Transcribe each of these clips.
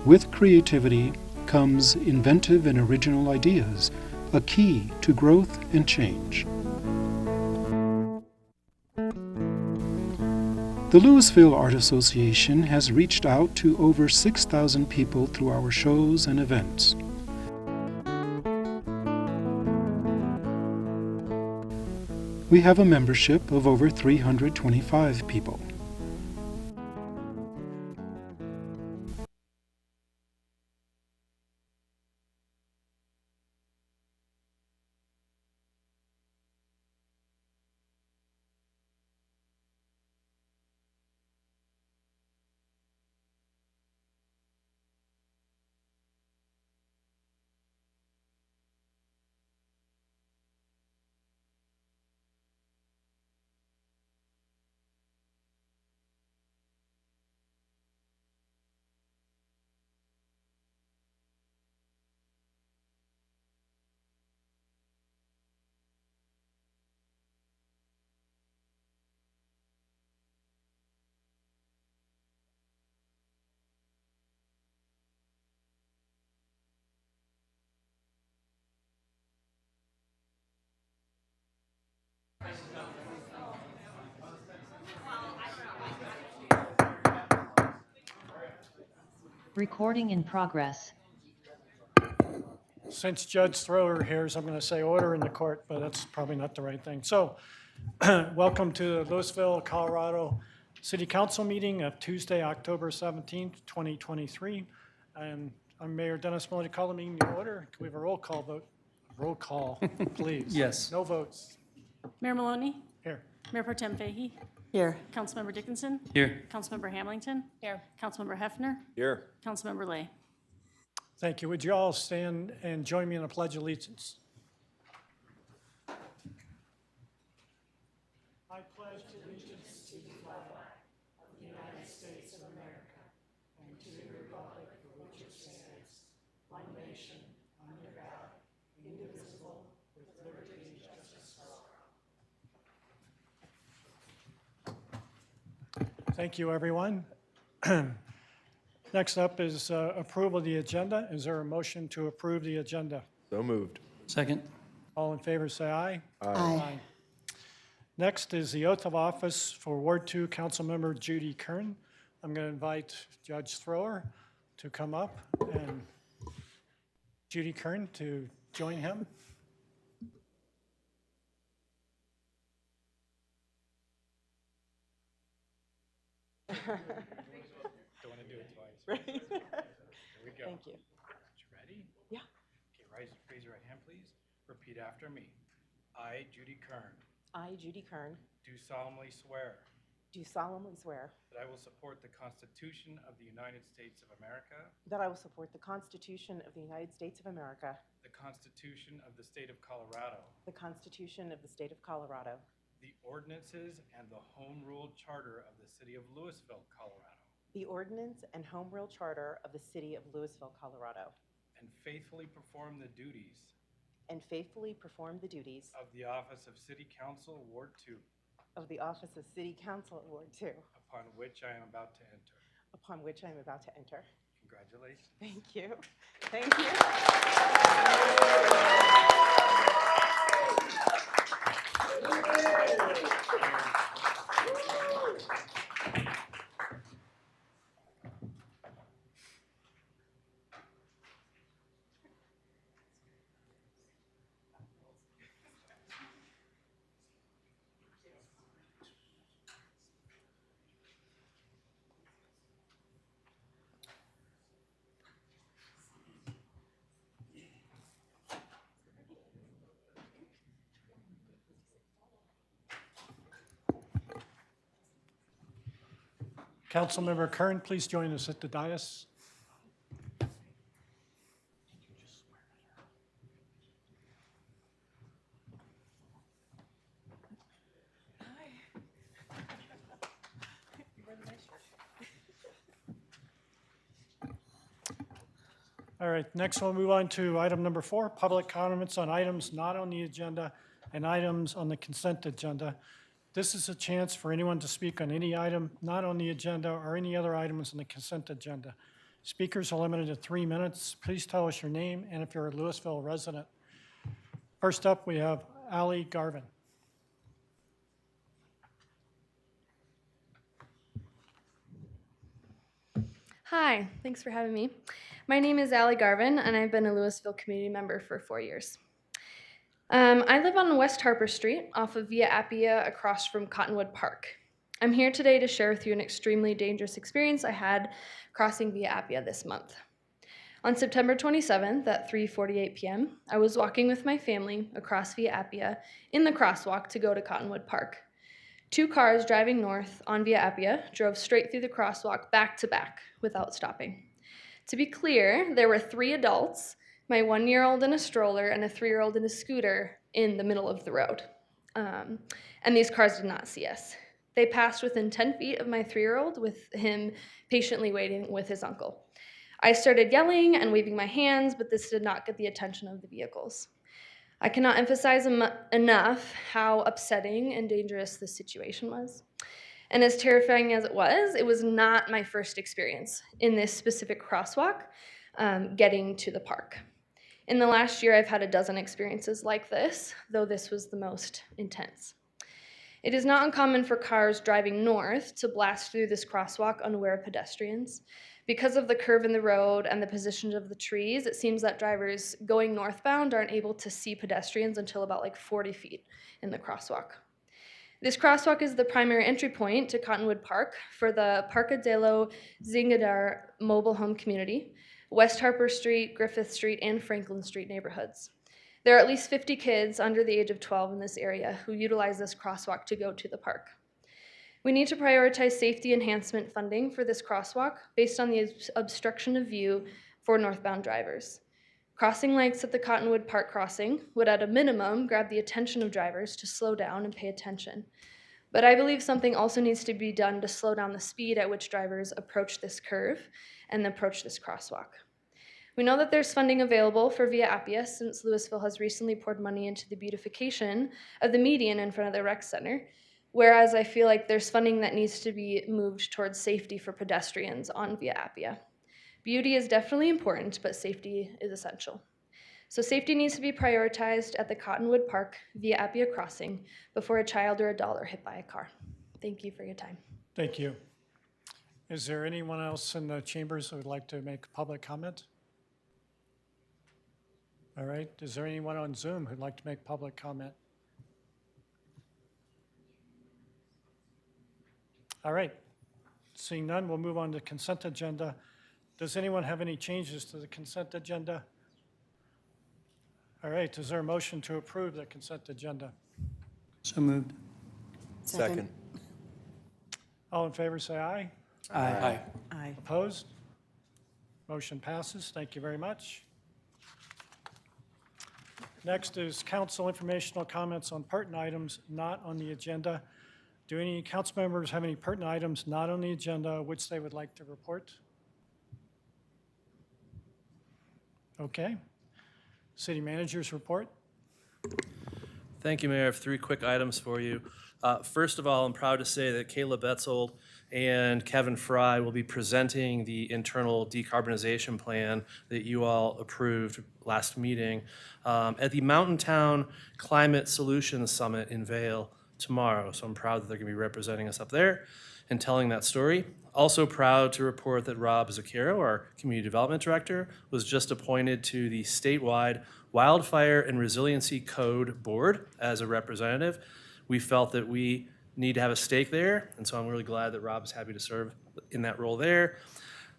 With creativity comes inventive and original ideas, a key to growth and change. The Louisville Art Association has reached out to over 6,000 people through our shows and events. We have a membership of over 325 people. Recording in progress. Since Judge Thrower here, I'm going to say order in the court, but that's probably not the right thing. So, welcome to the Louisville, Colorado City Council meeting of Tuesday, October 17th, 2023. And I'm Mayor Dennis Maloney. Call the meeting to order. Can we have a roll call vote? Roll call, please. Yes. No votes. Mayor Maloney, Here. Mayor Pro Tem Fahey, Here. Councilmember Dickinson, Here. Councilmember Hamilton. Here. Councilmember Hefner, Here. Councilmember Lay. Thank you. Would you all stand and join me in a pledge of allegiance? I pledge allegiance to the flag of the United States of America and to the republic for which it stands, one nation, under God, indivisible, with liberty and justice for all. Thank you, everyone. Next up is approval of the agenda. Is there a motion to approve the agenda? So moved. Second. All in favor, say aye. Aye. Next is the oath of office for Ward 2 Councilmember Judy Kern. I'm going to invite Judge Thrower to come up and Judy Kern to join him. Don't want to do it twice. Right. Here we go. Thank you. You ready? Yeah. Okay, raise your right hand, please. Repeat after me. I, Judy Kern, I, Judy Kern, do solemnly swear do solemnly swear that I will support the Constitution of the United States of America, that I will support the Constitution of the United States of America, the Constitution of the State of Colorado, the Constitution of the State of Colorado, the ordinances and the Home Rule Charter of the City of Louisville, Colorado, the ordinance and Home Rule Charter of the City of Louisville, Colorado, and faithfully perform the duties and faithfully perform the duties of the office of City Council, Ward 2, of the office of City Council at Ward 2, upon which I am about to enter. upon which I am about to enter. Congratulations. Thank you. Thank you. Councilmember Kern, please join us at the dais. All right, next we'll move on to item number 4, public comments on items not on the agenda and items on the consent agenda. This is a chance for anyone to speak on any item not on the agenda or any other items on the consent agenda. Speakers are limited to 3 minutes. Please tell us your name and if you're a Louisville resident. First up, we have Ali Garvin. Hi, thanks for having me. My name is Ali Garvin, and I've been a Louisville community member for 4 years. I live on West Harper Street off of Via Appia across from Cottonwood Park. I'm here today to share with you an extremely dangerous experience I had crossing Via Appia this month. On September 27th at 3:48 p.m., I was walking with my family across Via Appia in the crosswalk to go to Cottonwood Park. 2 cars driving north on Via Appia drove straight through the crosswalk back to back without stopping. To be clear, there were 3 adults, my 1-year-old in a stroller and a 3-year-old in a scooter in the middle of the road. And these cars did not see us. They passed within 10 feet of my 3-year-old with him patiently waiting with his uncle. I started yelling and waving my hands, but this did not get the attention of the vehicles. I cannot emphasize enough how upsetting and dangerous this situation was. And as terrifying as it was not my first experience in this specific crosswalk getting to the park. In the last year, I've had a dozen experiences like this, though this was the most intense. It is not uncommon for cars driving north to blast through this crosswalk unaware of pedestrians. Because of the curve in the road and the positions of the trees, it seems that drivers going northbound aren't able to see pedestrians until about 40 feet in the crosswalk. This crosswalk is the primary entry point to Cottonwood Park for the Parcadelo Zingadar mobile home community, West Harper Street, Griffith Street, and Franklin Street neighborhoods. There are at least 50 kids under the age of 12 in this area who utilize this crosswalk to go to the park. We need to prioritize safety enhancement funding for this crosswalk based on the obstruction of view for northbound drivers. Crossing lights at the Cottonwood Park crossing would at a minimum grab the attention of drivers to slow down and pay attention. But I believe something also needs to be done to slow down the speed at which drivers approach this curve and approach this crosswalk. We know that there's funding available for Via Appia since Louisville has recently poured money into the beautification of the median in front of the rec center, whereas I feel like there's funding that needs to be moved towards safety for pedestrians on Via Appia. Beauty is definitely important, but safety is essential. So safety needs to be prioritized at the Cottonwood Park Via Appia crossing before a child or adult are hit by a car. Thank you for your time. Thank you. Is there anyone else in the chambers who would like to make public comment? All right. Is there anyone on Zoom who'd like to make public comment? All right. Seeing none, we'll move on to consent agenda. Does anyone have any changes to the consent agenda? All right. Is there a motion to approve the consent agenda? So moved. Second. All in favor, say aye. Aye. Aye. Opposed? Motion passes. Thank you very much. Next is council informational comments on pertinent items not on the agenda. Do any council members have any pertinent items not on the agenda which they would like to report? Okay. City managers report. Thank you, Mayor. I have 3 quick items for you. First of all, I'm proud to say that Kayla Betzold and Kevin Fry will be presenting the internal decarbonization plan that you all approved last meeting at the Mountain Town Climate Solutions Summit in Vail tomorrow. So I'm proud that they're going to be representing us up there and telling that story. Also proud to report that Rob Zucchero, our Community Development Director, was just appointed to the statewide Wildfire and Resiliency Code Board as a representative. We felt that we need to have a stake there, and so I'm really glad that Rob is happy to serve in that role there.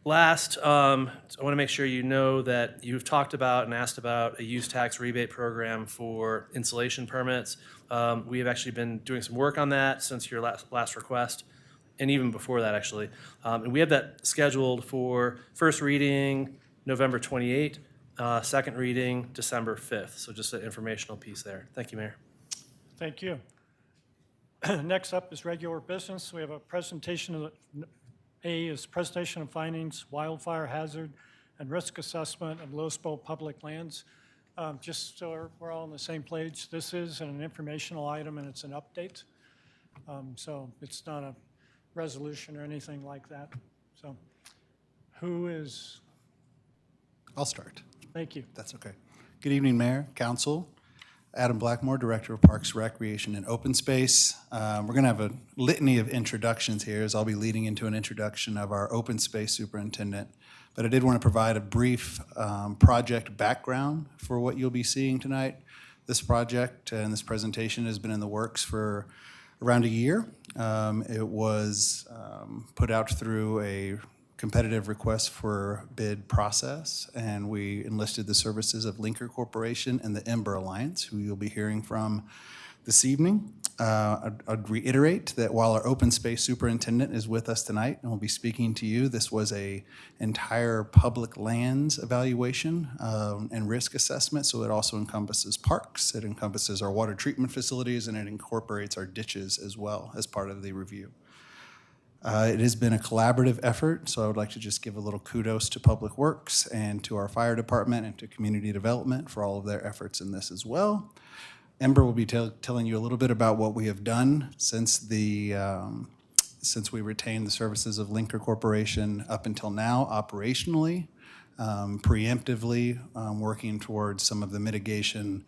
Last, I want to make sure you know that you've talked about and asked about a use tax rebate program for installation permits. We have actually been doing some work on that since your last request, and even before that, actually. And we have that scheduled for first reading November 28, second reading December 5th. So just an informational piece there. Thank you, Mayor. Thank you. Next up is regular business. We have a presentation of A is presentation of findings, wildfire hazard and risk assessment of Louisville public lands. Just so we're all on the same page, this is an informational item and it's an update. So it's not a resolution or anything like that. So Who is, I'll start. thank you. That's okay. Good evening, Mayor, Council. Adam Blackmore, Director of Parks, Recreation, and Open Space. We're going to have a litany of introductions here, as I'll be leading into an introduction of our Open Space Superintendent. But I did want to provide a brief project background for what you'll be seeing tonight. This project and this presentation has been in the works for around a year. It was put out through a competitive request for bid process, and we enlisted the services of Linker Corporation and the Ember Alliance, who you'll be hearing from this evening. I'd reiterate that while our open space superintendent is with us tonight and will be speaking to you, this was a entire public lands evaluation and risk assessment, so it also encompasses parks, it encompasses our water treatment facilities, and it incorporates our ditches as well as part of the review. It has been a collaborative effort, so I would like to just give a little kudos to Public Works and to our fire department and to community development for all of their efforts in this as well. Ember will be telling you a little bit about what we have done since we retained the services of Linker Corporation up until now operationally, preemptively working towards some of the mitigation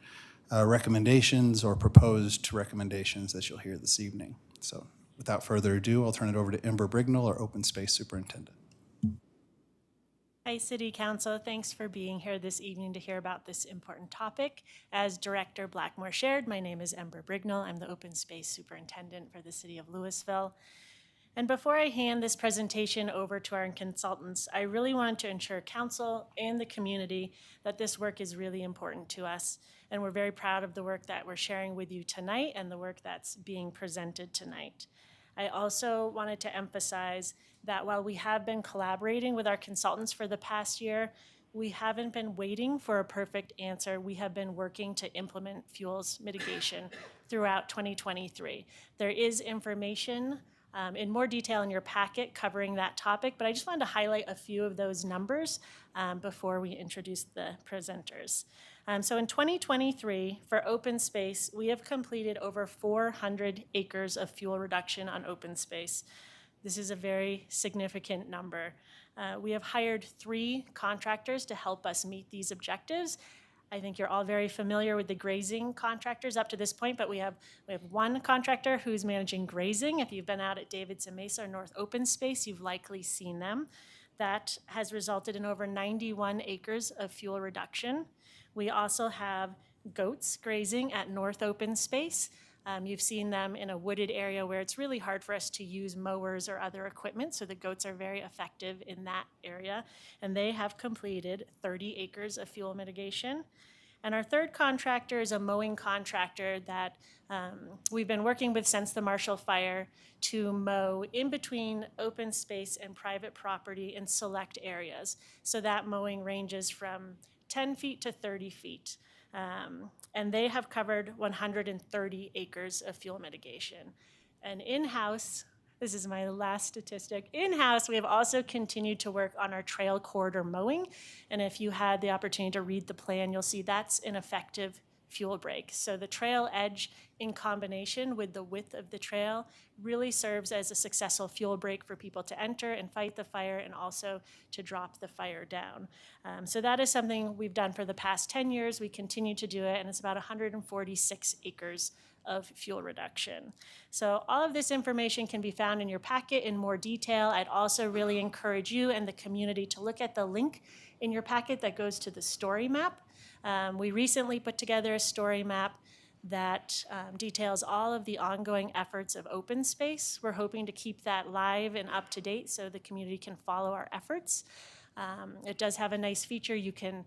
recommendations or proposed recommendations that you'll hear this evening. So without further ado, I'll turn it over to Ember Brignall, our Open Space Superintendent. Hi, City Council. Thanks for being here this evening to hear about this important topic. As Director Blackmore shared, my name is Ember Brignall. I'm the Open Space Superintendent for the City of Louisville. And before I hand this presentation over to our consultants, I really wanted to ensure Council and the community that this work is really important to us. And we're very proud of the work that we're sharing with you tonight and the work that's being presented tonight. I also wanted to emphasize that while we have been collaborating with our consultants for the past year, we haven't been waiting for a perfect answer. We have been working to implement fuels mitigation throughout 2023. There is information in more detail in your packet covering that topic, but I just wanted to highlight a few of those numbers before we introduce the presenters. So in 2023, for open space, we have completed over 400 acres of fuel reduction on open space. This is a very significant number. We have hired 3 contractors to help us meet these objectives. I think you're all very familiar with the grazing contractors up to this point, but we have one contractor who's managing grazing. If you've been out at Davidson Mesa or North Open Space, you've likely seen them. That has resulted in over 91 acres of fuel reduction. We also have goats grazing at North Open Space. You've seen them in a wooded area where it's really hard for us to use mowers or other equipment, so the goats are very effective in that area. And they have completed 30 acres of fuel mitigation. And our third contractor is a mowing contractor that we've been working with since the Marshall Fire to mow in between open space and private property in select areas. So that mowing ranges from 10 feet to 30 feet. And they have covered 130 acres of fuel mitigation. And in-house, this is my last statistic, in-house we have also continued to work on our trail corridor mowing. And if you had the opportunity to read the plan, you'll see that's an effective fuel break. So the trail edge in combination with the width of the trail really serves as a successful fuel break for people to enter and fight the fire and also to drop the fire down. So that is something we've done for the past 10 years. We continue to do it, and it's about 146 acres of fuel reduction. So all of this information can be found in your packet in more detail. I'd also really encourage you and the community to look at the link in your packet that goes to the story map. We recently put together a story map that details all of the ongoing efforts of open space. We're hoping to keep that live and up to date so the community can follow our efforts. It does have a nice feature. You can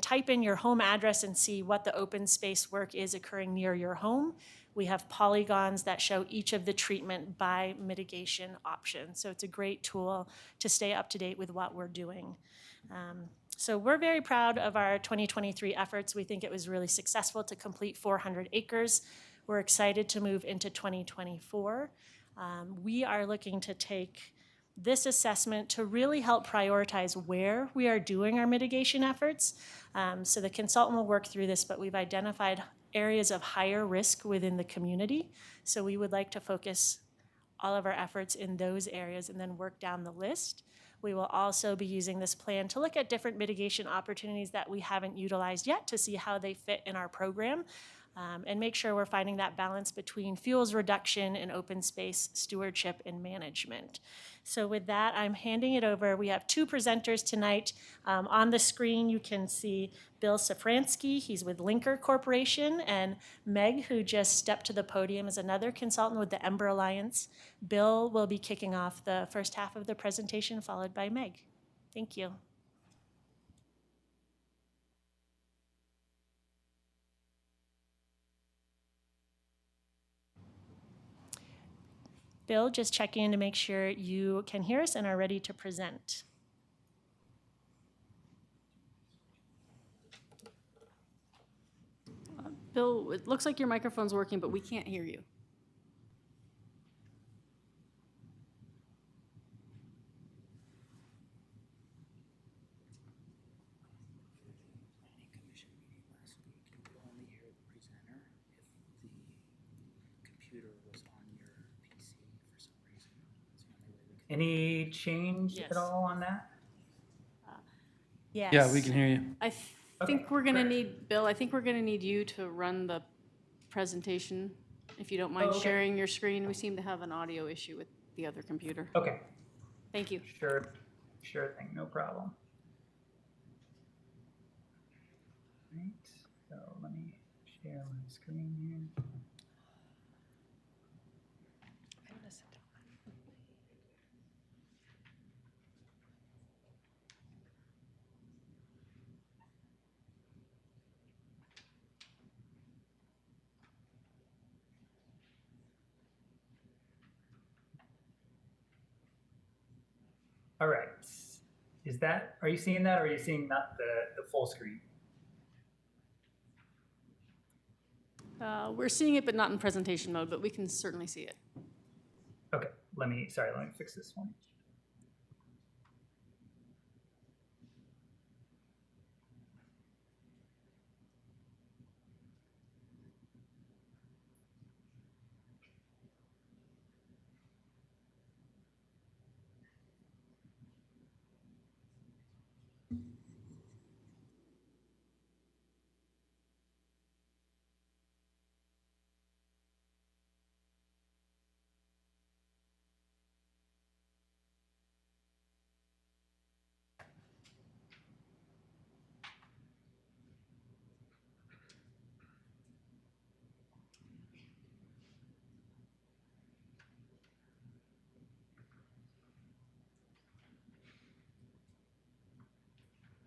type in your home address and see what the open space work is occurring near your home. We have polygons that show each of the treatment by mitigation options. So it's a great tool to stay up to date with what we're doing. So we're very proud of our 2023 efforts. We think it was really successful to complete 400 acres. We're excited to move into 2024. We are looking to take this assessment to really help prioritize where we are doing our mitigation efforts. So the consultant will work through this, but we've identified areas of higher risk within the community. So we would like to focus all of our efforts in those areas and then work down the list. We will also be using this plan to look at different mitigation opportunities that we haven't utilized yet to see how they fit in our program. And make sure we're finding that balance between fuels reduction and open space stewardship and management. So with that, I'm handing it over. We have two presenters tonight. On the screen, you can see Bill Safransky. He's with Linker Corporation, and Meg, who just stepped to the podium, is another consultant with the Ember Alliance. Bill will be kicking off the first half of the presentation, followed by Meg. Thank you. Bill, just checking in to make sure you can hear us and are ready to present. Bill, it looks like your microphone's working, but we can't hear you. Any change Yes. at all on that? Yes. Yeah, we can hear you. I think we're going to need, Bill, I think we're going to need you to run the presentation, if you don't mind okay. sharing your screen. We seem to have an audio issue with the other computer. Okay, Thank you. sure thing, no problem. Right, so let me share my screen here. All right, are you seeing that, or are you seeing not the full screen? We're seeing it, but not in presentation mode, but we can certainly see it. Okay, let me fix this one.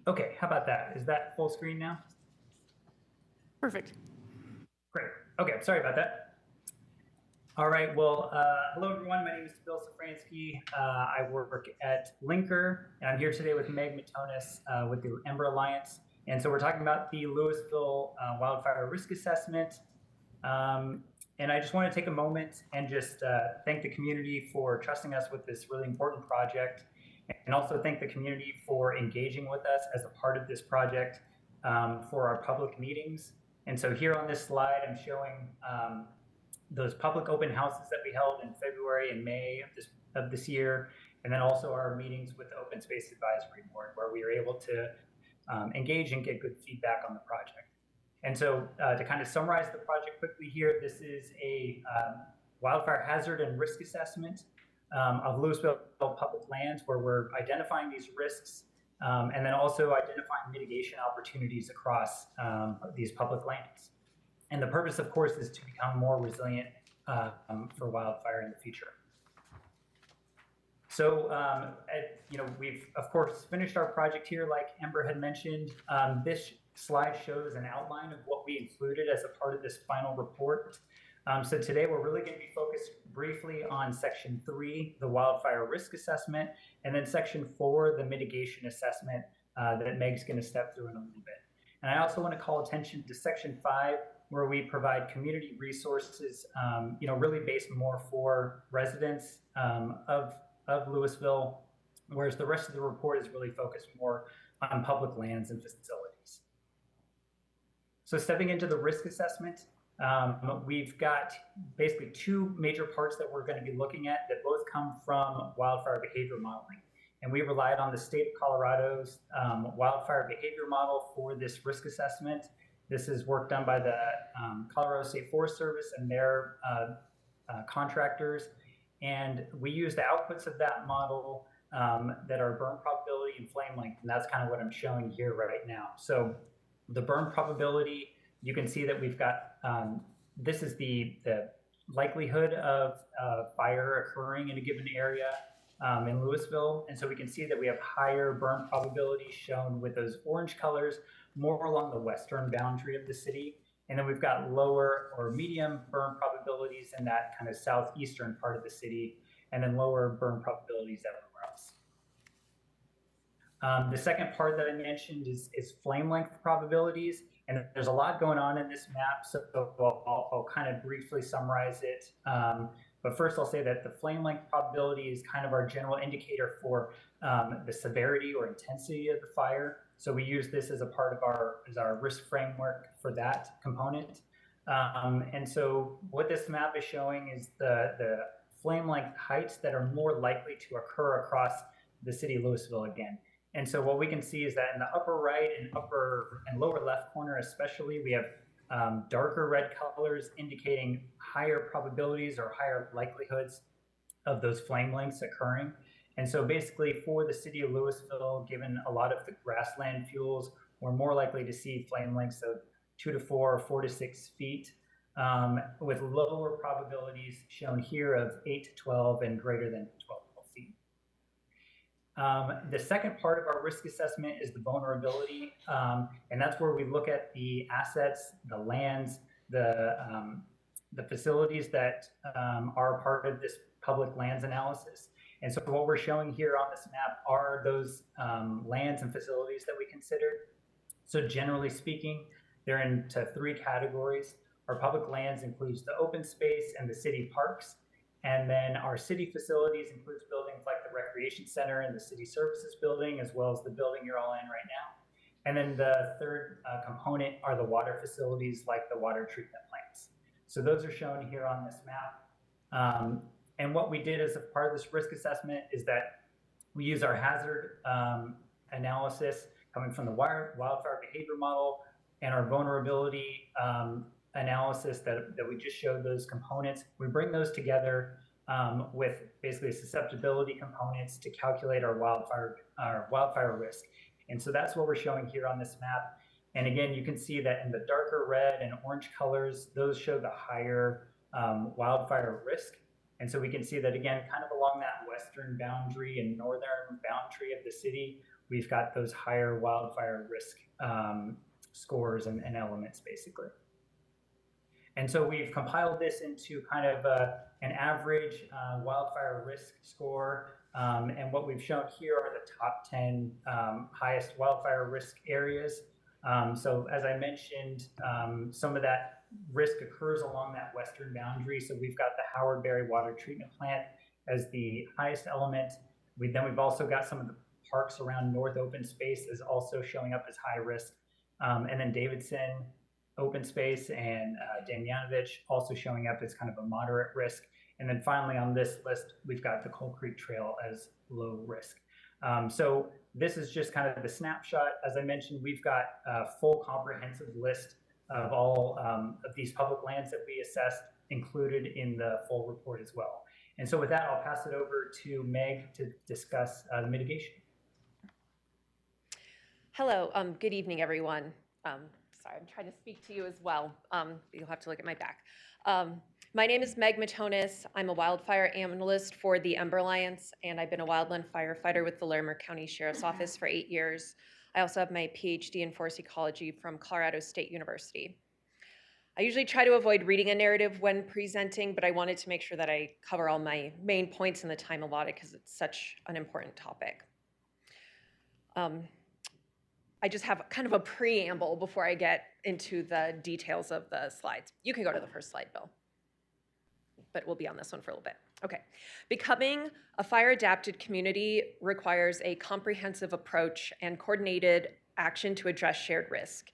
Okay, how about that? Is that full screen now? Perfect. Great. Okay, sorry about that. All right, well, hello everyone. My name is Bill Safransky. I work at Linker, and I'm here today with Meg Matonis with the Ember Alliance. And so we're talking about the Louisville Wildfire Risk Assessment. And I just want to take a moment and just thank the community for trusting us with this really important project, and also thank the community for engaging with us as a part of this project for our public meetings. And so here on this slide, I'm showing those public open houses that we held in February and May of this year, and then also our meetings with the Open Space Advisory Board, where we were able to engage and get good feedback on the project. And so to kind of summarize the project quickly here, this is a wildfire hazard and risk assessment of Louisville public lands, where we're identifying these risks and then also identifying mitigation opportunities across these public lands. And the purpose, of course, is to become more resilient for wildfire in the future. So, we've, of course, finished our project here, like Ember had mentioned. This slide shows an outline of what we included as a part of this final report. So today we're really going to be focused briefly on Section 3, the wildfire risk assessment, and then Section 4, the mitigation assessment that Meg's going to step through in a little bit. And I also want to call attention to Section 5, where we provide community resources, really based more for residents of Louisville, whereas the rest of the report is really focused more on public lands and facilities. So stepping into the risk assessment, we've got basically two major parts that we're going to be looking at that both come from wildfire behavior modeling. And we relied on the state of Colorado's wildfire behavior model for this risk assessment. This is work done by the Colorado State Forest Service and their contractors. And we use the outputs of that model that are burn probability and flame length. And that's kind of what I'm showing here right now. So the burn probability, you can see that we've got, this is the likelihood of fire occurring in a given area in Louisville. And so we can see that we have higher burn probability shown with those orange colors, more along the western boundary of the city. And then we've got lower or medium burn probabilities in that kind of southeastern part of the city, and then lower burn probabilities everywhere else. The second part that I mentioned is flame length probabilities. And there's a lot going on in this map, so I'll kind of briefly summarize it. But first I'll say that the flame length probability is kind of our general indicator for the severity or intensity of the fire. So we use this as a part of our risk framework for that component. And so what this map is showing is the flame length heights that are more likely to occur across the city of Louisville again. And so what we can see is that in the upper right and upper and lower left corner especially, we have darker red colors indicating higher probabilities or higher likelihoods of those flame lengths occurring. And so basically for the city of Louisville, given a lot of the grassland fuels, we're more likely to see flame lengths of 2 to 4, 4 to 6 feet, with lower probabilities shown here of 8 to 12 and greater than 12 feet. The second part of our risk assessment is the vulnerability, and that's where we look at the assets, the lands, the facilities that are part of this public lands analysis. And so what we're showing here on this map are those lands and facilities that we considered. So generally speaking, they're into 3 categories. Our public lands includes the open space and the city parks. And then our city facilities includes buildings like the Recreation Center and the City Services Building, as well as the building you're all in right now. And then the third component are the water facilities like the water treatment plants. So those are shown here on this map. And what we did as a part of this risk assessment is that we use our hazard analysis coming from the wildfire behavior model and our vulnerability analysis that we just showed those components. We bring those together with basically susceptibility components to calculate our wildfire risk. And so that's what we're showing here on this map. And again, you can see that in the darker red and orange colors, those show the higher wildfire risk. And so we can see that again, kind of along that western boundary and northern boundary of the city, we've got those higher wildfire risk scores and elements basically. And so we've compiled this into kind of an average wildfire risk score. And what we've shown here are the top 10 highest wildfire risk areas. So as I mentioned, some of that risk occurs along that western boundary. So we've got the Howard Berry Water Treatment Plant as the highest element. We've also got some of the parks around North Open Space is also showing up as high risk. And then Davidson Open Space and Damjanovich also showing up as kind of a moderate risk. And then finally on this list, we've got the Coal Creek Trail as low risk. So this is just kind of the snapshot. As I mentioned, we've got a full comprehensive list of all of these public lands that we assessed included in the full report as well. And so with that, I'll pass it over to Meg to discuss the mitigation. Hello, good evening, everyone. Sorry, I'm trying to speak to you as well. You'll have to look at my back. My name is Meg Matonis. I'm a wildfire analyst for the Ember Alliance, and I've been a wildland firefighter with the Larimer County Sheriff's Office for 8 years. I also have my PhD in forest ecology from Colorado State University. I usually try to avoid reading a narrative when presenting, but I wanted to make sure that I cover all my main points in the time allotted because it's such an important topic. I just have kind of a preamble before I get into the details of the slides. You can go to the first slide, Bill, but we'll be on this one for a little bit. Okay. Becoming a fire-adapted community requires a comprehensive approach and coordinated action to address shared risk.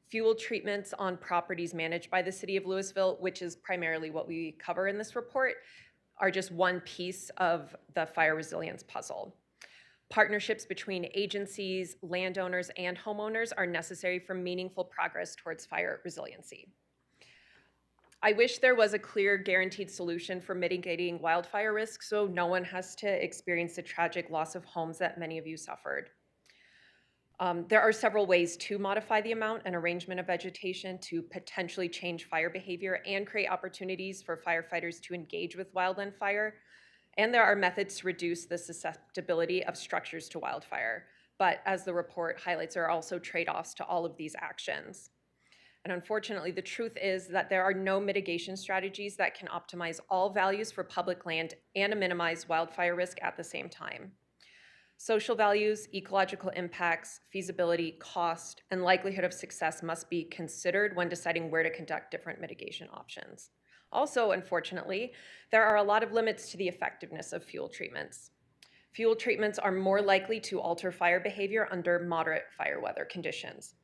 Fuel treatments on properties managed by the City of Louisville, which is primarily what we cover in this report, are just one piece of the fire resilience puzzle. Partnerships between agencies, landowners, and homeowners are necessary for meaningful progress towards fire resiliency. I wish there was a clear, guaranteed solution for mitigating wildfire risk so no one has to experience the tragic loss of homes that many of you suffered. There are several ways to modify the amount and arrangement of vegetation to potentially change fire behavior and create opportunities for firefighters to engage with wildland fire. And there are methods to reduce the susceptibility of structures to wildfire. But as the report highlights, there are also trade-offs to all of these actions. And unfortunately, the truth is that there are no mitigation strategies that can optimize all values for public land and minimize wildfire risk at the same time. Social values, ecological impacts, feasibility, cost, and likelihood of success must be considered when deciding where to conduct different mitigation options. Also, unfortunately, there are a lot of limits to the effectiveness of fuel treatments. Fuel treatments are more likely to alter fire behavior under moderate fire weather conditions.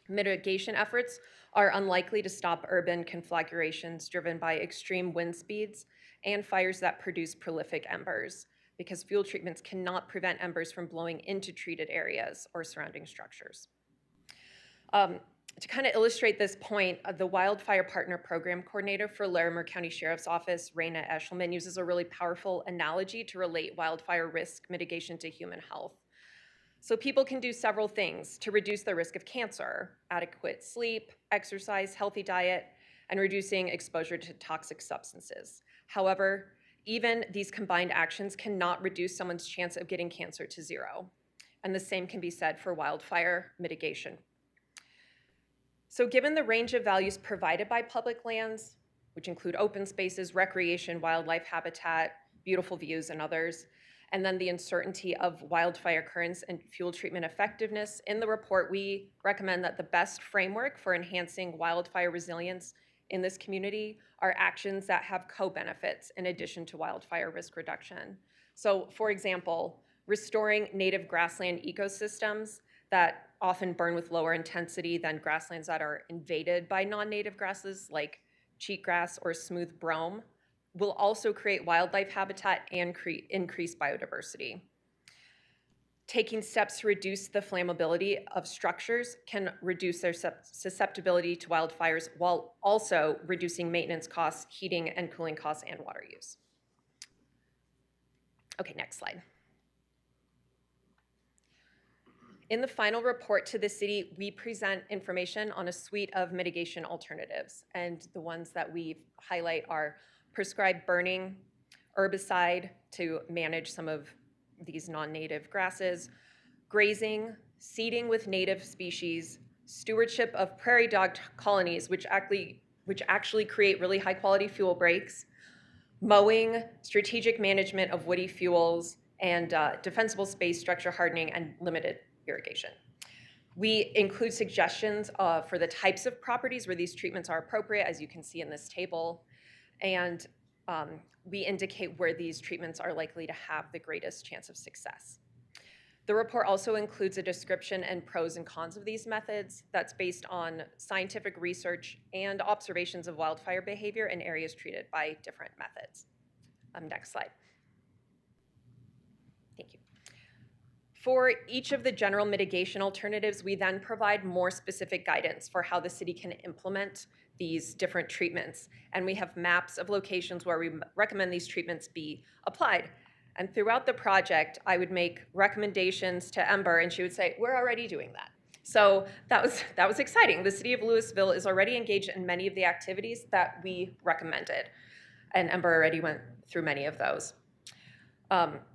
Mitigation efforts are unlikely to stop urban conflagrations driven by extreme wind speeds and fires that produce prolific embers, because fuel treatments cannot prevent embers from blowing into treated areas or surrounding structures. To kind of illustrate this point, the Wildfire Partner Program Coordinator for Larimer County Sheriff's Office, Raina Eshelman, uses a really powerful analogy to relate wildfire risk mitigation to human health. So people can do several things to reduce the risk of cancer: adequate sleep, exercise, healthy diet, and reducing exposure to toxic substances. However, even these combined actions cannot reduce someone's chance of getting cancer to zero. And the same can be said for wildfire mitigation. So given the range of values provided by public lands, which include open spaces, recreation, wildlife habitat, beautiful views, and others, and then the uncertainty of wildfire occurrence and fuel treatment effectiveness, in the report we recommend that the best framework for enhancing wildfire resilience in this community are actions that have co-benefits in addition to wildfire risk reduction. So for example, restoring native grassland ecosystems that often burn with lower intensity than grasslands that are invaded by non-native grasses like cheatgrass or smooth brome will also create wildlife habitat and increase biodiversity. Taking steps to reduce the flammability of structures can reduce their susceptibility to wildfires while also reducing maintenance costs, heating and cooling costs, and water use. Okay, next slide. In the final report to the city, we present information on a suite of mitigation alternatives, and the ones that we highlight are prescribed burning, herbicide to manage some of these non-native grasses, grazing, seeding with native species, stewardship of prairie dog colonies, which actually create really high quality fuel breaks, mowing, strategic management of woody fuels, and defensible space structure hardening and limited irrigation. We include suggestions for the types of properties where these treatments are appropriate, as you can see in this table, and we indicate where these treatments are likely to have the greatest chance of success. The report also includes a description and pros and cons of these methods that's based on scientific research and observations of wildfire behavior in areas treated by different methods. Next slide. Thank you. For each of the general mitigation alternatives, we then provide more specific guidance for how the city can implement these different treatments. And we have maps of locations where we recommend these treatments be applied. And throughout the project, I would make recommendations to Ember, and she would say, "We're already doing that." So that was exciting. The city of Louisville is already engaged in many of the activities that we recommended, and Ember already went through many of those.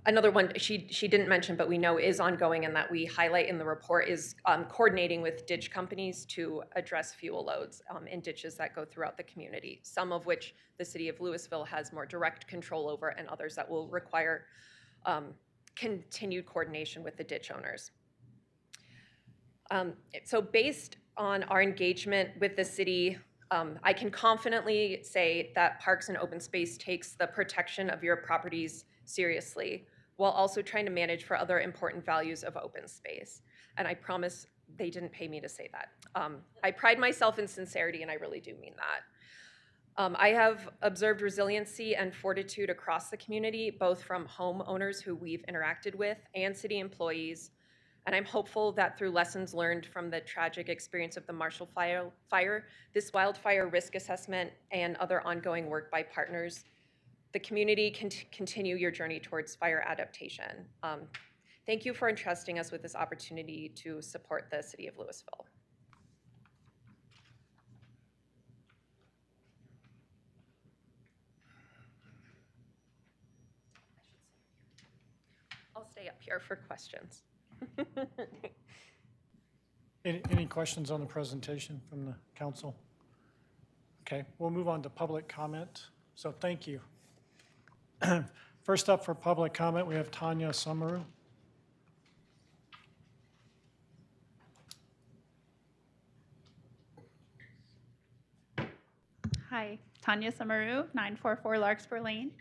Another one she didn't mention, but we know is ongoing and that we highlight in the report is coordinating with ditch companies to address fuel loads in ditches that go throughout the community, some of which the city of Louisville has more direct control over, and others that will require continued coordination with the ditch owners. So based on our engagement with the city, I can confidently say that Parks and Open Space takes the protection of your properties seriously, while also trying to manage for other important values of open space. And I promise they didn't pay me to say that. I pride myself in sincerity, and I really do mean that. I have observed resiliency and fortitude across the community, both from homeowners who we've interacted with and city employees. And I'm hopeful that through lessons learned from the tragic experience of the Marshall Fire, this wildfire risk assessment and other ongoing work by partners, the community can continue your journey towards fire adaptation. Thank you for entrusting us with this opportunity to support the city of Louisville. I'll stay up here for questions. Any questions on the presentation from the council? Okay, we'll move on to public comment. So thank you. First up for public comment, we have Tanya Samaru. Hi, Tanya Samaru, 944 Larkspur Lane.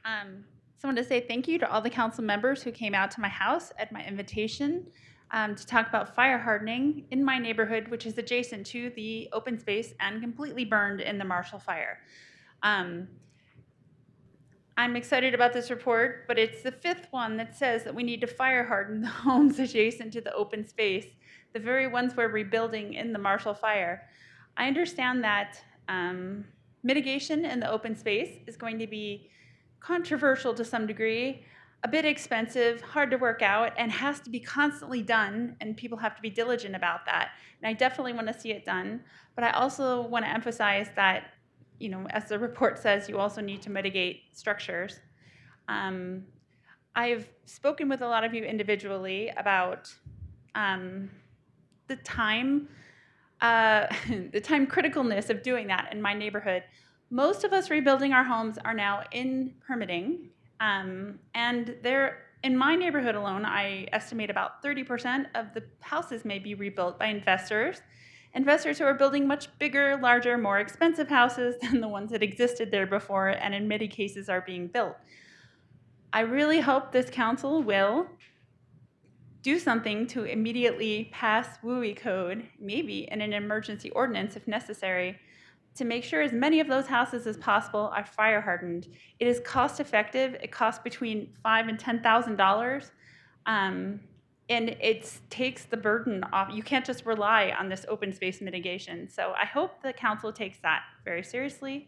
So I want to say thank you to all the council members who came out to my house at my invitation to talk about fire hardening in my neighborhood, which is adjacent to the open space and completely burned in the Marshall Fire. I'm excited about this report, but it's the fifth one that says that we need to fire harden the homes adjacent to the open space, the very ones we're rebuilding in the Marshall Fire. I understand that mitigation in the open space is going to be controversial to some degree, a bit expensive, hard to work out, and has to be constantly done, and people have to be diligent about that. And I definitely want to see it done, but I also want to emphasize that, you know, as the report says, you also need to mitigate structures. I've spoken with a lot of you individually about the time criticalness of doing that in my neighborhood. Most of us rebuilding our homes are now in permitting, and there, in my neighborhood alone, I estimate about 30% of the houses may be rebuilt by investors who are building much bigger, larger, more expensive houses than the ones that existed there before, and in many cases are being built. I really hope this council will do something to immediately pass WUI code, maybe in an emergency ordinance if necessary, to make sure as many of those houses as possible are fire hardened. It is cost effective. It costs between $5,000 and $10,000. And it takes the burden off. You can't just rely on this open space mitigation. So I hope the council takes that very seriously.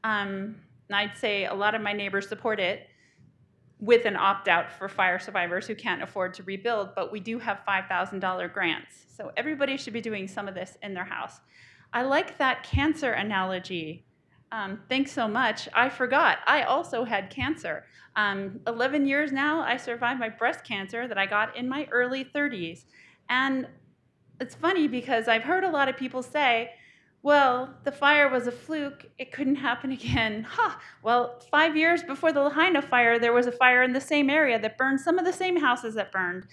And I'd say a lot of my neighbors support it with an opt-out for fire survivors who can't afford to rebuild, but we do have $5,000 grants. So everybody should be doing some of this in their house. I like that cancer analogy. Thanks so much. I forgot, I also had cancer. 11 years now, I survived my breast cancer that I got in my early 30s. And it's funny because I've heard a lot of people say, well, the fire was a fluke, it couldn't happen again. Well, 5 years before the Lahaina fire, there was a fire in the same area that burned some of the same houses that burned.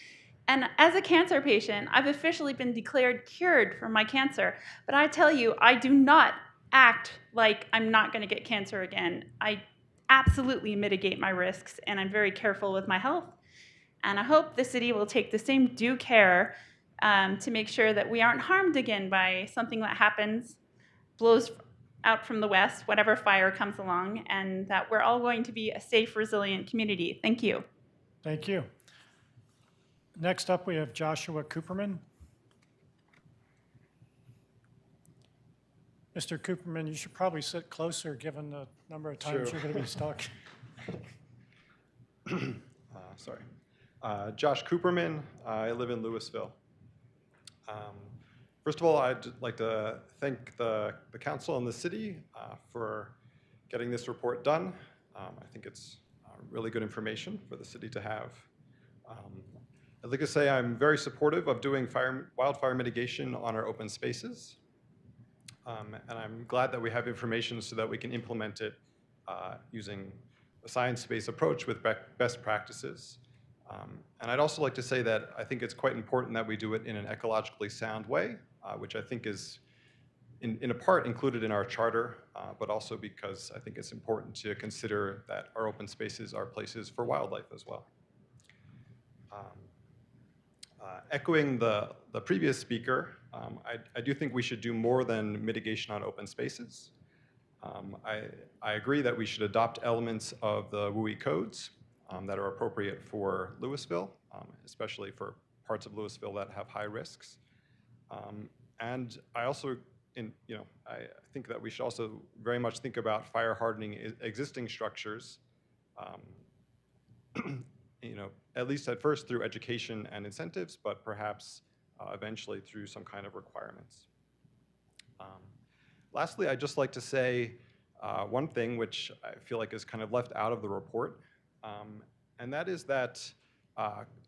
And as a cancer patient, I've officially been declared cured from my cancer. But I tell you, I do not act like I'm not going to get cancer again. I absolutely mitigate my risks, and I'm very careful with my health. And I hope the city will take the same due care to make sure that we aren't harmed again by something that happens, blows out from the west, whatever fire comes along, and that we're all going to be a safe, resilient community. Thank you. Thank you. Next up, we have Joshua Cooperman. Mr. Cooperman, you should probably sit closer given the number of times you're going to be stuck. Sorry. Josh Cooperman. I live in Louisville. First of all, I'd like to thank the council and the city for getting this report done. I think it's really good information for the city to have. I'd like to say I'm very supportive of doing wildfire mitigation on our open spaces. And I'm glad that we have information so that we can implement it using a science-based approach with best practices. And I'd also like to say that I think it's quite important that we do it in an ecologically sound way, which I think is in a part included in our charter, but also because I think it's important to consider that our open spaces are places for wildlife as well. Echoing the previous speaker, I do think we should do more than mitigation on open spaces. I agree that we should adopt elements of the WUI codes that are appropriate for Louisville, especially for parts of Louisville that have high risks. And I also, I think that we should also very much think about fire hardening existing structures, at least at first through education and incentives, but perhaps eventually through some kind of requirements. Lastly, I'd just like to say one thing which I feel like is kind of left out of the report, and that is that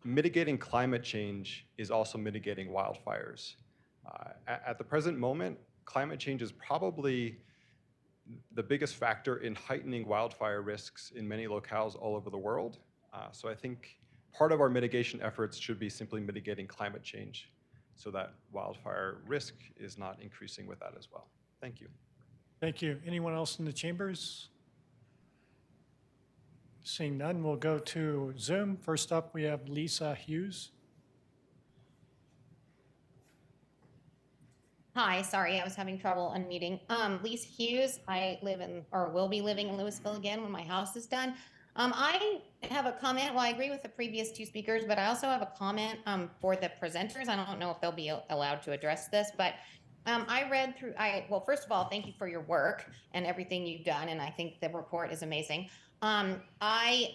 mitigating climate change is also mitigating wildfires. At the present moment, climate change is probably the biggest factor in heightening wildfire risks in many locales all over the world. So I think part of our mitigation efforts should be simply mitigating climate change so that wildfire risk is not increasing with that as well. Thank you. Thank you. Anyone else in the chambers? Seeing none, we'll go to Zoom. First up, we have Lisa Hughes. Hi, sorry, I was having trouble unmuting. Lisa Hughes, I live in, or will be living in Louisville again when my house is done. I have a comment. Well, I agree with the previous two speakers, but I also have a comment for the presenters. I don't know if they'll be allowed to address this, but I read through, well, first of all, thank you for your work and everything you've done, and I think the report is amazing. I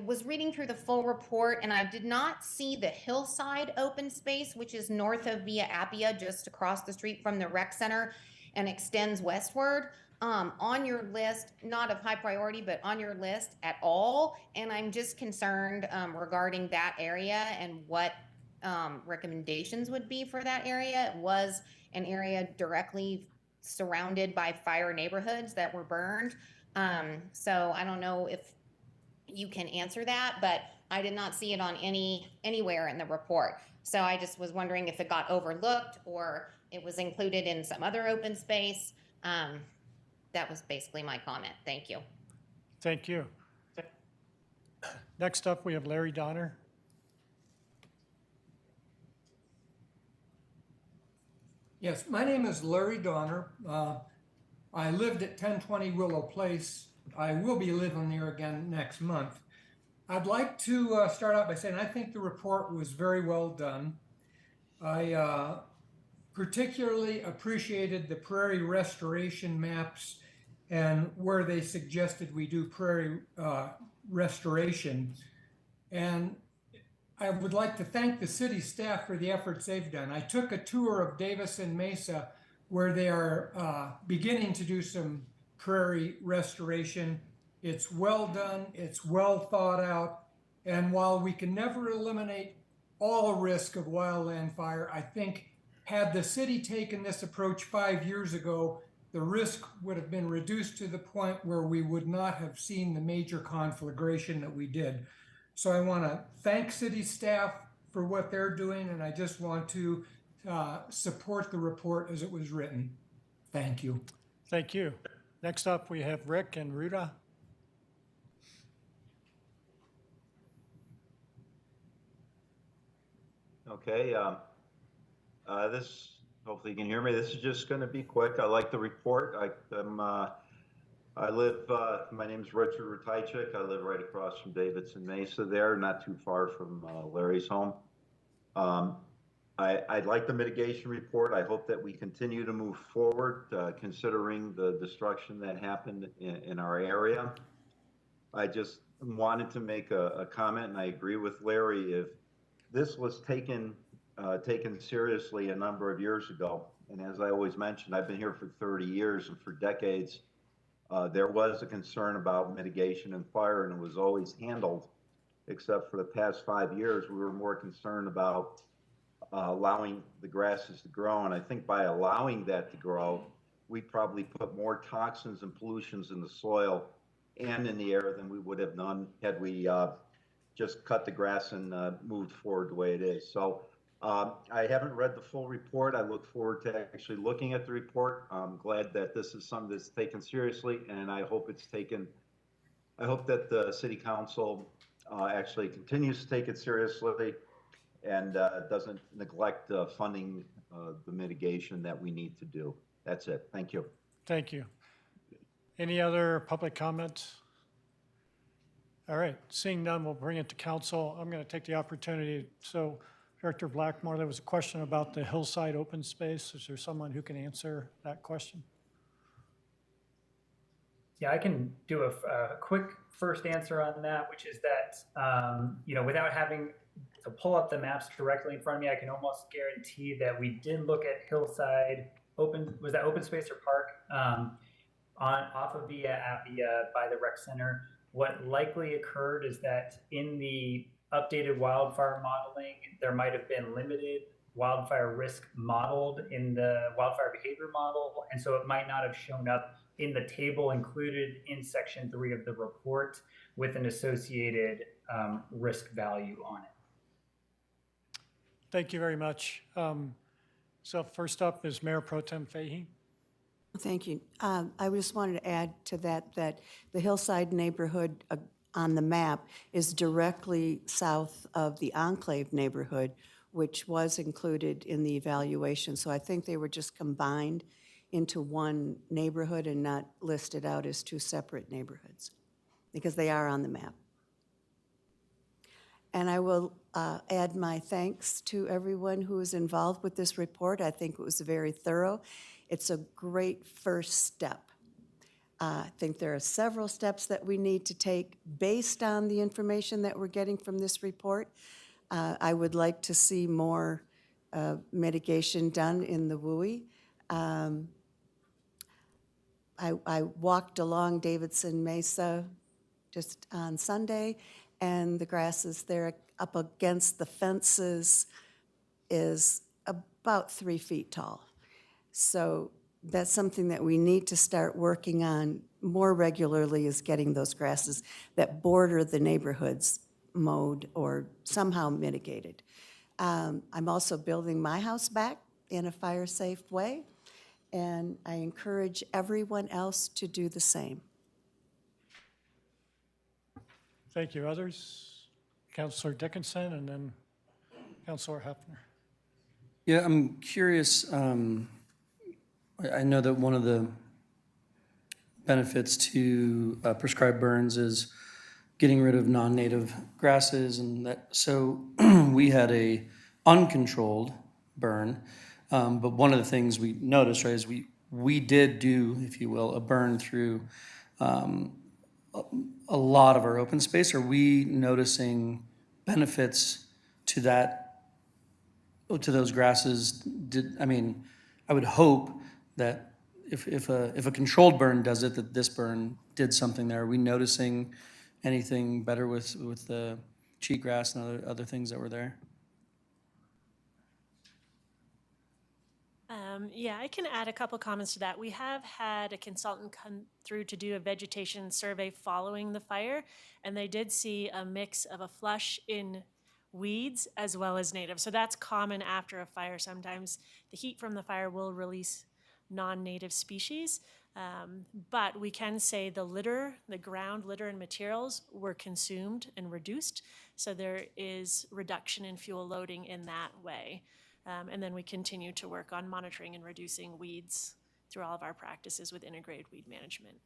was reading through the full report, and I did not see the hillside open space, which is north of Via Appia, just across the street from the rec center and extends westward, on your list, not of high priority, but on your list at all. And I'm just concerned regarding that area and what recommendations would be for that area. It was an area directly surrounded by fire neighborhoods that were burned. So I don't know if you can answer that, but I did not see it on anywhere in the report. So I just was wondering if it got overlooked or it was included in some other open space. That was basically my comment. Thank you. Thank you. Next up, we have Larry Donner. Yes, my name is Larry Donner. I lived at 1020 Willow Place. I will be living there again next month. I'd like to start out by saying I think the report was very well done. I particularly appreciated the prairie restoration maps and where they suggested we do prairie restoration. And I would like to thank the city staff for the efforts they've done. I took a tour of Davison Mesa where they are beginning to do some prairie restoration. It's well done, it's well thought out, and while we can never eliminate all risk of wildland fire, I think had the city taken this approach 5 years ago, the risk would have been reduced to the point where we would not have seen the major conflagration that we did. So I want to thank city staff for what they're doing, and I just want to support the report as it was written. Thank you. Thank you. Next up, we have Rick and Ruta. Okay, hopefully you can hear me. This is just going to be quick. I like the report. My name is Richard Ratajczyk. I live right across from Davidson Mesa there, not too far from Larry's home. I like the mitigation report. I hope that we continue to move forward, considering the destruction that happened in our area. I just wanted to make a comment, and I agree with Larry. If this was taken seriously a number of years ago, and as I always mention, I've been here for 30 years, and for decades, there was a concern about mitigation and fire, and it was always handled, except for the past 5 years, we were more concerned about allowing the grasses to grow. And I think by allowing that to grow, we probably put more toxins and pollutions in the soil and in the air than we would have done had we just cut the grass and moved forward the way it is. So I haven't read the full report. I look forward to actually looking at the report. I'm glad that this is something that's taken seriously, and I hope that the city council actually continues to take it seriously and doesn't neglect funding the mitigation that we need to do. That's it. Thank you. Thank you. Any other public comments? All right, seeing none, we'll bring it to council. I'm going to take the opportunity. So Director Blackmore, there was a question about the hillside open space. Is there someone who can answer that question? Yeah, I can do a quick first answer on that, which is that, without having to pull up the maps directly in front of me, I can almost guarantee that we did look at hillside was that open space or park off of Via Appia by the rec center. What likely occurred is that in the updated wildfire modeling, there might have been limited wildfire risk modeled in the wildfire behavior model, and so it might not have shown up in the table included in section 3 of the report with an associated risk value on it. Thank you very much. So first up is Mayor Pro Tem Fahey. Thank you. I just wanted to add to that the hillside neighborhood on the map is directly south of the Enclave neighborhood, which was included in the evaluation. So I think they were just combined into one neighborhood and not listed out as two separate neighborhoods, because they are on the map. And I will add my thanks to everyone who was involved with this report. I think it was very thorough. It's a great first step. I think there are several steps that we need to take based on the information that we're getting from this report. I would like to see more mitigation done in the WUI. I walked along Davidson Mesa just on Sunday, and the grasses there up against the fences is about 3 feet tall. So that's something that we need to start working on more regularly, is getting those grasses that border the neighborhoods mowed or somehow mitigated. I'm also building my house back in a fire-safe way, and I encourage everyone else to do the same. Thank you. Others? Councilor Dickinson and then Councilor Hefner. Yeah, I'm curious. I know that one of the benefits to prescribed burns is getting rid of non-native grasses, and that. So we had a uncontrolled burn, but one of the things we noticed, right, is we did do, if you will, a burn through a lot of our open space. Are we noticing benefits to that, to those grasses? I would hope that if a controlled burn does it, that this burn did something there. Are we noticing anything better with the cheatgrass and other things that were there? Yeah, I can add a couple comments to that. We have had a consultant come through to do a vegetation survey following the fire, and they did see a mix of a flush in weeds as well as native. So that's common after a fire. Sometimes the heat from the fire will release non-native species, but we can say the litter, the ground litter and materials were consumed and reduced. So there is reduction in fuel loading in that way. And then we continue to work on monitoring and reducing weeds through all of our practices with integrated weed management.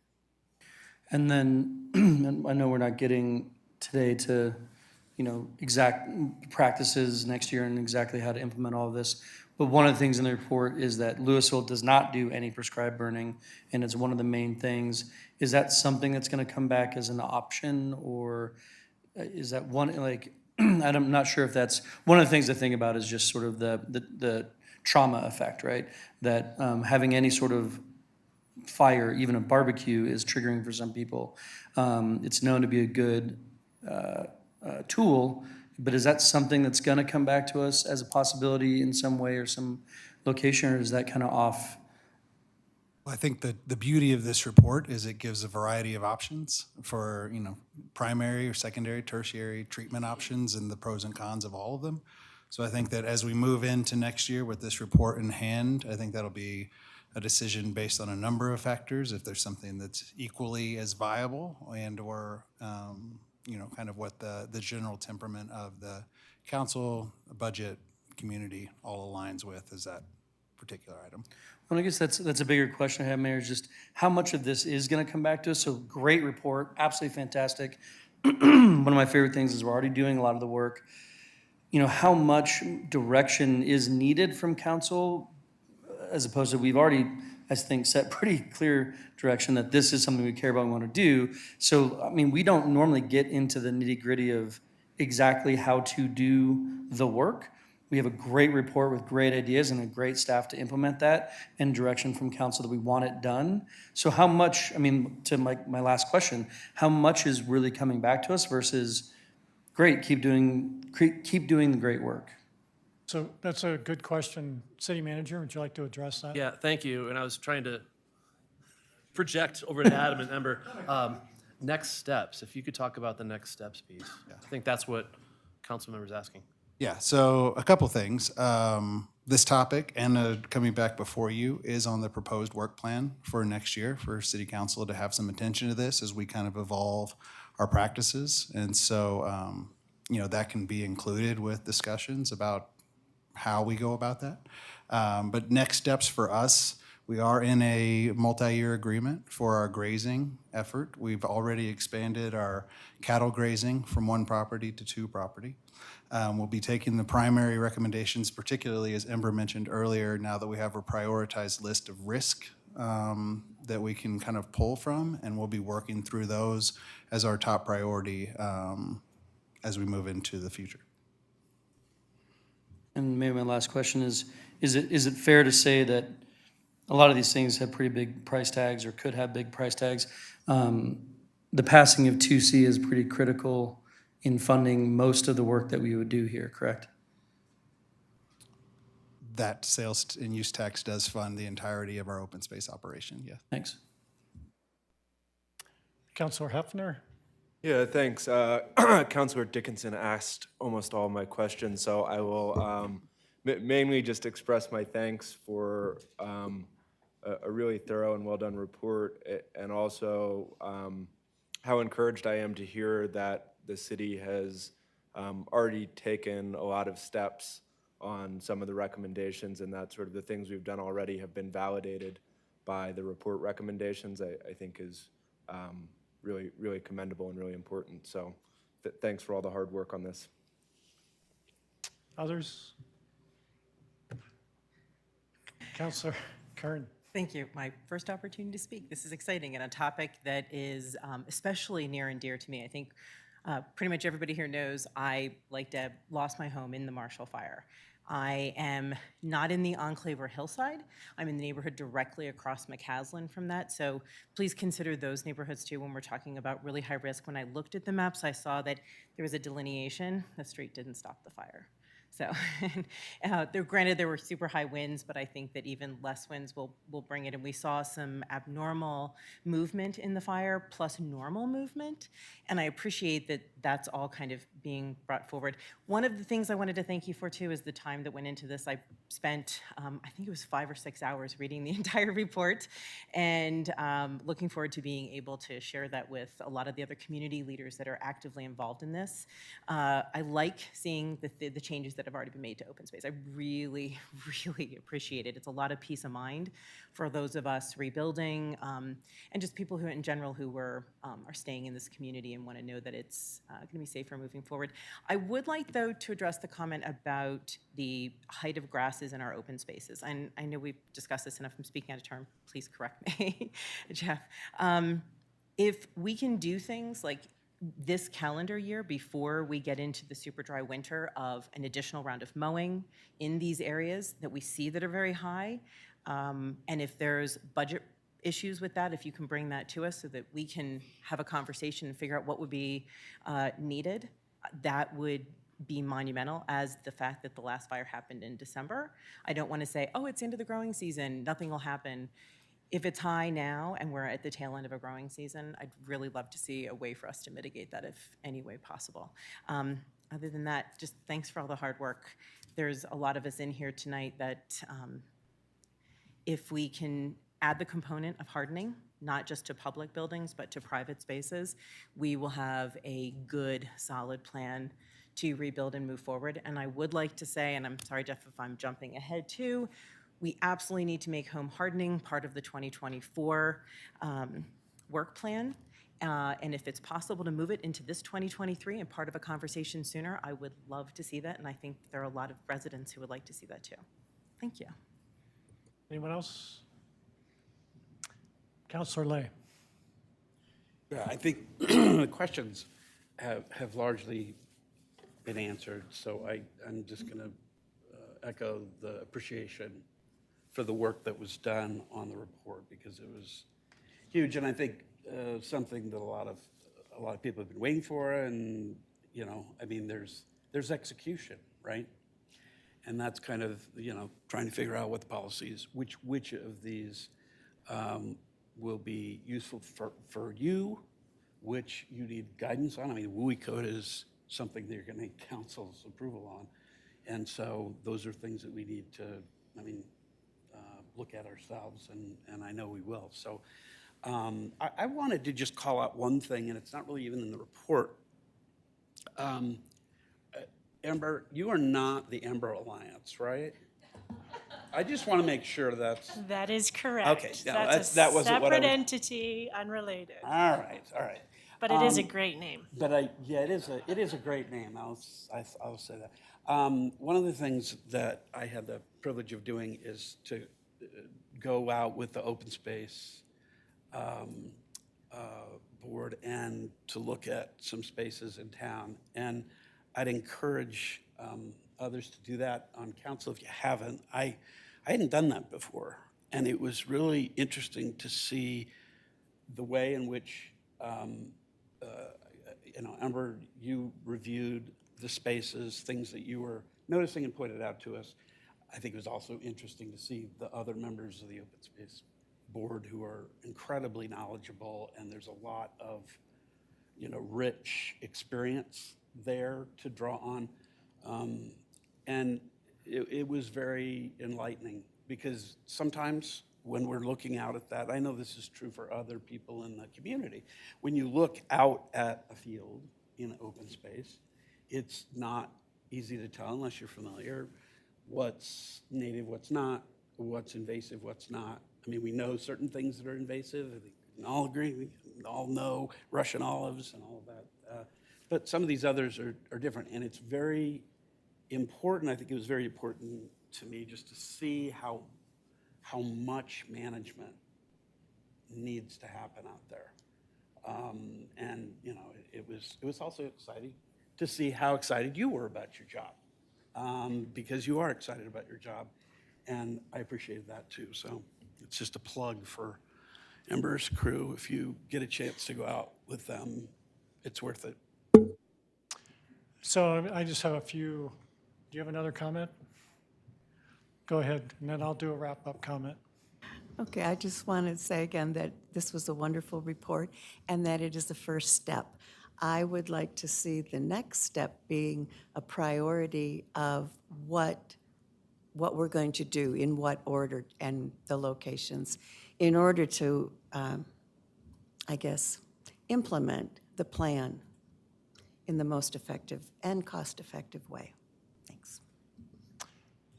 And then I know we're not getting today to, exact practices next year and exactly how to implement all of this. But one of the things in the report is that Louisville does not do any prescribed burning, and it's one of the main things. Is that something that's going to come back as an option, or is that one, I'm not sure if that's, one of the things to think about is just sort of the trauma effect, right? That having any sort of fire, even a barbecue, is triggering for some people. It's known to be a good tool, but is that something that's going to come back to us as a possibility in some way or some location, or is that kind of off? Well, I think that the beauty of this report is it gives a variety of options for, primary or secondary, tertiary treatment options and the pros and cons of all of them. So I think that as we move into next year with this report in hand, I think that'll be a decision based on a number of factors. If there's something that's equally as viable and or, kind of what the general temperament of the council, budget, community all aligns with is that particular item. Well, I guess that's a bigger question I have, Mayor, is just how much of this is going to come back to us? So great report, absolutely fantastic. One of my favorite things is we're already doing a lot of the work. You know, how much direction is needed from council as opposed to we've already, I think, set pretty clear direction that this is something we care about and want to do. So, I mean, we don't normally get into the nitty-gritty of exactly how to do the work. We have a great report with great ideas and a great staff to implement that and direction from council that we want it done. So how much, I mean, to my last question, how much is really coming back to us versus, great, keep doing the great work? So that's a good question. City Manager, would you like to address that? Yeah, thank you. And I was trying to project over to Adam and Ember. Next steps, if you could talk about the next steps piece. I think that's what council member's asking. Yeah, so a couple things. This topic and coming back before you is on the proposed work plan for next year for City Council to have some attention to this as we kind of evolve our practices. And so, you know, that can be included with discussions about how we go about that. But next steps for us, we are in a multi-year agreement for our grazing effort. We've already expanded our cattle grazing from 1 property to 2 property. We'll be taking the primary recommendations, particularly as Ember mentioned earlier, now that we have a prioritized list of risk that we can kind of pull from, and we'll be working through those as our top priority as we move into the future. And maybe my last question is it fair to say that a lot of these things have pretty big price tags or could have big price tags? The passing of 2C is pretty critical in funding most of the work that we would do here, correct? That sales and use tax does fund the entirety of our open space operation, yes. Thanks. Councilor Hefner? Yeah, thanks. Councilor Dickinson asked almost all my questions, so I will mainly just express my thanks for a really thorough and well-done report, and also how encouraged I am to hear that the city has already taken a lot of steps on some of the recommendations, and that sort of the things we've done already have been validated by the report recommendations, I think is really, really commendable and really important. So thanks for all the hard work on this. Others? Councilor Kern. Thank you. My first opportunity to speak. This is exciting and a topic that is especially near and dear to me. I think pretty much everybody here knows I, like Deb, lost my home in the Marshall Fire. I am not in the enclave or hillside. I'm in the neighborhood directly across McCaslin from that. So please consider those neighborhoods too when we're talking about really high risk. When I looked at the maps, I saw that there was a delineation. The street didn't stop the fire. So, granted, there were super high winds, but I think that even less winds will bring it. And we saw some abnormal movement in the fire plus normal movement. And I appreciate that that's all kind of being brought forward. One of the things I wanted to thank you for, too, is the time that went into this. I spent, I think it was 5 or 6 hours reading the entire report and looking forward to being able to share that with a lot of the other community leaders that are actively involved in this. I like seeing the changes that have already been made to open space. I really, really appreciate it. It's a lot of peace of mind for those of us rebuilding and just people who, in general, who are staying in this community and want to know that it's going to be safer moving forward. I would like, though, to address the comment about the height of grasses in our open spaces. And I know we've discussed this, and if I'm speaking out of turn, please correct me, Jeff. If we can do things like this calendar year before we get into the super dry winter of an additional round of mowing in these areas that we see that are very high, and if there's budget issues with that, if you can bring that to us so that we can have a conversation and figure out what would be needed, that would be monumental, as the fact that the last fire happened in December. I don't want to say, oh, it's into the growing season, nothing will happen. If it's high now and we're at the tail end of a growing season, I'd really love to see a way for us to mitigate that if any way possible. Other than that, just thanks for all the hard work. There's a lot of us in here tonight that if we can add the component of hardening, not just to public buildings, but to private spaces, we will have a good, solid plan to rebuild and move forward. And I would like to say, and I'm sorry, Jeff, if I'm jumping ahead too, We absolutely need to make home hardening part of the 2024 work plan. And if it's possible to move it into this 2023 and part of a conversation sooner, I would love to see that. And I think there are a lot of residents who would like to see that too. Thank you. Anyone else? Councilor Lay. Yeah, I think the questions have largely been answered, so I'm just going to echo the appreciation for the work that was done on the report, because it was huge, and I think something that a lot of people have been waiting for, and I mean, there's execution, right? And that's kind of trying to figure out what the policy is, which of these will be useful for you, which you need guidance on. I mean, WUI code is something that you're going to need council's approval on. And so those are things that we need to, look at ourselves, and I know we will. So I wanted to just call out one thing, and it's not really even in the report. Amber, you are not the Amber Alliance, right? I just want to make sure That is correct. Okay, no, That's that a wasn't what I separate was- entity, unrelated. All right. But it is a great name. But it is a great name. I'll say that. One of the things that I had the privilege of doing is to go out with the open space board and to look at some spaces in town. And I'd encourage others to do that on council if you haven't. I hadn't done that before, and it was really interesting to see the way in which Amber, you reviewed the spaces, things that you were noticing and pointed out to us. I think it was also interesting to see the other members of the open space board who are incredibly knowledgeable, and there's a lot of rich experience there to draw on. And it was very enlightening, because sometimes when we're looking out at that, I know this is true for other people in the community, when you look out at a field in an open space, it's not easy to tell unless you're familiar what's native, what's not, what's invasive, what's not. I mean, we know certain things that are invasive. I think we can all agree, we can all know Russian olives and all of that. But some of these others are different, and it's very important. I think it was very important to me just to see how much management needs to happen out there. And it was also exciting to see how excited you were about your job, because you are excited about your job, and I appreciated that too. So it's just a plug for Amber's crew. If you get a chance to go out with them, it's worth it. So I just have a few. Do you have another comment? Go ahead, and then I'll do a wrap-up comment. Okay, I just want to say again that this was a wonderful report and that it is the first step. I would like to see the next step being a priority of what we're going to do, in what order, and the locations, in order to, implement the plan in the most effective and cost-effective way. Thanks.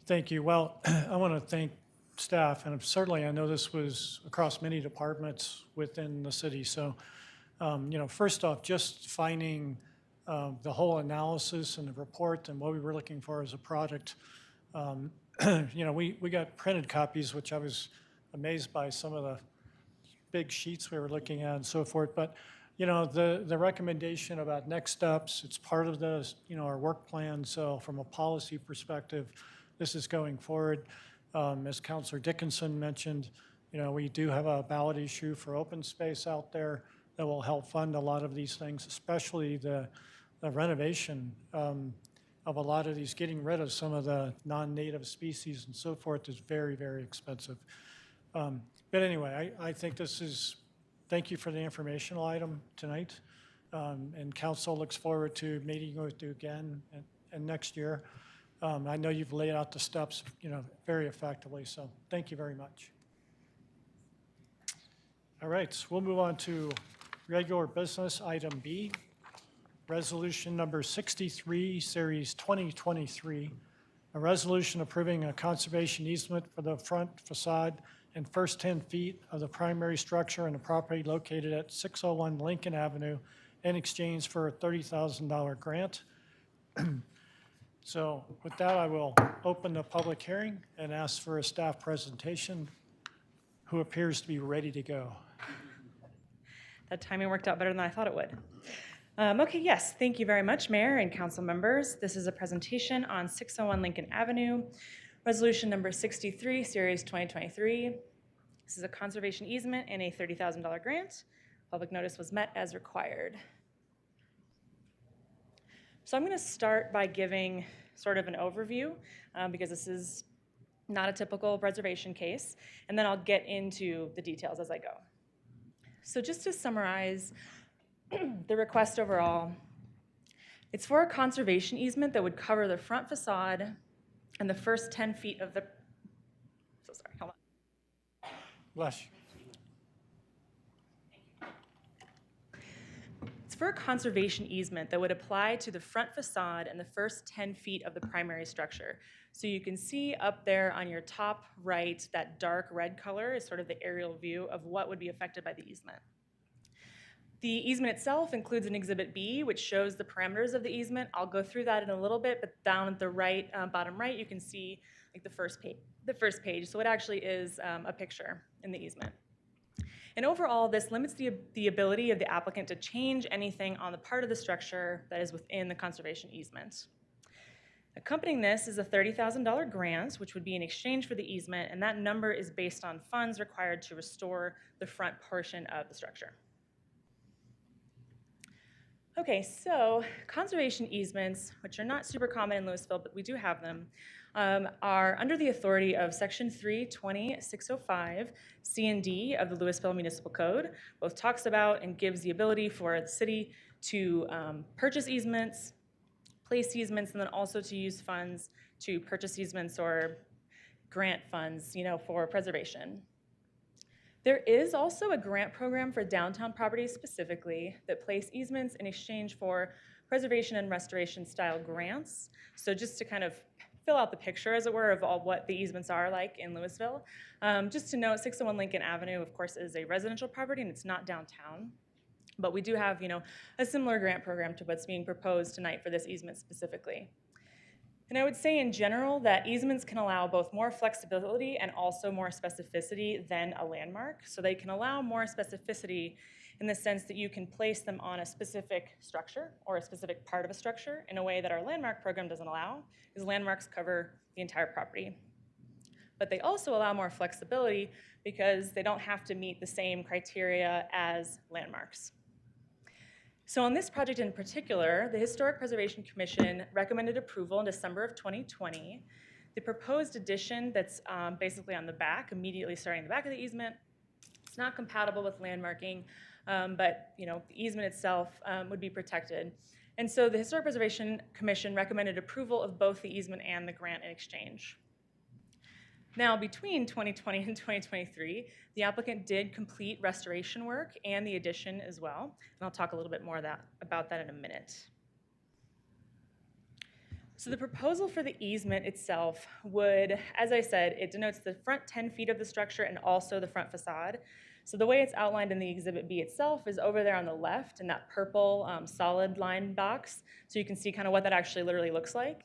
Thank you. Well, I want to thank staff, and certainly I know this was across many departments within the city. So, first off, just finding the whole analysis and the report and what we were looking for as a product. We got printed copies, which I was amazed by some of the big sheets we were looking at and so forth. But, the recommendation about next steps, it's part of the, our work plan. So from a policy perspective, this is going forward. As Councilor Dickinson mentioned, we do have a ballot issue for open space out there that will help fund a lot of these things, especially the renovation of a lot of these, getting rid of some of the non-native species and so forth is very, very expensive. But anyway, I think thank you for the informational item tonight. And council looks forward to meeting with you again and next year. I know you've laid out the steps, very effectively, so thank you very much. All right, we'll move on to regular business, item B, resolution number 63, series 2023, A resolution approving a conservation easement for the front facade and first 10 feet of the primary structure and the property located at 601 Lincoln Avenue in exchange for a $30,000 grant. So with that, I will open the public hearing and ask for a staff presentation who appears to be ready to go. That timing worked out better than I thought it would. Okay, yes, thank you very much, Mayor and council members. This is a presentation on 601 Lincoln Avenue, resolution number 63, series 2023. This is a conservation easement and a $30,000 grant. Public notice was met as required. So I'm going to start by giving sort of an overview because this is not a typical preservation case, and then I'll get into the details as I go. So just to summarize the request overall, it's for a conservation easement that would cover the front facade and the first 10 feet of the, so sorry, hold on. Bless you. It's for a conservation easement that would apply to the front facade and the first 10 feet of the primary structure. So you can see up there on your top right, that dark red color is sort of the aerial view of what would be affected by the easement. The easement itself includes an Exhibit B, which shows the parameters of the easement. I'll go through that in a little bit, but down at the right, bottom right, you can see like the first page. So it actually is a picture in the easement. And overall, this limits the ability of the applicant to change anything on the part of the structure that is within the conservation easement. Accompanying this is a $30,000 grant, which would be in exchange for the easement, and that number is based on funds required to restore the front portion of the structure. Okay, so conservation easements, which are not super common in Louisville, but we do have them, are under the authority of Section 320.605 C and D of the Louisville Municipal Code. Both talks about and gives the ability for the city to purchase easements, place easements, and then also to use funds to purchase easements or grant funds, for preservation. There is also a grant program for downtown properties specifically that place easements in exchange for preservation and restoration style grants. So just to kind of fill out the picture, as it were, of all what the easements are like in Louisville. Just to note, 601 Lincoln Avenue, of course, is a residential property and it's not downtown. But we do have, a similar grant program to what's being proposed tonight for this easement specifically. And I would say in general that easements can allow both more flexibility and also more specificity than a landmark. So they can allow more specificity in the sense that you can place them on a specific structure or a specific part of a structure in a way that our landmark program doesn't allow, because landmarks cover the entire property. But they also allow more flexibility because they don't have to meet the same criteria as landmarks. So on this project in particular, the Historic Preservation Commission recommended approval in December of 2020. The proposed addition that's basically on the back, immediately starting in the back of the easement, it's not compatible with landmarking, but the easement itself would be protected. And so the Historic Preservation Commission recommended approval of both the easement and the grant in exchange. Now, between 2020 and 2023, the applicant did complete restoration work and the addition as well, and I'll talk a little bit more about that in a minute. So the proposal for the easement itself would, as I said, it denotes the front 10 feet of the structure and also the front facade. So the way it's outlined in the Exhibit B itself is over there on the left in that purple solid line box, so you can see kind of what that actually literally looks like.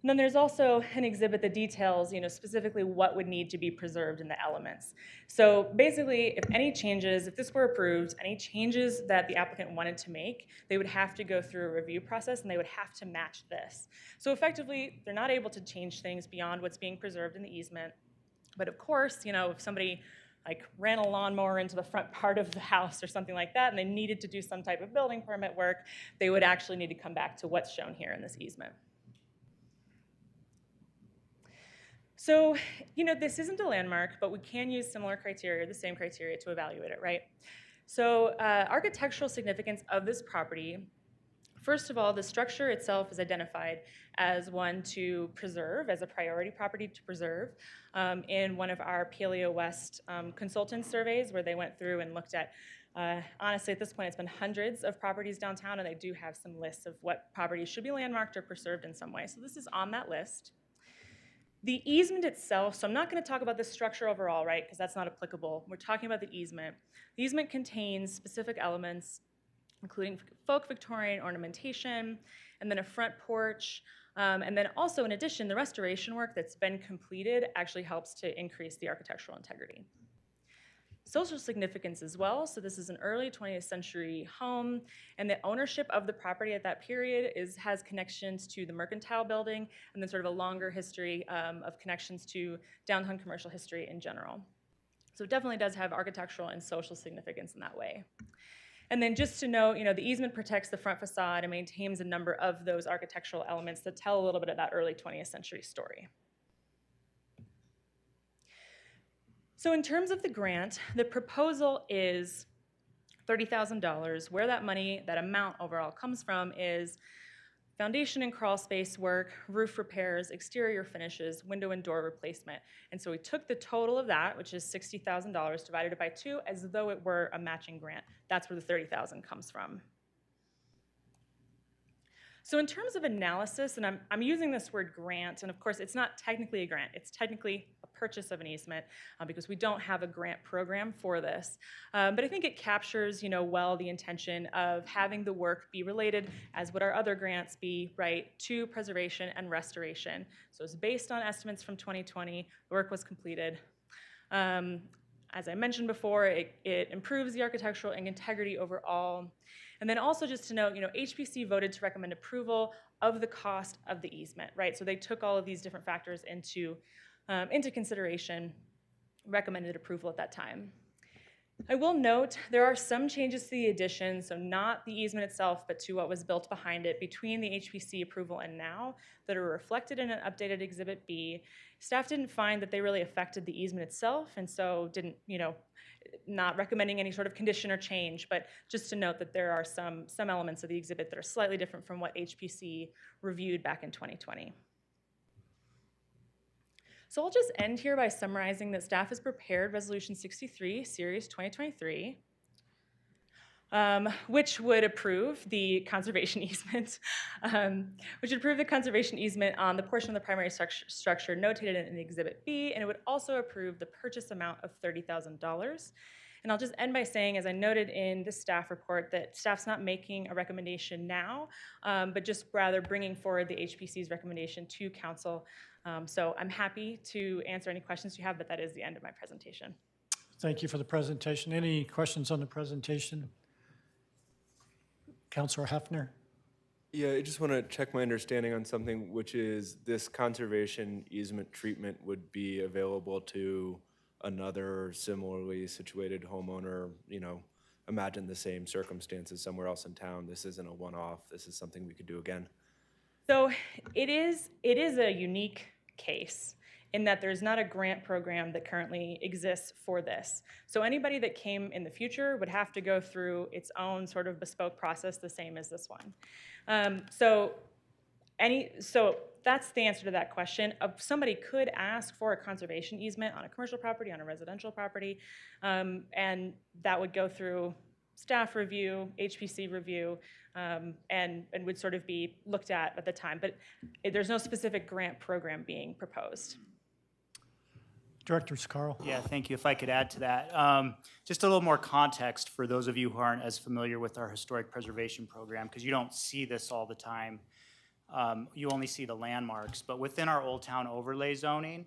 And then there's also an exhibit that details, specifically what would need to be preserved in the elements. So basically, if this were approved, any changes that the applicant wanted to make, they would have to go through a review process and they would have to match this. So effectively, they're not able to change things beyond what's being preserved in the easement. But of course, if somebody ran a lawnmower into the front part of the house or something like that, and they needed to do some type of building permit work, they would actually need to come back to what's shown here in this easement. So, this isn't a landmark, but we can use similar criteria, the same criteria to evaluate it, right? So, architectural significance of this property, first of all, the structure itself is identified as one to preserve, as a priority property to preserve, in one of our Paleo West consultant surveys where they went through and looked at, honestly, at this point, it's been hundreds of properties downtown, and they do have some lists of what properties should be landmarked or preserved in some way. So this is on that list. The easement itself, so I'm not going to talk about the structure overall, right, because that's not applicable. We're talking about the easement. The easement contains specific elements, including folk Victorian ornamentation, and then a front porch. And then also, in addition, the restoration work that's been completed actually helps to increase the architectural integrity. Social significance as well. So this is an early 20th century home, and the ownership of the property at that period has connections to the mercantile building, and then sort of a longer history of connections to downtown commercial history in general. So it definitely does have architectural and social significance in that way. And then just to note, the easement protects the front facade and maintains a number of those architectural elements that tell a little bit of that early 20th century story. So in terms of the grant, the proposal is $30,000. Where that money, that amount overall comes from is foundation and crawl space work, roof repairs, exterior finishes, window and door replacement. And so we took the total of that, which is $60,000, divided it by 2 as though it were a matching grant. That's where the $30,000 comes from. So in terms of analysis, and I'm using this word grant, and of course it's not technically a grant, it's technically a purchase of an easement because we don't have a grant program for this. But I think it captures, well the intention of having the work be related, as would our other grants be, right, to preservation and restoration. So it's based on estimates from 2020, the work was completed. As I mentioned before, it improves the architectural integrity overall. And then also just to note, HPC voted to recommend approval of the cost of the easement, right? So they took all of these different factors into consideration, recommended approval at that time. I will note there are some changes to the addition, so not the easement itself, but to what was built behind it between the HPC approval and now that are reflected in an updated Exhibit B. Staff didn't find that they really affected the easement itself, and so didn't, not recommending any sort of condition or change, but just to note that there are some elements of the exhibit that are slightly different from what HPC reviewed back in 2020. So I'll just end here by summarizing that staff has prepared Resolution 63, Series 2023, which would approve the conservation easement, on the portion of the primary structure notated in Exhibit B, and it would also approve the purchase amount of $30,000. And I'll just end by saying, as I noted in the staff report, that staff's not making a recommendation now, but just rather bringing forward the HPC's recommendation to council. So I'm happy to answer any questions you have, but that is the end of my presentation. Thank you for the presentation. Any questions on the presentation? Councilor Hefner? Yeah, I just want to check my understanding on something, which is this conservation easement treatment would be available to another similarly situated homeowner, imagine the same circumstances somewhere else in town. This isn't a one-off. This is something we could do again. So it is a unique case in that there's not a grant program that currently exists for this. So anybody that came in the future would have to go through its own sort of bespoke process, the same as this one. So that's the answer to that question. Somebody could ask for a conservation easement on a commercial property, on a residential property, and that would go through staff review, HPC review, and would sort of be looked at the time. But there's no specific grant program being proposed. Director Scarl. Yeah, thank you. If I could add to that. Just a little more context for those of you who aren't as familiar with our historic preservation program, because you don't see this all the time. You only see the landmarks. But within our Old Town overlay zoning,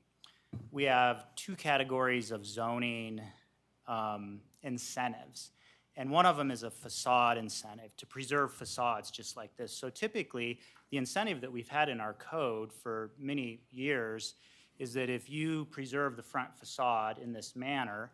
we have 2 categories of zoning incentives. And one of them is a facade incentive to preserve facades just like this. So typically, the incentive that we've had in our code for many years is that if you preserve the front facade in this manner,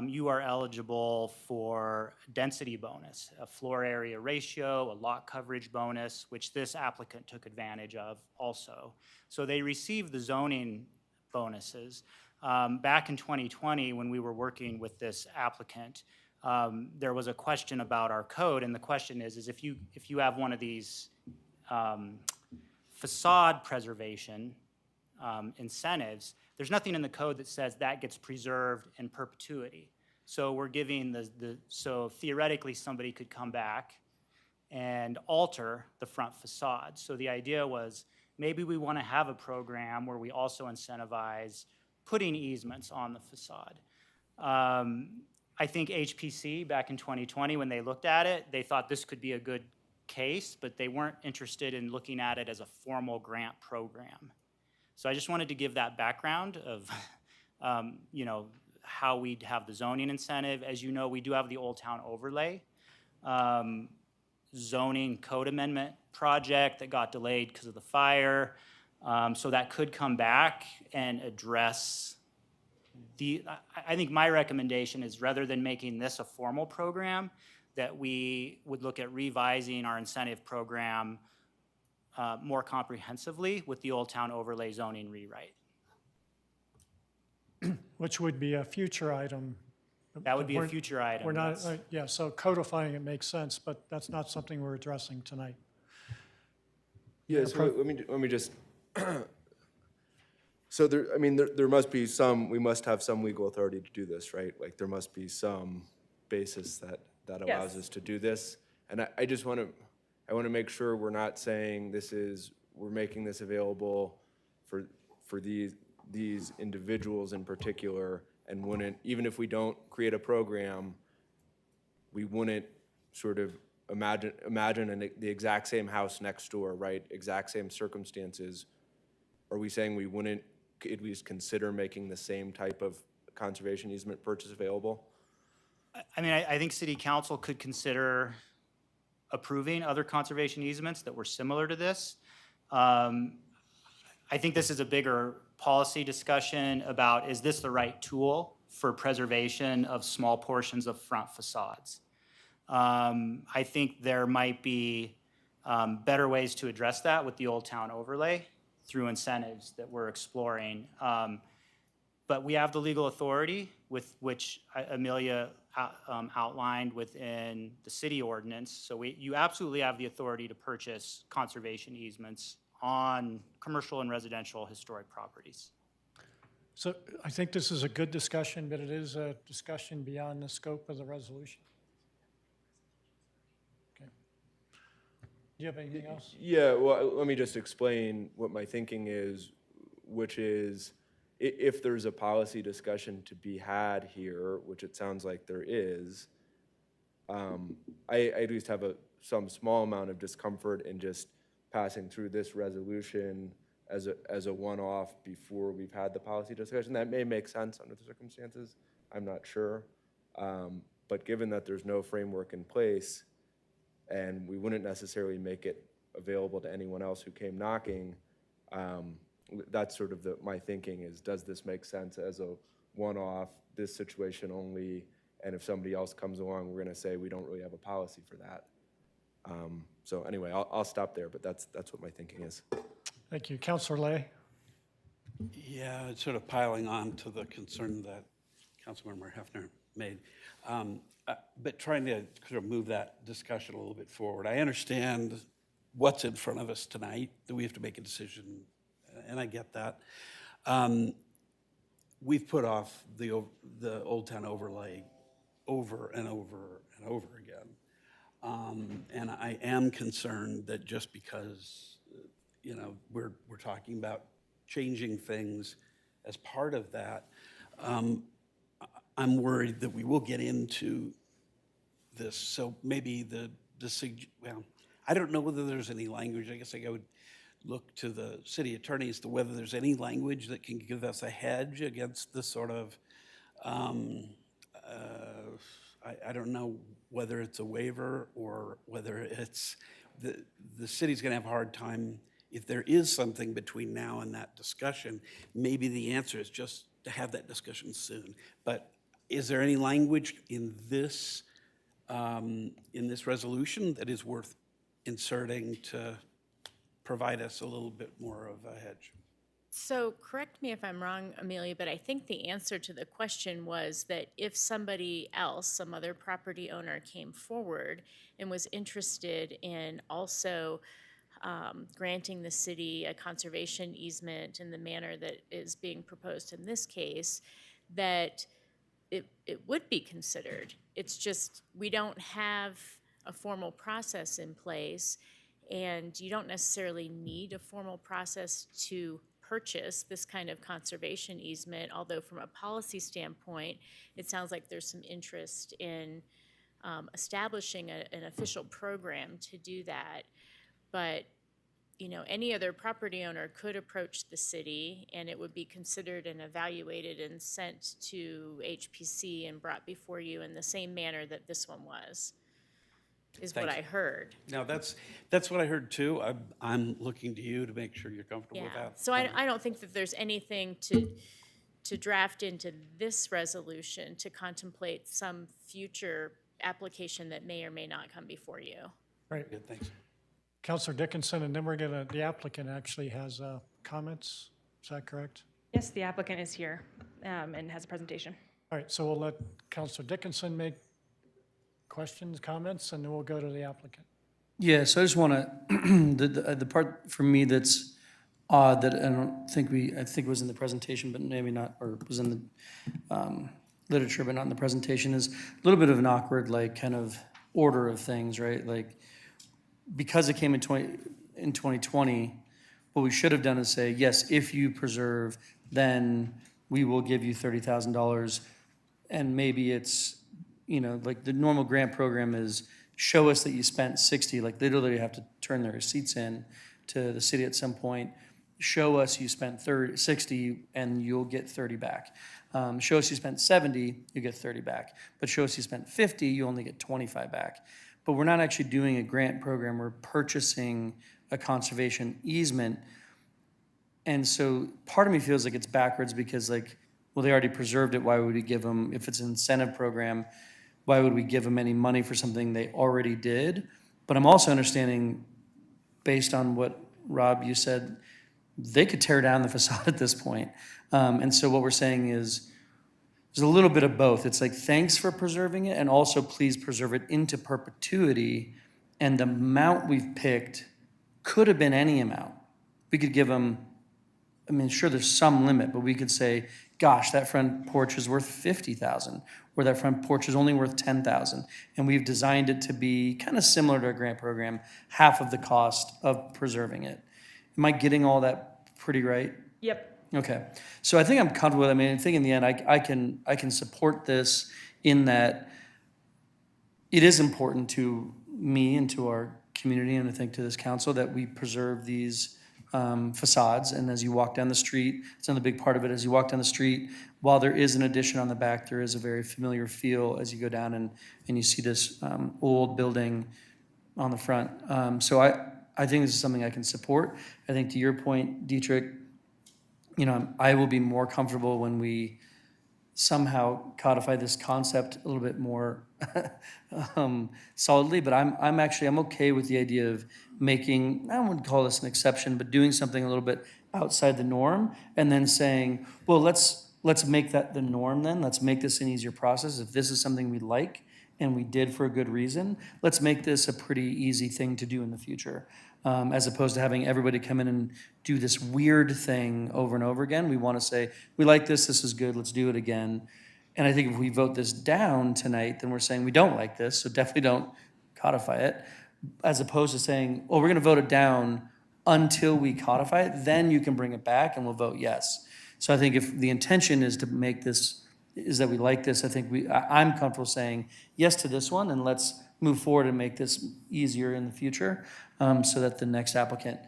you are eligible for density bonus, a floor area ratio, a lot coverage bonus, which this applicant took advantage of also. So they received the zoning bonuses. Back in 2020, when we were working with this applicant, there was a question about our code, and the question is if you have one of these facade preservation incentives, there's nothing in the code that says that gets preserved in perpetuity. So we're giving so theoretically somebody could come back and alter the front facade. So the idea was maybe we want to have a program where we also incentivize putting easements on the facade. I think HPC back in 2020, when they looked at it, they thought this could be a good case, but they weren't interested in looking at it as a formal grant program. So I just wanted to give that background of, you know, how we'd have the zoning incentive. As you know, we do have the Old Town Overlay zoning code amendment project that got delayed because of the fire. So that could come back and address I think my recommendation is, rather than making this a formal program, that we would look at revising our incentive program more comprehensively with the Old Town Overlay zoning rewrite. Which would be a future item. That would be a future item. We're not, yes. yeah, so codifying it makes sense, but that's not something we're addressing tonight. Yeah, so let me just, so there, I mean, there must be some, we must have some legal authority to do this, right? Like, there must be some basis that allows Yes. us to do this. And I just want to make sure we're not saying we're making this available for these individuals in particular, and wouldn't, even if we don't create a program, we wouldn't sort of imagine the exact same house next door, right? Exact same circumstances. Are we saying we wouldn't at least consider making the same type of conservation easement purchase available? I mean, I think City Council could consider approving other conservation easements that were similar to this. I think this is a bigger policy discussion about, is this the right tool for preservation of small portions of front facades? I think there might be better ways to address that with the Old Town Overlay through incentives that we're exploring. But we have the legal authority with which Amelia outlined within the city ordinance. So you absolutely have the authority to purchase conservation easements on commercial and residential historic properties. So I think this is a good discussion, but it is a discussion beyond the scope of the resolution. Okay. Do you have anything else? Yeah, well, let me just explain what my thinking is, which is, if there's a policy discussion to be had here, which it sounds like there is, I at least have some small amount of discomfort in just passing through this resolution as a one-off before we've had the policy discussion. That may make sense under the circumstances, I'm not sure. But given that there's no framework in place, and we wouldn't necessarily make it available to anyone else who came knocking, that's sort of my thinking is, does this make sense as a one-off, this situation only, and if somebody else comes along, we're gonna say we don't really have a policy for that. So anyway, I'll stop there, but that's what my thinking is. Thank you. Councilor Lay? Yeah, it's sort of piling on to the concern that Councilmember Hefner made, but trying to sort of move that discussion a little bit forward. I understand what's in front of us tonight, that we have to make a decision, and I get that. We've put off the Old Town Overlay over and over and over again. And I am concerned that just because, you know, we're talking about changing things as part of that, I'm worried that we will get into this. So maybe well, I don't know whether there's any language. I guess I would look to the city attorney as to whether there's any language that can give us a hedge against this sort of, I don't know whether it's a waiver or whether it's, the city's gonna have a hard time. If there is something between now and that discussion, maybe the answer is just to have that discussion soon. But is there any language in this resolution that is worth inserting to provide us a little bit more of a hedge? So correct me if I'm wrong, Amelia, but I think the answer to the question was that if somebody else, some other property owner came forward and was interested in also granting the city a conservation easement in the manner that is being proposed in this case, that it would be considered. It's just we don't have a formal process in place. And you don't necessarily need a formal process to purchase this kind of conservation easement, although from a policy standpoint, it sounds like there's some interest in establishing an official program to do that. But, you know, any other property owner could approach the city and it would be considered and evaluated and sent to HPC and brought before you in the same manner that this one was, is what Thanks. I heard. Now, that's what I heard too. I'm looking to you to make sure you're comfortable with that. So I don't think that there's anything to draft into this resolution to contemplate some future application that may or may not come before you. Right. Good, thanks. Counselor Dickinson, and then the applicant actually has comments. Is that correct? Yes, the applicant is here and has a presentation. All right, so we'll let Counselor Dickinson make questions, comments, and then we'll go to the applicant. Yeah, so I just want to, the part for me that's odd that I think was in the presentation, but maybe not, or was in the literature, but not in the presentation, is a little bit of an awkward, like, kind of order of things, right? Like, because it came in 2020, what we should have done is say, yes, if you preserve, then we will give you $30,000. And maybe it's, you know, like the normal grant program is show us that you spent 60, like they literally have to turn their receipts in to the city at some point. Show us you spent 60 and you'll get 30 back. Show us you spent 70, you get 30 back. But show us you spent 50, you only get 25 back. But we're not actually doing a grant program, we're purchasing a conservation easement. And so part of me feels like it's backwards because, like, well, they already preserved it, why would we give them, if it's an incentive program, why would we give them any money for something they already did? But I'm also understanding, based on what, Rob, you said, they could tear down the facade at this point. And so what we're saying is, there's a little bit of both. It's like, thanks for preserving it, and also please preserve it into perpetuity. And the amount we've picked could have been any amount. We could give them, I mean, sure, there's some limit, but we could say, gosh, that front porch is worth $50,000, or that front porch is only worth $10,000. And we've designed it to be kind of similar to a grant program, half of the cost of preserving it. Am I getting all that pretty right? Yep. Okay, so I think I'm comfortable with it. I mean, I think in the end, I can support this in that it is important to me and to our community, and I think to this council, that we preserve these facades. And as you walk down the street, it's another big part of it, as you walk down the street, while there is an addition on the back, there is a very familiar feel as you go down and you see this old building on the front. So I think this is something I can support. I think to your point, Dietrich, you know, I will be more comfortable when we somehow codify this concept a little bit more solidly, but I'm okay with the idea of making, I wouldn't call this an exception, but doing something a little bit outside the norm, and then saying, well, let's make that the norm then. Let's make this an easier process. If this is something we like and we did for a good reason, let's make this a pretty easy thing to do in the future. As opposed to having everybody come in and do this weird thing over and over again. We want to say, we like this is good, let's do it again. And I think if we vote this down tonight, then we're saying we don't like this, so definitely don't codify it. As opposed to saying, well, we're going to vote it down until we codify it, then you can bring it back and we'll vote yes. So I think if the intention is to make this, is that we like this, I think I'm comfortable saying yes to this one, and let's move forward and make this easier in the future, so that the next applicant,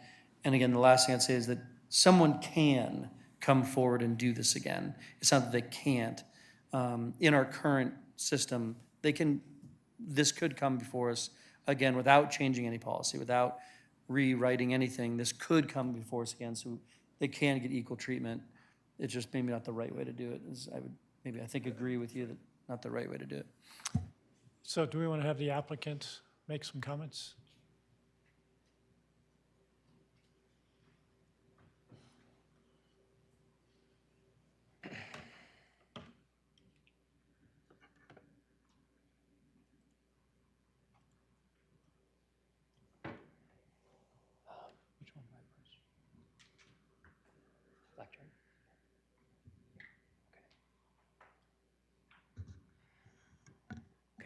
and again, the last thing I'd say is that someone can come forward and do this again. It's not that they can't. In our current system, this could come before us again without changing any policy, without rewriting anything. This could come before us again, so they can get equal treatment. It's just maybe not the right way to do it. I think agree with you that not the right way to do it. So do we want to have the applicant make some comments?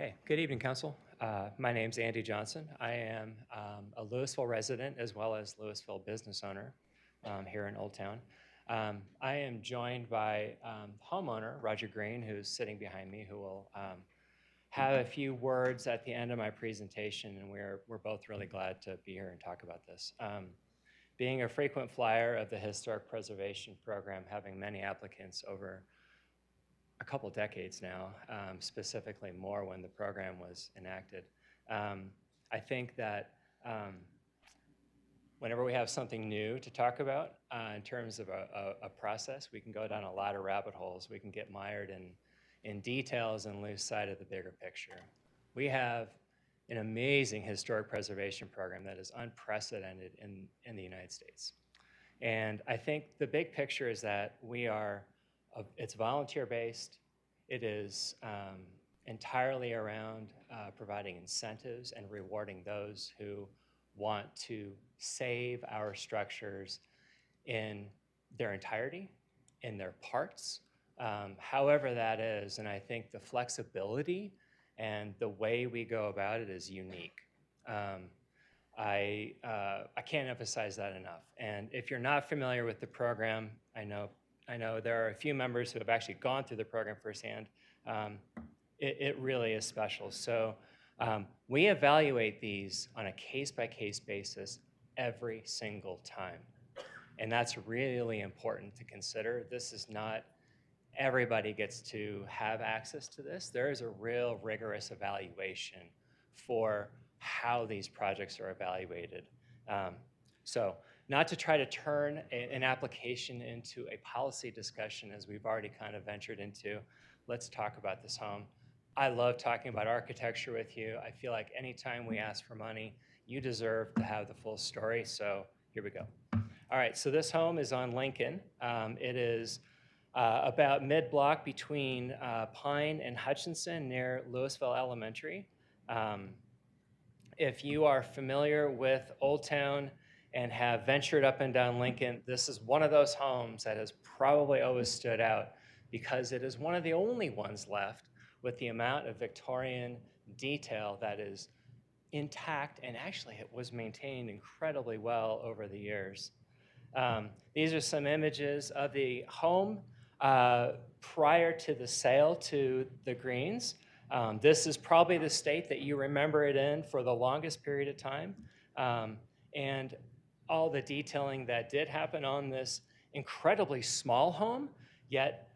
Okay, good evening, Council. My name's Andy Johnson. I am a Louisville resident as well as Louisville business owner here in Old Town. I am joined by homeowner Roger Green, who's sitting behind me, who will have a few words at the end of my presentation, and we're both really glad to be here and talk about this. Being a frequent flyer of the Historic Preservation Program, having many applicants over a couple decades now, specifically more when the program was enacted. I think that whenever we have something new to talk about in terms of a process, we can go down a lot of rabbit holes. We can get mired in details and lose sight of the bigger picture. We have an amazing historic preservation program that is unprecedented in the United States. And I think the big picture is that it's volunteer-based. It is entirely around providing incentives and rewarding those who want to save our structures in their entirety, in their parts, however that is. And I think the flexibility and the way we go about it is unique. I can't emphasize that enough. And if you're not familiar with the program, I know there are a few members who have actually gone through the program firsthand. It really is special. So we evaluate these on a case-by-case basis every single time. And that's really important to consider. This is not everybody gets to have access to this. There is a real rigorous evaluation for how these projects are evaluated. So not to try to turn an application into a policy discussion, as we've already kind of ventured into, let's talk about this home. I love talking about architecture with you. I feel like anytime we ask for money, you deserve to have the full story, so here we go. All right, so this home is on Lincoln. It is about mid-block between Pine and Hutchinson near Louisville Elementary. If you are familiar with Old Town and have ventured up and down Lincoln, this is one of those homes that has probably always stood out because it is one of the only ones left with the amount of Victorian detail that is intact, and actually it was maintained incredibly well over the years. These are some images of the home prior to the sale to the Greens. This is probably the state that you remember it in for the longest period of time. And all the detailing that did happen on this incredibly small home, yet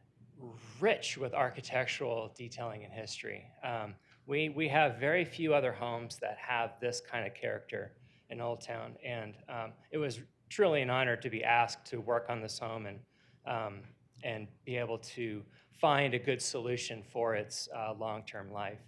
rich with architectural detailing and history. We have very few other homes that have this kind of character in Old Town, and it was truly an honor to be asked to work on this home and be able to find a good solution for its long-term life.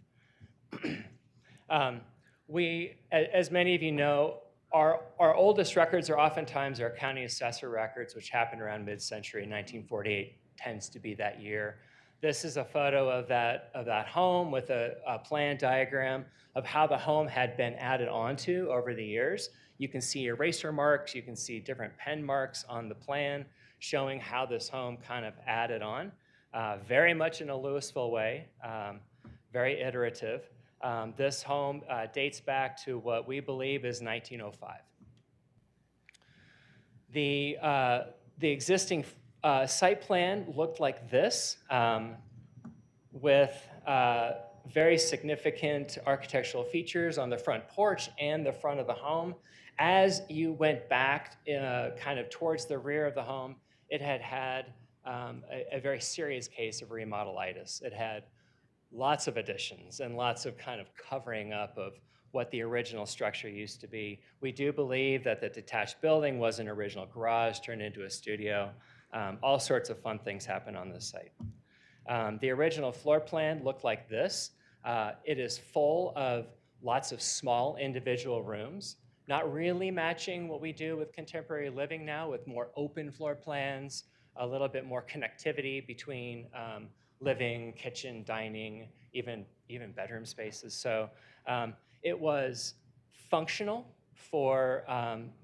As many of you know, our oldest records are oftentimes our county assessor records, which happened around mid-century. 1948 tends to be that year. This is a photo of that home with a plan diagram of how the home had been added onto over the years. You can see eraser marks, you can see different pen marks on the plan showing how this home kind of added on. Very much in a Louisville way, very iterative. This home dates back to what we believe is 1905. The existing site plan looked like this, with very significant architectural features on the front porch and the front of the home. As you went back kind of towards the rear of the home, it had a very serious case of remodelitis. It had lots of additions and lots of kind of covering up of what the original structure used to be. We do believe that the detached building was an original garage turned into a studio. All sorts of fun things happen on this site. The original floor plan looked like this. It is full of lots of small individual rooms, not really matching what we do with contemporary living now, with more open floor plans, a little bit more connectivity between living, kitchen, dining, even bedroom spaces. So it was functional for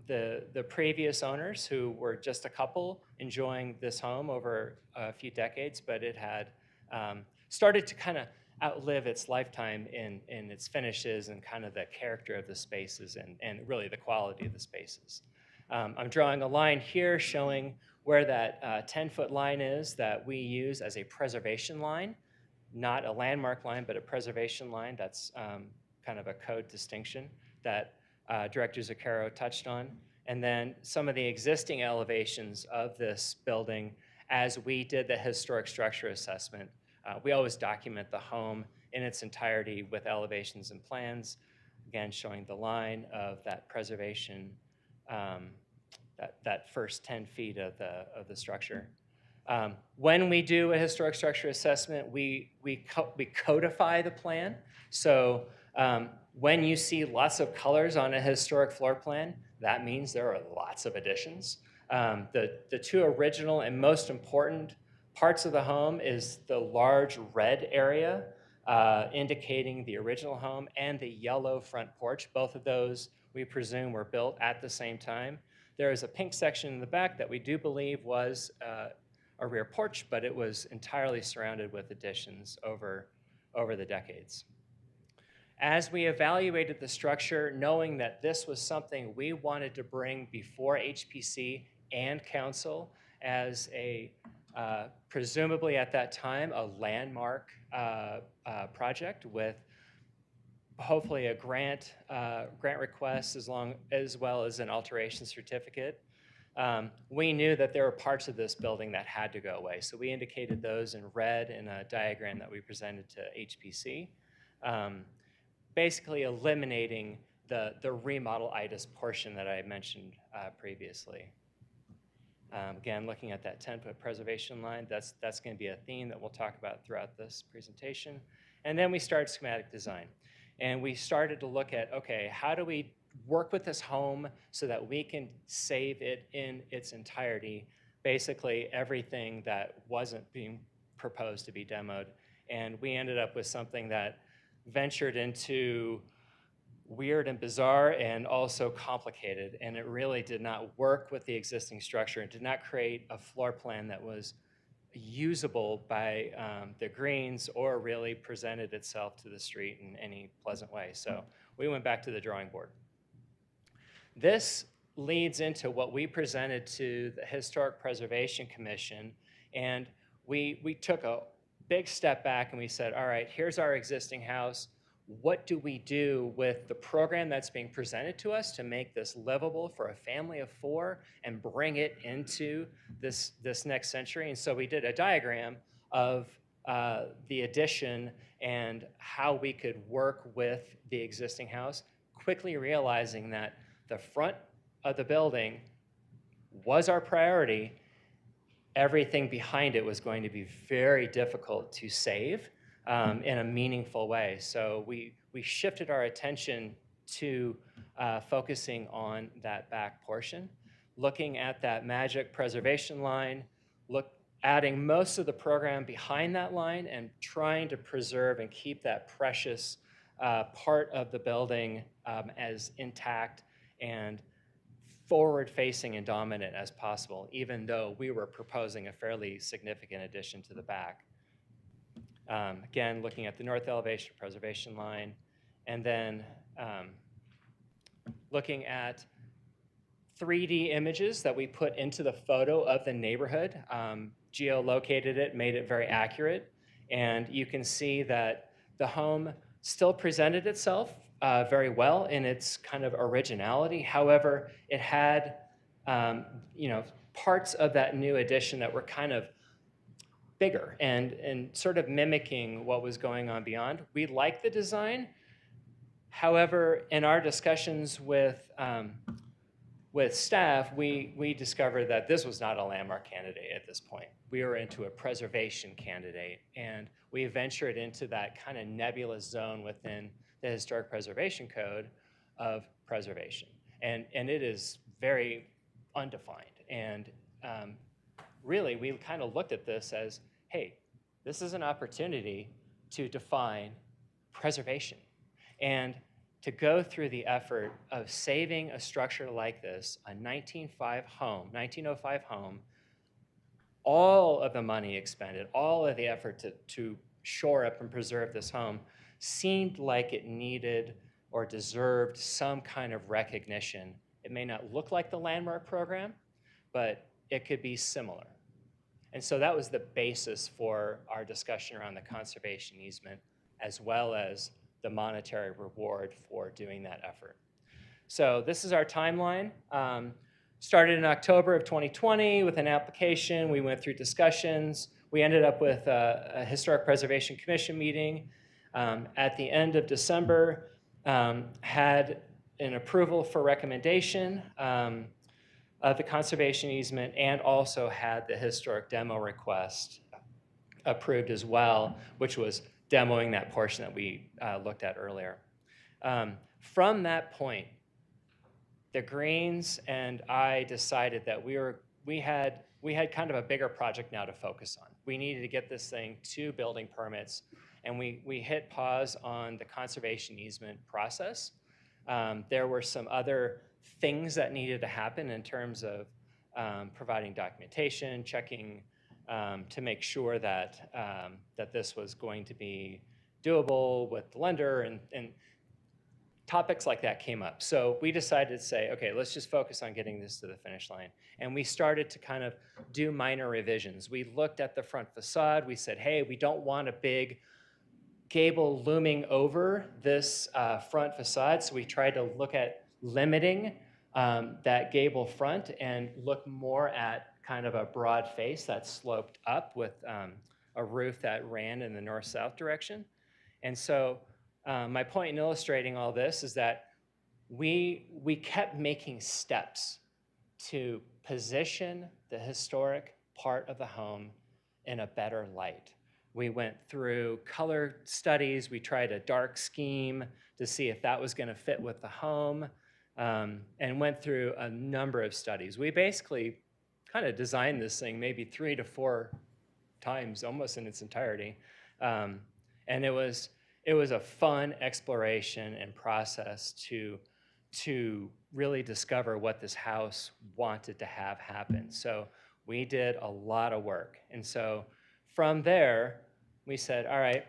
the previous owners, who were just a couple enjoying this home over a few decades, but it had started to kind of outlive its lifetime in its finishes and kind of the character of the spaces and really the quality of the spaces. I'm drawing a line here showing where that 10-foot line is that we use as a preservation line, not a landmark line, but a preservation line. That's kind of a code distinction that Director Zucchero touched on. And then some of the existing elevations of this building as we did the historic structure assessment. We always document the home in its entirety with elevations and plans, again, showing the line of that preservation, that first 10 feet of the structure. When we do a historic structure assessment, we codify the plan. So when you see lots of colors on a historic floor plan, that means there are lots of additions. The two original and most important parts of the home is the large red area indicating the original home and the yellow front porch. Both of those we presume were built at the same time. There is a pink section in the back that we do believe was a rear porch, but it was entirely surrounded with additions over the decades. As we evaluated the structure, knowing that this was something we wanted to bring before HPC and council as a, presumably at that time, a landmark project with hopefully a grant request as well as an alteration certificate. We knew that there were parts of this building that had to go away. So we indicated those in red in a diagram that we presented to HPC. Basically eliminating the remodel-itis portion that I mentioned previously. Again, looking at that 10-foot preservation line, that's going to be a theme that we'll talk about throughout this presentation. And then we started schematic design. And we started to look at, okay, how do we work with this home so that we can save it in its entirety, basically everything that wasn't being proposed to be demoed. And we ended up with something that ventured into weird and bizarre and also complicated, and it really did not work with the existing structure. It did not create a floor plan that was usable by the Greens or really presented itself to the street in any pleasant way. So we went back to the drawing board. This leads into what we presented to the Historic Preservation Commission, and we took a big step back and we said, all right, here's our existing house. What do we do with the program that's being presented to us to make this livable for a family of 4 and bring it into this next century? And so we did a diagram of the addition and how we could work with the existing house, quickly realizing that the front of the building was our priority. Everything behind it was going to be very difficult to save in a meaningful way. So we shifted our attention to focusing on that back portion, looking at that magic preservation line, adding most of the program behind that line and trying to preserve and keep that precious part of the building as intact and forward-facing and dominant as possible, even though we were proposing a fairly significant addition to the back. Again, looking at the north elevation preservation line, and then looking at 3D images that we put into the photo of the neighborhood. Geolocated it, made it very accurate, and you can see that the home still presented itself very well in its kind of originality. However, it had parts of that new addition that were kind of bigger and sort of mimicking what was going on beyond. We liked the design. However, in our discussions with staff, we discovered that this was not a landmark candidate at this point. We were into a preservation candidate, and we ventured into that kind of nebulous zone within the Historic Preservation Code of preservation. And it is very undefined. And really, we kind of looked at this as, hey, this is an opportunity to define preservation and to go through the effort of saving a structure like this, a 1905 home, all of the money expended, all of the effort to shore up and preserve this home seemed like it needed or deserved some kind of recognition. It may not look like the landmark program, but it could be similar. And so that was the basis for our discussion around the conservation easement, as well as the monetary reward for doing that effort. So this is our timeline. Started in October of 2020 with an application. We went through discussions. We ended up with a Historic Preservation Commission meeting at the end of December, had an approval for recommendation of the conservation easement, and also had the historic demo request approved as well, which was demoing that portion that we looked at earlier. From that point, the Greens and I decided that we had kind of a bigger project now to focus on. We needed to get this thing to building permits, and we hit pause on the conservation easement process. There were some other things that needed to happen in terms of providing documentation, checking to make sure that that this was going to be doable with the lender, and topics like that came up. So we decided to say, okay, let's just focus on getting this to the finish line. And we started to kind of do minor revisions. We looked at the front facade. We said, hey, we don't want a big gable looming over this front facade. So we tried to look at limiting that gable front and look more at kind of a broad face that sloped up with a roof that ran in the north-south direction. And so my point in illustrating all this is that we kept making steps to position the historic part of the home in a better light. We went through color studies. We tried a dark scheme to see if that was going to fit with the home, and went through a number of studies. We basically kind of designed this thing maybe 3 to 4 times, almost in its entirety. And it was a fun exploration and process to really discover what this house wanted to have happen. So we did a lot of work. And so from there, we said, all right,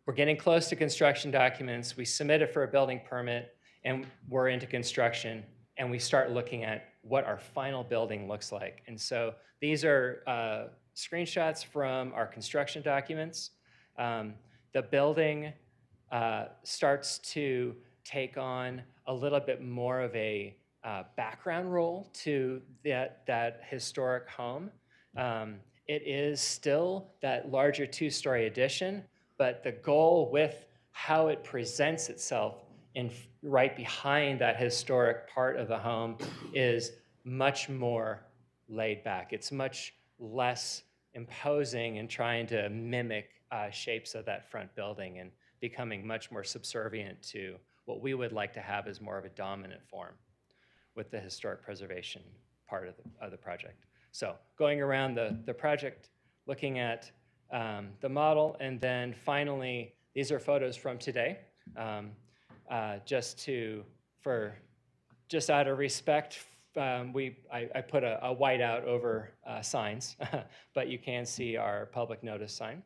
we're getting close to construction documents. We submit it for a building permit, and we're into construction, and we start looking at what our final building looks like. And so these are screenshots from our construction documents. The building starts to take on a little bit more of a background role to that historic home. It is still that larger 2-story addition, but the goal with how it presents itself right behind that historic part of the home is much more laid back. It's much less imposing and trying to mimic shapes of that front building, and becoming much more subservient to what we would like to have as more of a dominant form with the historic preservation part of the project. So going around the project, looking at the model, and then finally, these are photos from today, just out of respect. I put a whiteout over signs, but you can see our public notice sign.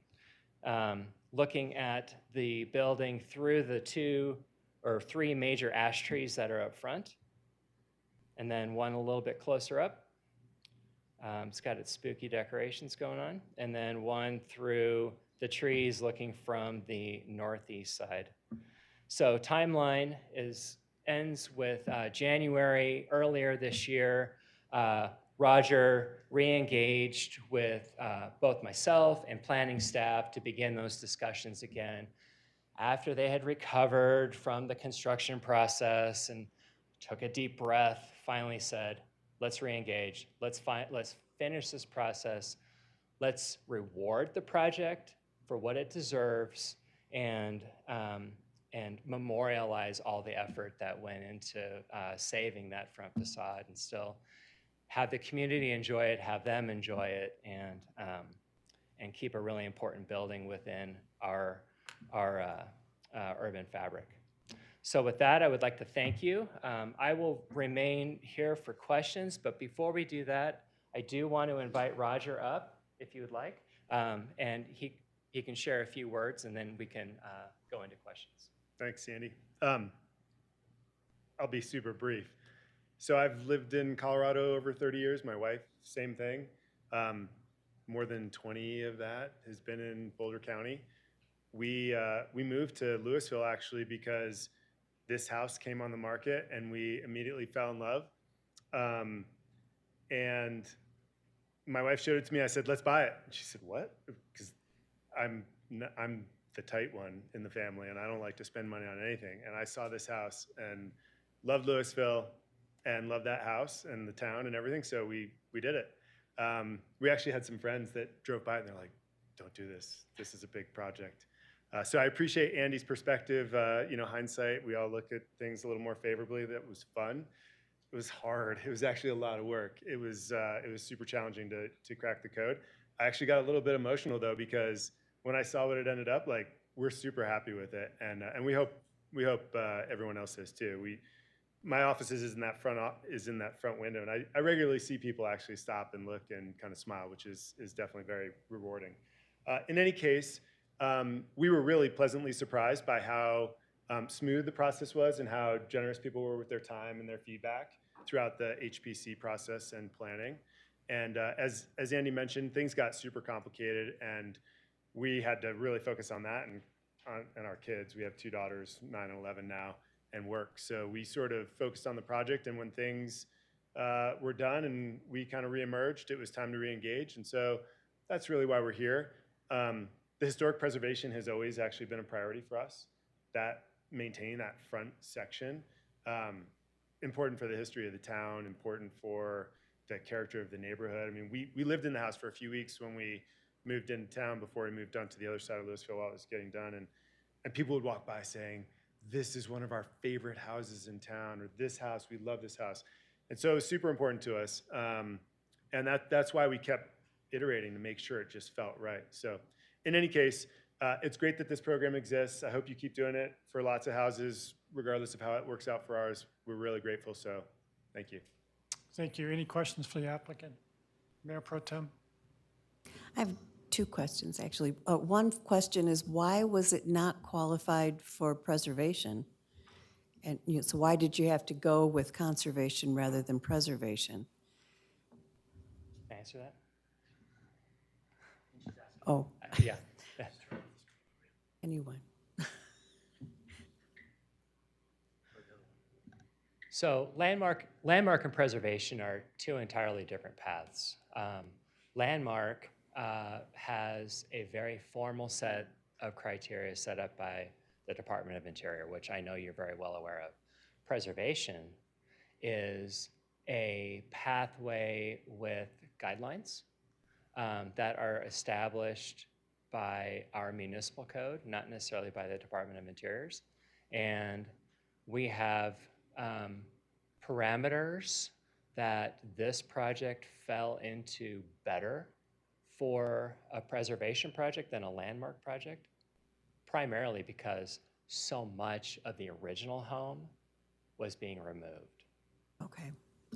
Looking at the building through the 2 or 3 major ash trees that are up front, and then one a little bit closer up. It's got its spooky decorations going on, and then one through the trees looking from the northeast side. So timeline ends with January earlier this year. Roger re-engaged with both myself and planning staff to begin those discussions again after they had recovered from the construction process and took a deep breath, finally said, let's re-engage, let's finish this process, let's reward the project for what it deserves, and memorialize all the effort that went into saving that front facade, and still have the community enjoy it, have them enjoy it, and keep a really important building within our urban fabric. So with that, I would like to thank you. I will remain here for questions, but before we do that, I do want to invite Roger up, if you would like. And he can share a few words, and then we can go into questions. Thanks, Sandy. I'll be super brief. So I've lived in Colorado over 30 years. My wife, same thing. More than 20 of that has been in Boulder County. We moved to Louisville actually because this house came on the market and we immediately fell in love. And my wife showed it to me. I said, "Let's buy it." And she said, "What?" Because I'm the tight one in the family and I don't like to spend money on anything. And I saw this house and loved Louisville and loved that house and the town and everything. So we did it. We actually had some friends that drove by and they're like, "Don't do this. This is a big project." So I appreciate Andy's perspective. Hindsight, we all look at things a little more favorably. That was fun. It was hard. It was actually a lot of work. It was super challenging to crack the code. I actually got a little bit emotional though, because when I saw what it ended up, like, we're super happy with it. And we hope everyone else is too. My office is in that front window, and I regularly see people actually stop and look and kind of smile, which is definitely very rewarding. In any case, we were really pleasantly surprised by how smooth the process was and how generous people were with their time and their feedback throughout the HPC process and planning. And as Andy mentioned, things got super complicated, and we had to really focus on that and our kids. We have 2 daughters, 9 and 11 now, and work. So we sort of focused on the project, and when things were done and we kind of reemerged, it was time to reengage. And so that's really why we're here. The historic preservation has always actually been a priority for us. That maintaining that front section, important for the history of the town, important for the character of the neighborhood. I mean, we lived in the house for a few weeks when we moved into town before we moved on to the other side of Louisville while it was getting done. And people would walk by saying, "This is one of our favorite houses in town," or "This house, we love this house." And so it was super important to us. And that's why we kept iterating to make sure it just felt right. So in any case, it's great that this program exists. I hope you keep doing it for lots of houses, regardless of how it works out for ours. We're really grateful, so thank you. Thank you. Any questions for the applicant? Mayor Pro Tem? I have 2 questions, actually. One question is, why was it not qualified for preservation? And so why did you have to go with conservation rather than preservation? Can I answer that? Oh. Yeah. Anyone? So landmark and preservation are 2 entirely different paths. Landmark has a very formal set of criteria set up by the Department of Interior, which I know you're very well aware of. Preservation is a pathway with guidelines that are established by our municipal code, not necessarily by the Department of Interiors. And we have parameters that this project fell into better for a preservation project than a landmark project, primarily because so much of the original home was being removed.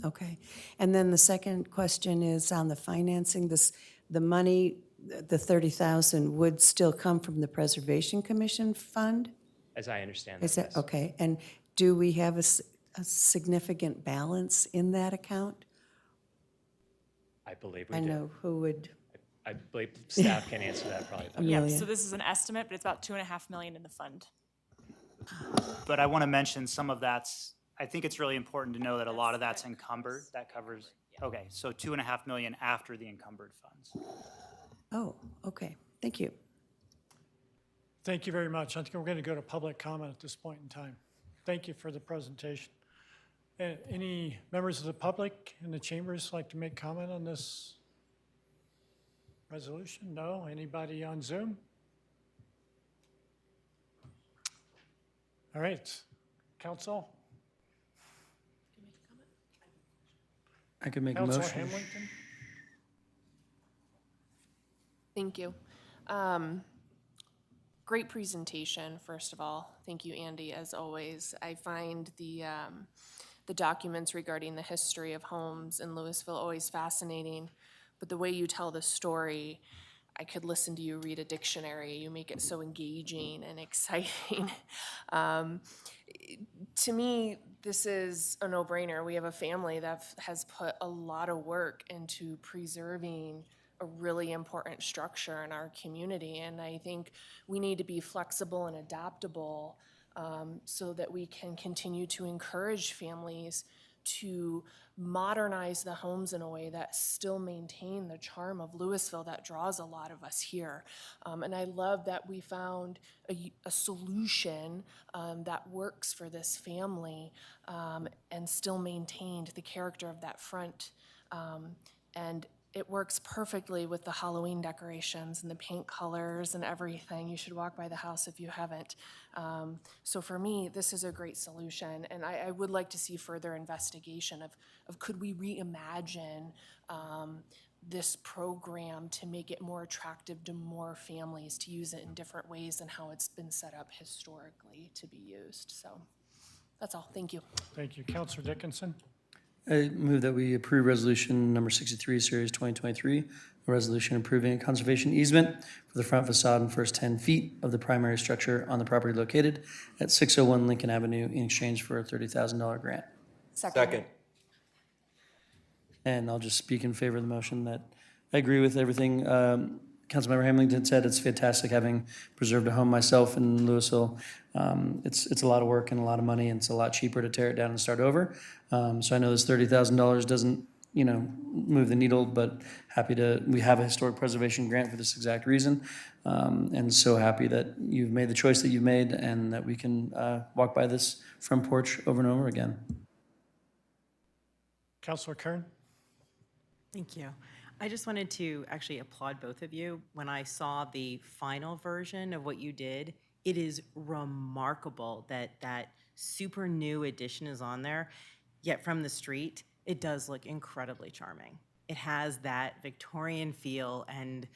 Okay. And then the second question is on the financing. The money, the $30,000 would still come from the Preservation Commission fund? As I understand Is that, okay. And do we have a significant balance in that account? I believe we I do. know who would. I believe staff can answer that probably better. Yeah, so this is an estimate, but it's about $2.5 million in the fund. But I want to mention some of I think it's really important to know that a lot of that's encumbered. That covers, okay, so $2.5 million after the encumbered funds. Oh, okay. Thank you. Thank you very much. I think we're going to go to public comment at this point in time. Thank you for the presentation. Any members of the public in the chambers like to make comment on this resolution? No? Anybody on Zoom? All right. Council? I could make a Councilor motion. Hamilton? Thank you. Great presentation, first of all. Thank you, Andy, as always. I find the documents regarding the history of homes in Louisville always fascinating, but the way you tell the story, I could listen to you read a dictionary. You make it so engaging and exciting. To me, this is a no-brainer. We have a family that has put a lot of work into preserving a really important structure in our community, and I think we need to be flexible and adaptable so that we can continue to encourage families to modernize the homes in a way that still maintain the charm of Louisville that draws a lot of us here. And I love that we found a solution that works for this family and still maintained the character of that front. And it works perfectly with the Halloween decorations and the paint colors and everything. You should walk by the house if you haven't. So for me, this is a great solution, and I would like to see further investigation of could we reimagine this program to make it more attractive to more families to use it in different ways than how it's been set up historically to be used. So that's all. Thank you. Thank you. Councilor Dickinson? I move that we approve resolution number 63, series 2023, a resolution approving a conservation easement for the front facade and first 10 feet of the primary structure on the property located at 601 Lincoln Avenue in exchange for a $30,000 grant. Second. And I'll just speak in favor of the motion that I agree with everything Councilmember Hamilton said. It's fantastic having preserved a home myself in Louisville. It's a lot of work and a lot of money, and it's a lot cheaper to tear it down and start over. So I know this $30,000 doesn't, move the needle, but we have a historic preservation grant for this exact reason. And so happy that you've made the choice that you've made and that we can walk by this front porch over and over again. Councilor Kern? Thank you. I just wanted to actually applaud both of you. When I saw the final version of what you did, it is remarkable that that super new addition is on there, yet from the street, it does look incredibly charming. It has that Victorian feel, and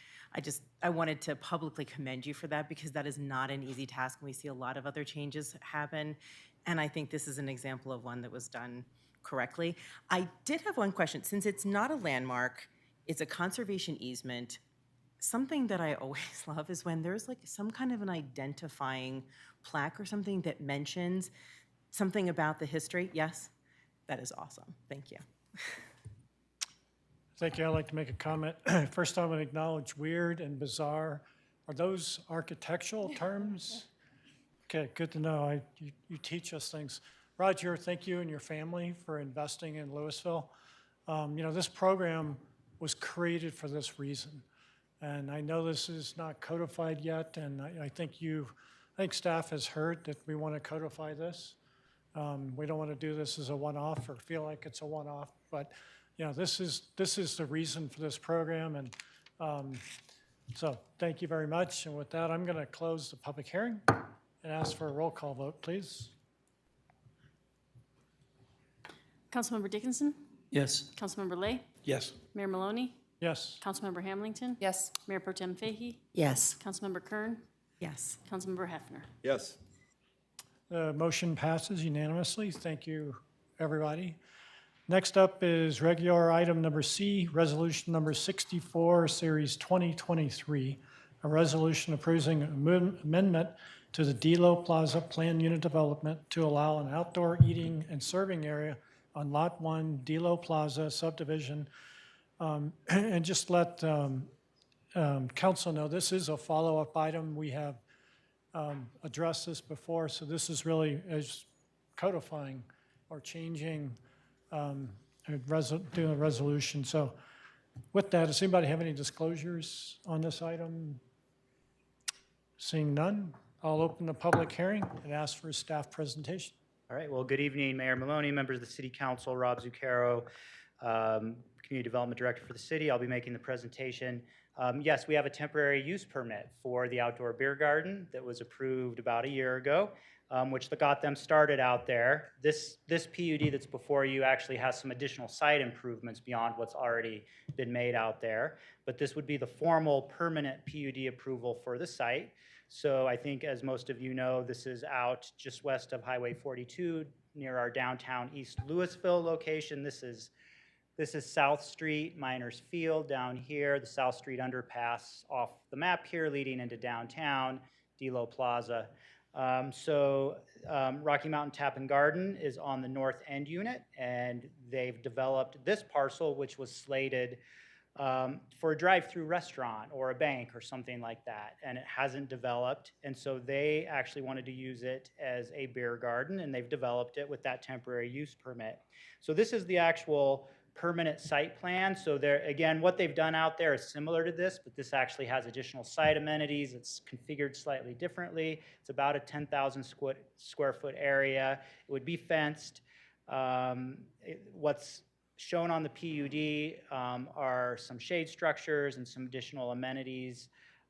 I wanted to publicly commend you for that, because that is not an easy task, and we see a lot of other changes happen, and I think this is an example of one that was done correctly. I did have one question. Since it's not a landmark, it's a conservation easement. Something that I always love is when there's like some kind of an identifying plaque or something that mentions something about the history. Yes, that is awesome. Thank you. Thank you. I'd like to make a comment. First, I want to acknowledge weird and bizarre. Are those architectural terms? Okay, good to know. You teach us things. Roger, thank you and your family for investing in Louisville. This program was created for this reason. And I know this is not codified yet, and I think staff has heard that we want to codify this. We don't want to do this as a one-off or feel like it's a one-off, but this is the reason for this program, and so thank you very much. And with that, I'm going to close the public hearing and ask for a roll call vote, please. Councilmember Dickinson? Yes. Councilmember Lay? Yes. Mayor Maloney? Yes. Councilmember Hamilton? Yes. Mayor Pro Tem Fahey? Yes. Councilmember Kern? Yes. Councilmember Hefner? Yes. The motion passes unanimously. Thank you, everybody. Next up is regular item number C, resolution number 64, series 2023, a resolution approving amendment to the Delo Plaza Plan Unit Development to allow an outdoor eating and serving area on Lot 1, Delo Plaza subdivision. And just let council know, this is a follow-up item. We have addressed this before, so this is really as codifying or changing, doing a resolution. So with that, does anybody have any disclosures on this item? Seeing none, I'll open the public hearing and ask for a staff presentation. All right, well, good evening, Mayor Maloney, members of the City Council, Rob Zucchero, Community Development Director for the city. I'll be making the presentation. Yes, we have a temporary use permit for the outdoor beer garden that was approved about a year ago, which got them started out there. This PUD that's before you actually has some additional site improvements beyond what's already been made out there. But this would be the formal permanent PUD approval for the site. So I think, as most of you know, this is out just west of Highway 42 near our downtown East Louisville location. This This is South Street, Miners Field down here, the South Street underpass off the map here leading into downtown, Delo Plaza. Rocky Mountain Tap and Garden is on the north end unit, and they've developed this parcel, which was slated for a drive-through restaurant or a bank or something like that, and it hasn't developed. And so they actually wanted to use it as a beer garden, and they've developed it with that temporary use permit. So this is the actual permanent site plan. So there, again, what they've done out there is similar to this, but this actually has additional site amenities. It's configured slightly differently. It's about a 10,000 square foot area. It would be fenced. What's shown on the PUD are some shade structures and some additional amenities.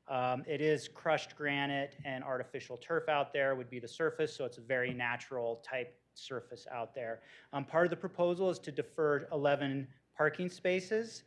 It is crushed granite and artificial turf out there would be the surface, so it's a very natural type surface out there. Part of the proposal is to defer 11 parking spaces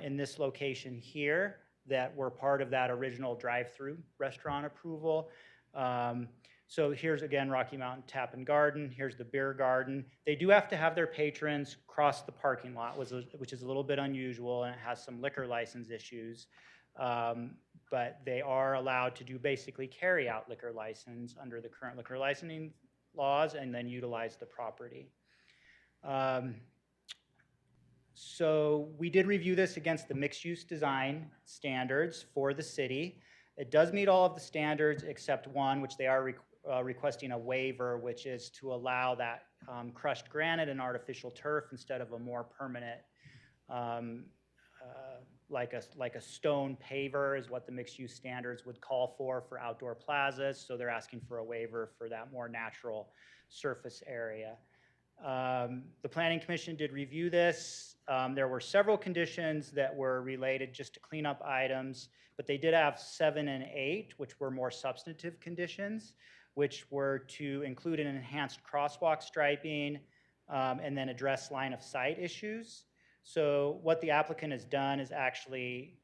in this location here that were part of that original drive-through restaurant approval. So here's again Rocky Mountain Tap and Garden. Here's the beer garden. They do have to have their patrons cross the parking lot, which is a little bit unusual, and it has some liquor license issues. But they are allowed to do basically carry out liquor license under the current liquor licensing laws and then utilize the property. So we did review this against the mixed-use design standards for the city. It does meet all of the standards except one, which they are requesting a waiver, which is to allow that crushed granite and artificial turf instead of a more permanent, like a stone paver is what the mixed-use standards would call for outdoor plazas. So they're asking for a waiver for that more natural surface area. The Planning Commission did review this. There were several conditions that were related just to cleanup items, but they did have 7 and 8, which were more substantive conditions, which were to include an enhanced crosswalk striping and then address line of sight issues. So what the applicant has done is actually,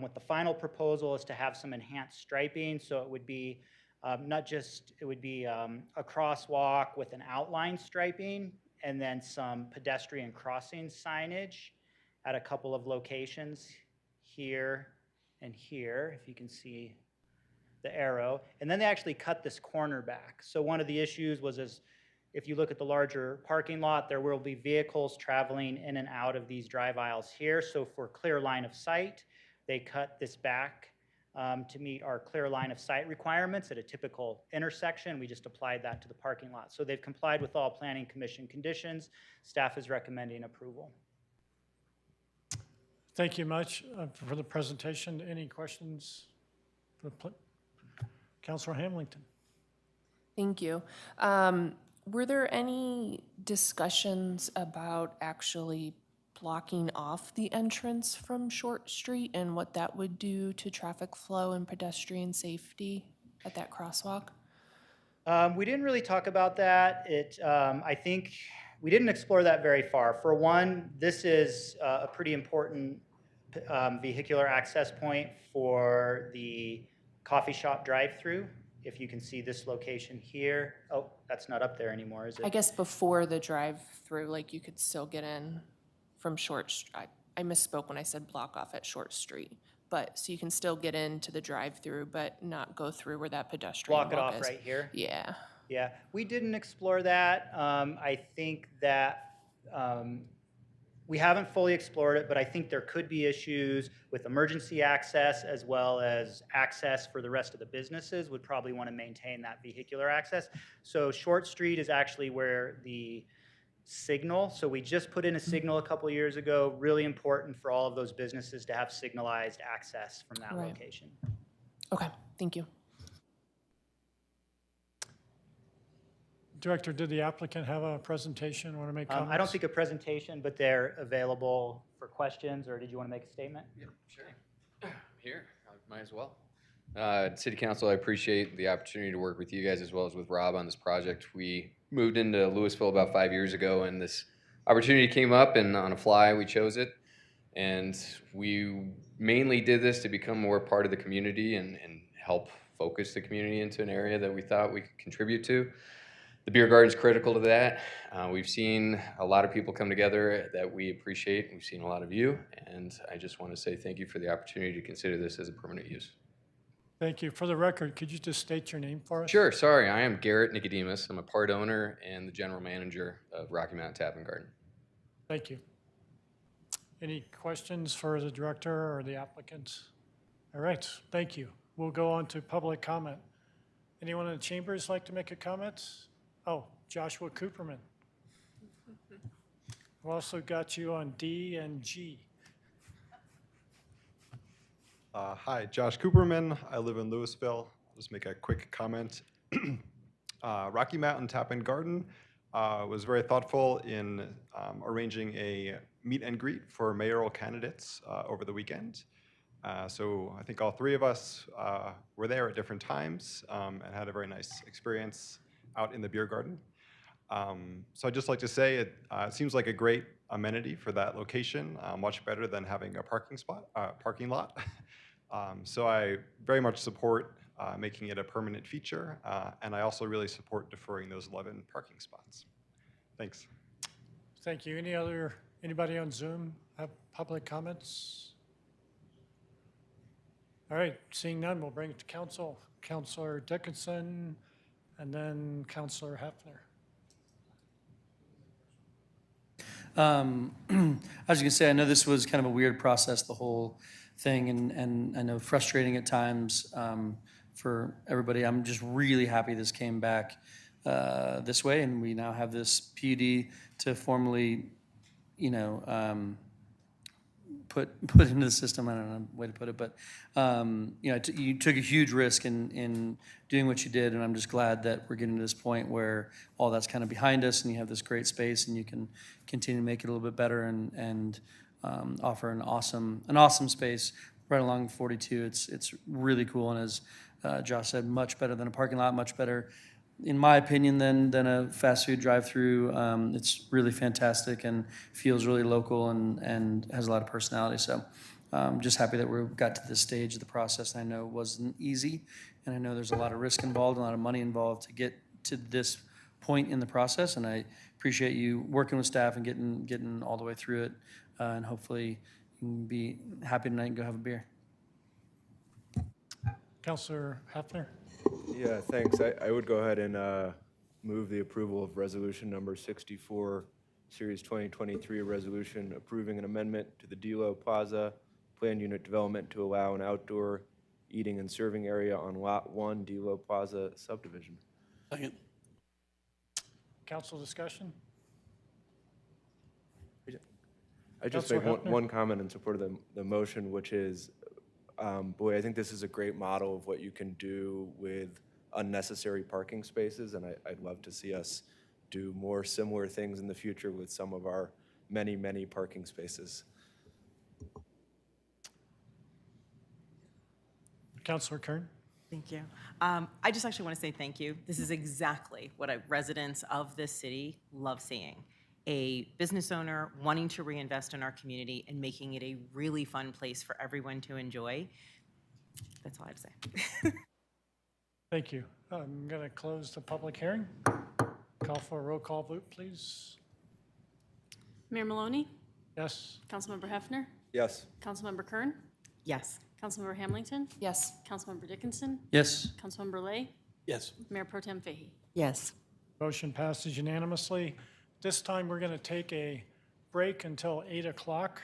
with the final proposal, is to have some enhanced striping. So it would be it would be a crosswalk with an outline striping and then some pedestrian crossing signage at a couple of locations here and here, if you can see the arrow. And then they actually cut this corner back. So one of the issues was if you look at the larger parking lot, there will be vehicles traveling in and out of these drive aisles here. So for clear line of sight, they cut this back to meet our clear line of sight requirements at a typical intersection. We just applied that to the parking lot. So they've complied with all Planning Commission conditions. Staff is recommending approval. Thank you much for the presentation. Any questions for Councilor Hamilton? Thank you. Were there any discussions about actually blocking off the entrance from Short Street and what that would do to traffic flow and pedestrian safety at that crosswalk? We didn't really talk about that. I think we didn't explore that very far. For one, this is a pretty important vehicular access point for the coffee shop drive-through. If you can see this location here. Oh, that's not up there anymore, is it? I guess before the drive-through, like you could still get in from Short Street. I misspoke when I said block off at Short Street. But, so you can still get into the drive-through, but not go through where that pedestrian Block it walk off is. right here? Yeah. Yeah, we didn't explore that. I think that we haven't fully explored it, but I think there could be issues with emergency access as well as access for the rest of the businesses would probably want to maintain that vehicular access. So Short Street is actually where the signal, so we just put in a signal a couple years ago, really important for all of those businesses to have signalized access from that Right. location. Okay, thank you. Director, did the applicant have a presentation, want to make comments? I don't think a presentation, but they're available for questions, or did you want to make a statement? Yeah, sure. Here, I might as well. City Council, I appreciate the opportunity to work with you guys as well as with Rob on this project. We moved into Louisville about 5 years ago, and this opportunity came up, and on a fly, we chose it. And we mainly did this to become more part of the community and help focus the community into an area that we thought we could contribute to. The beer garden's critical to that. We've seen a lot of people come together that we appreciate. We've seen a lot of you, and I just want to say thank you for the opportunity to consider this as a permanent use. Thank you. For the record, could you just state your name for us? Sure, sorry, I am Garrett Nicodemus. I'm a part owner and the general manager of Rocky Mountain Tap and Garden. Thank you. Any questions for the director or the applicants? All right, thank you. We'll go on to public comment. Anyone in the chambers like to make a comment? Oh, Joshua Cooperman. We've also got you on D and G. Hi, Josh Cooperman. I live in Louisville. I'll just make a quick comment. Rocky Mountain Tap and Garden was very thoughtful in arranging a meet and greet for mayoral candidates over the weekend. So I think all three of us were there at different times and had a very nice experience out in the beer garden. So I'd just like to say it seems like a great amenity for that location, much better than having a parking lot. So I very much support making it a permanent feature, and I also really support deferring those 11 parking spots. Thanks. Thank you. Anybody on Zoom have public comments? All right, seeing none, we'll bring it to council. Councilor Dickinson, and then Councilor Hefner. I was going to say, I know this was kind of a weird process, the whole thing, and I know frustrating at times for everybody. I'm just really happy this came back this way, and we now have this PUD to formally, put into the system. I don't know the way to put it, but you took a huge risk in doing what you did, and I'm just glad that we're getting to this point where all that's kind of behind us, and you have this great space, and you can continue to make it a little bit better and offer an awesome space right along 42. It's really cool, and as Josh said, much better than a parking lot, much better, in my opinion, than a fast food drive-through. It's really fantastic and feels really local and has a lot of personality. So I'm just happy that we got to this stage of the process. I know it wasn't easy, and I know there's a lot of risk involved, a lot of money involved to get to this point in the process, and I appreciate you working with staff and getting all the way through it, and hopefully you can be happy tonight and go have a beer. Councilor Hefner. Yeah, thanks. I would go ahead and move the approval of resolution number 64, series 2023, a resolution approving an amendment to the Delo Plaza Plan Unit Development to allow an outdoor eating and serving area on Lot 1, Delo Plaza subdivision. Second. Council discussion? I just Councilor make one comment in support of the motion, which is, boy, I think this is a great model of what you can do with unnecessary parking spaces, and I'd love to see us do more similar things in the future with some of our many, many parking spaces. Councilor Kern. Thank you. I just actually want to say thank you. This is exactly what residents of this city love seeing. A business owner wanting to reinvest in our community and making it a really fun place for everyone to enjoy. That's all I have to say. Thank you. I'm going to close the public hearing. Call for a roll call vote, please. Mayor Maloney? Yes. Councilmember Hefner? Yes. Councilmember Kern? Yes. Councilmember Hamilton? Yes. Councilmember Dickinson? Yes. Councilmember Lay? Yes. Mayor Pro Tem Fahey? Yes. Motion passes unanimously. This time, we're going to take a break until 8 o'clock.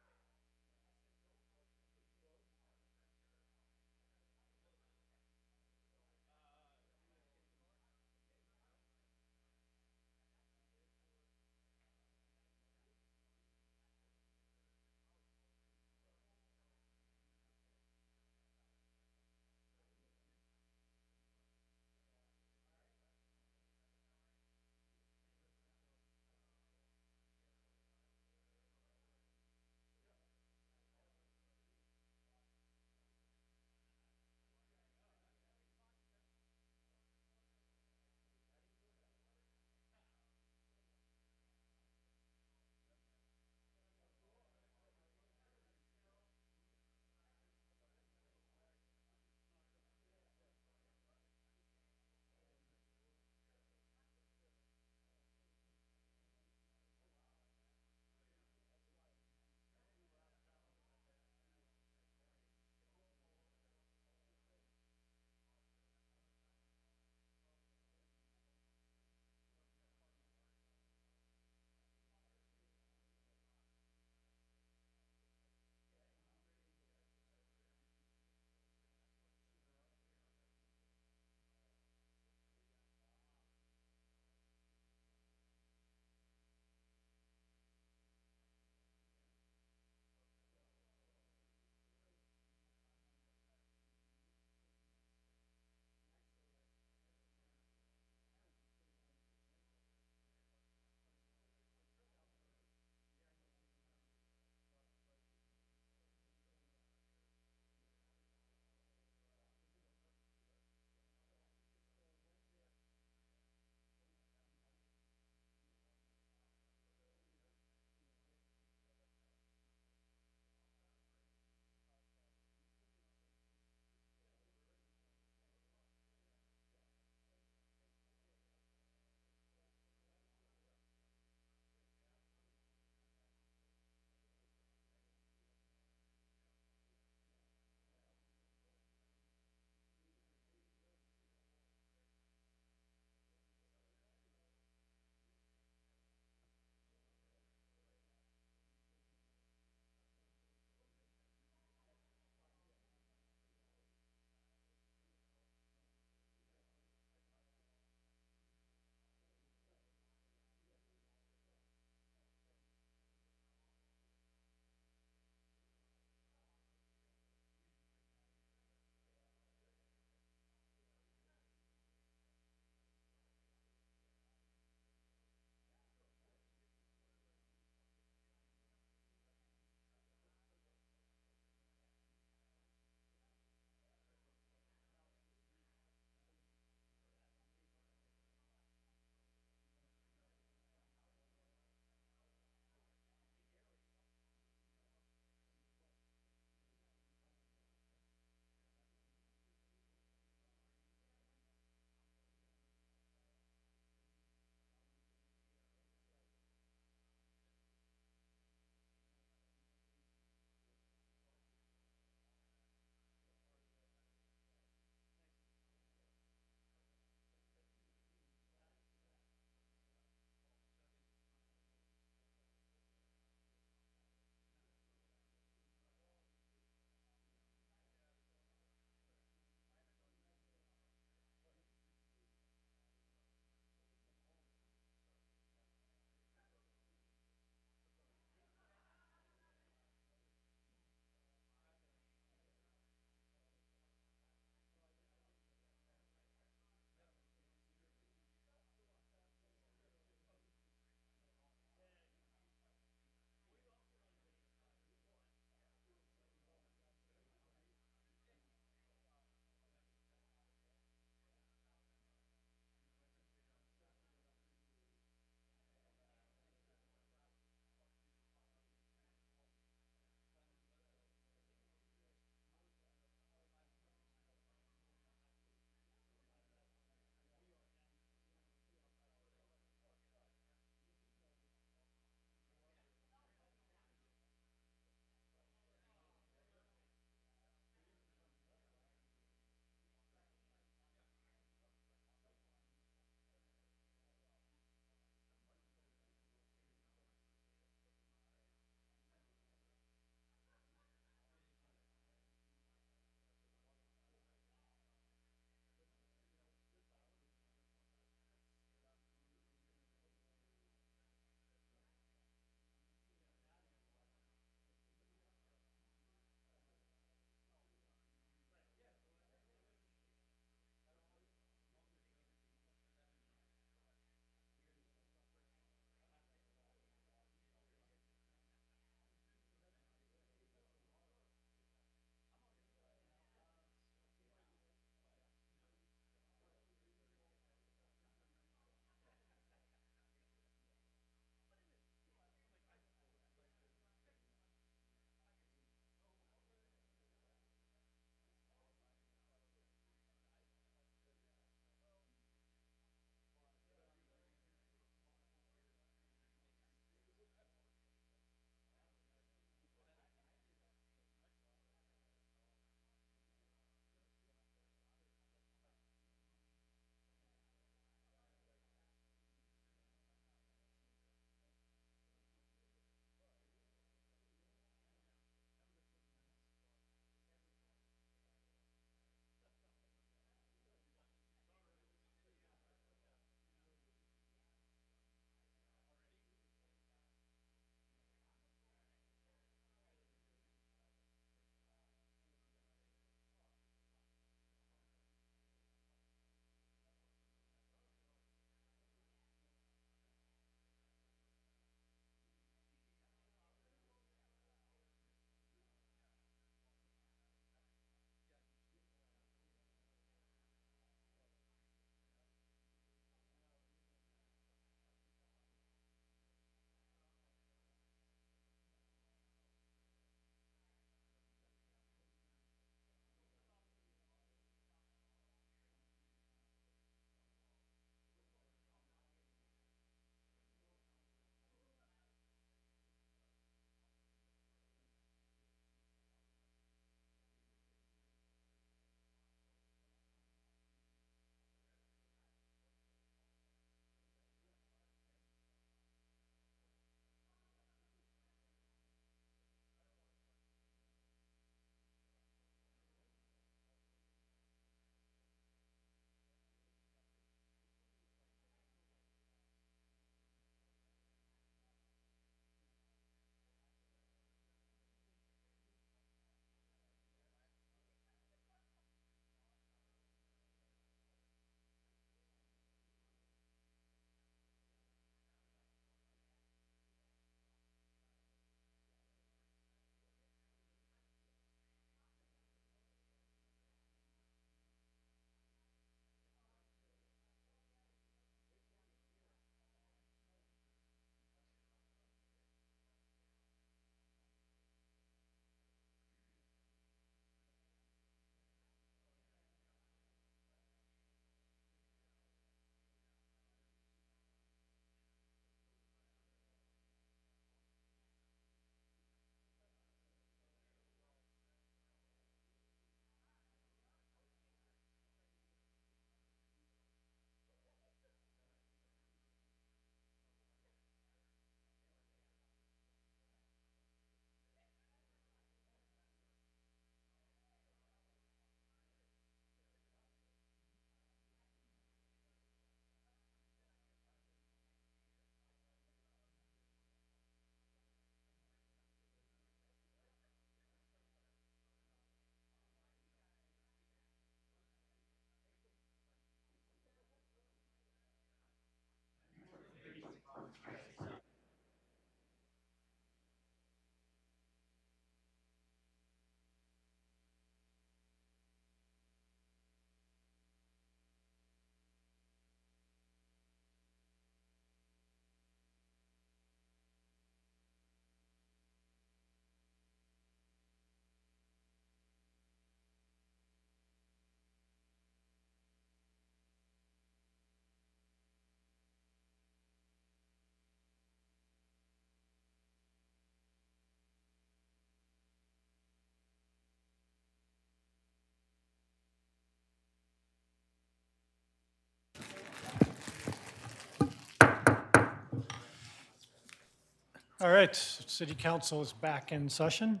All right, City Council is back in session.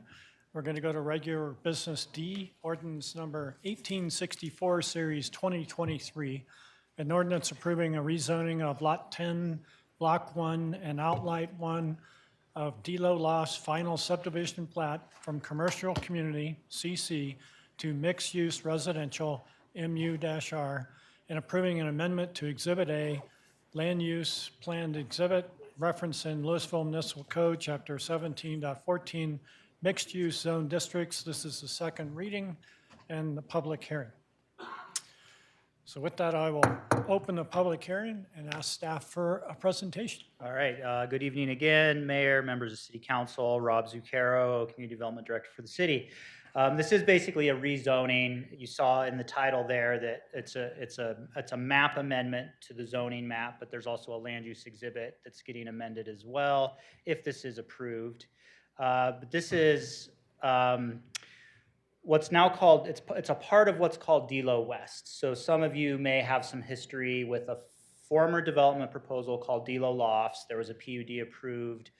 We're going to go to regular business D, ordinance number 1864, series 2023. An ordinance approving a rezoning of Lot 10, Block 1, and Outlet 1 of Delo Lofts final subdivision plat from commercial community, CC, to mixed-use residential, MU-R, and approving an amendment to Exhibit A, land use planned exhibit, reference in Louisville Municipal Code, Chapter 17.14, mixed-use zone districts. This is the second reading and the public hearing. So with that, I will open the public hearing and ask staff for a presentation. All right, good evening again, Mayor, members of City Council, Rob Zucchero, Community Development Director for the city. This is basically a rezoning. You saw in the title there that it's a map amendment to the zoning map, but there's also a land use exhibit that's getting amended as well if this is approved. But this is what's now called, it's a part of what's called Delo West. So some of you may have some history with a former development proposal called Delo Lofts. There was a PUD approved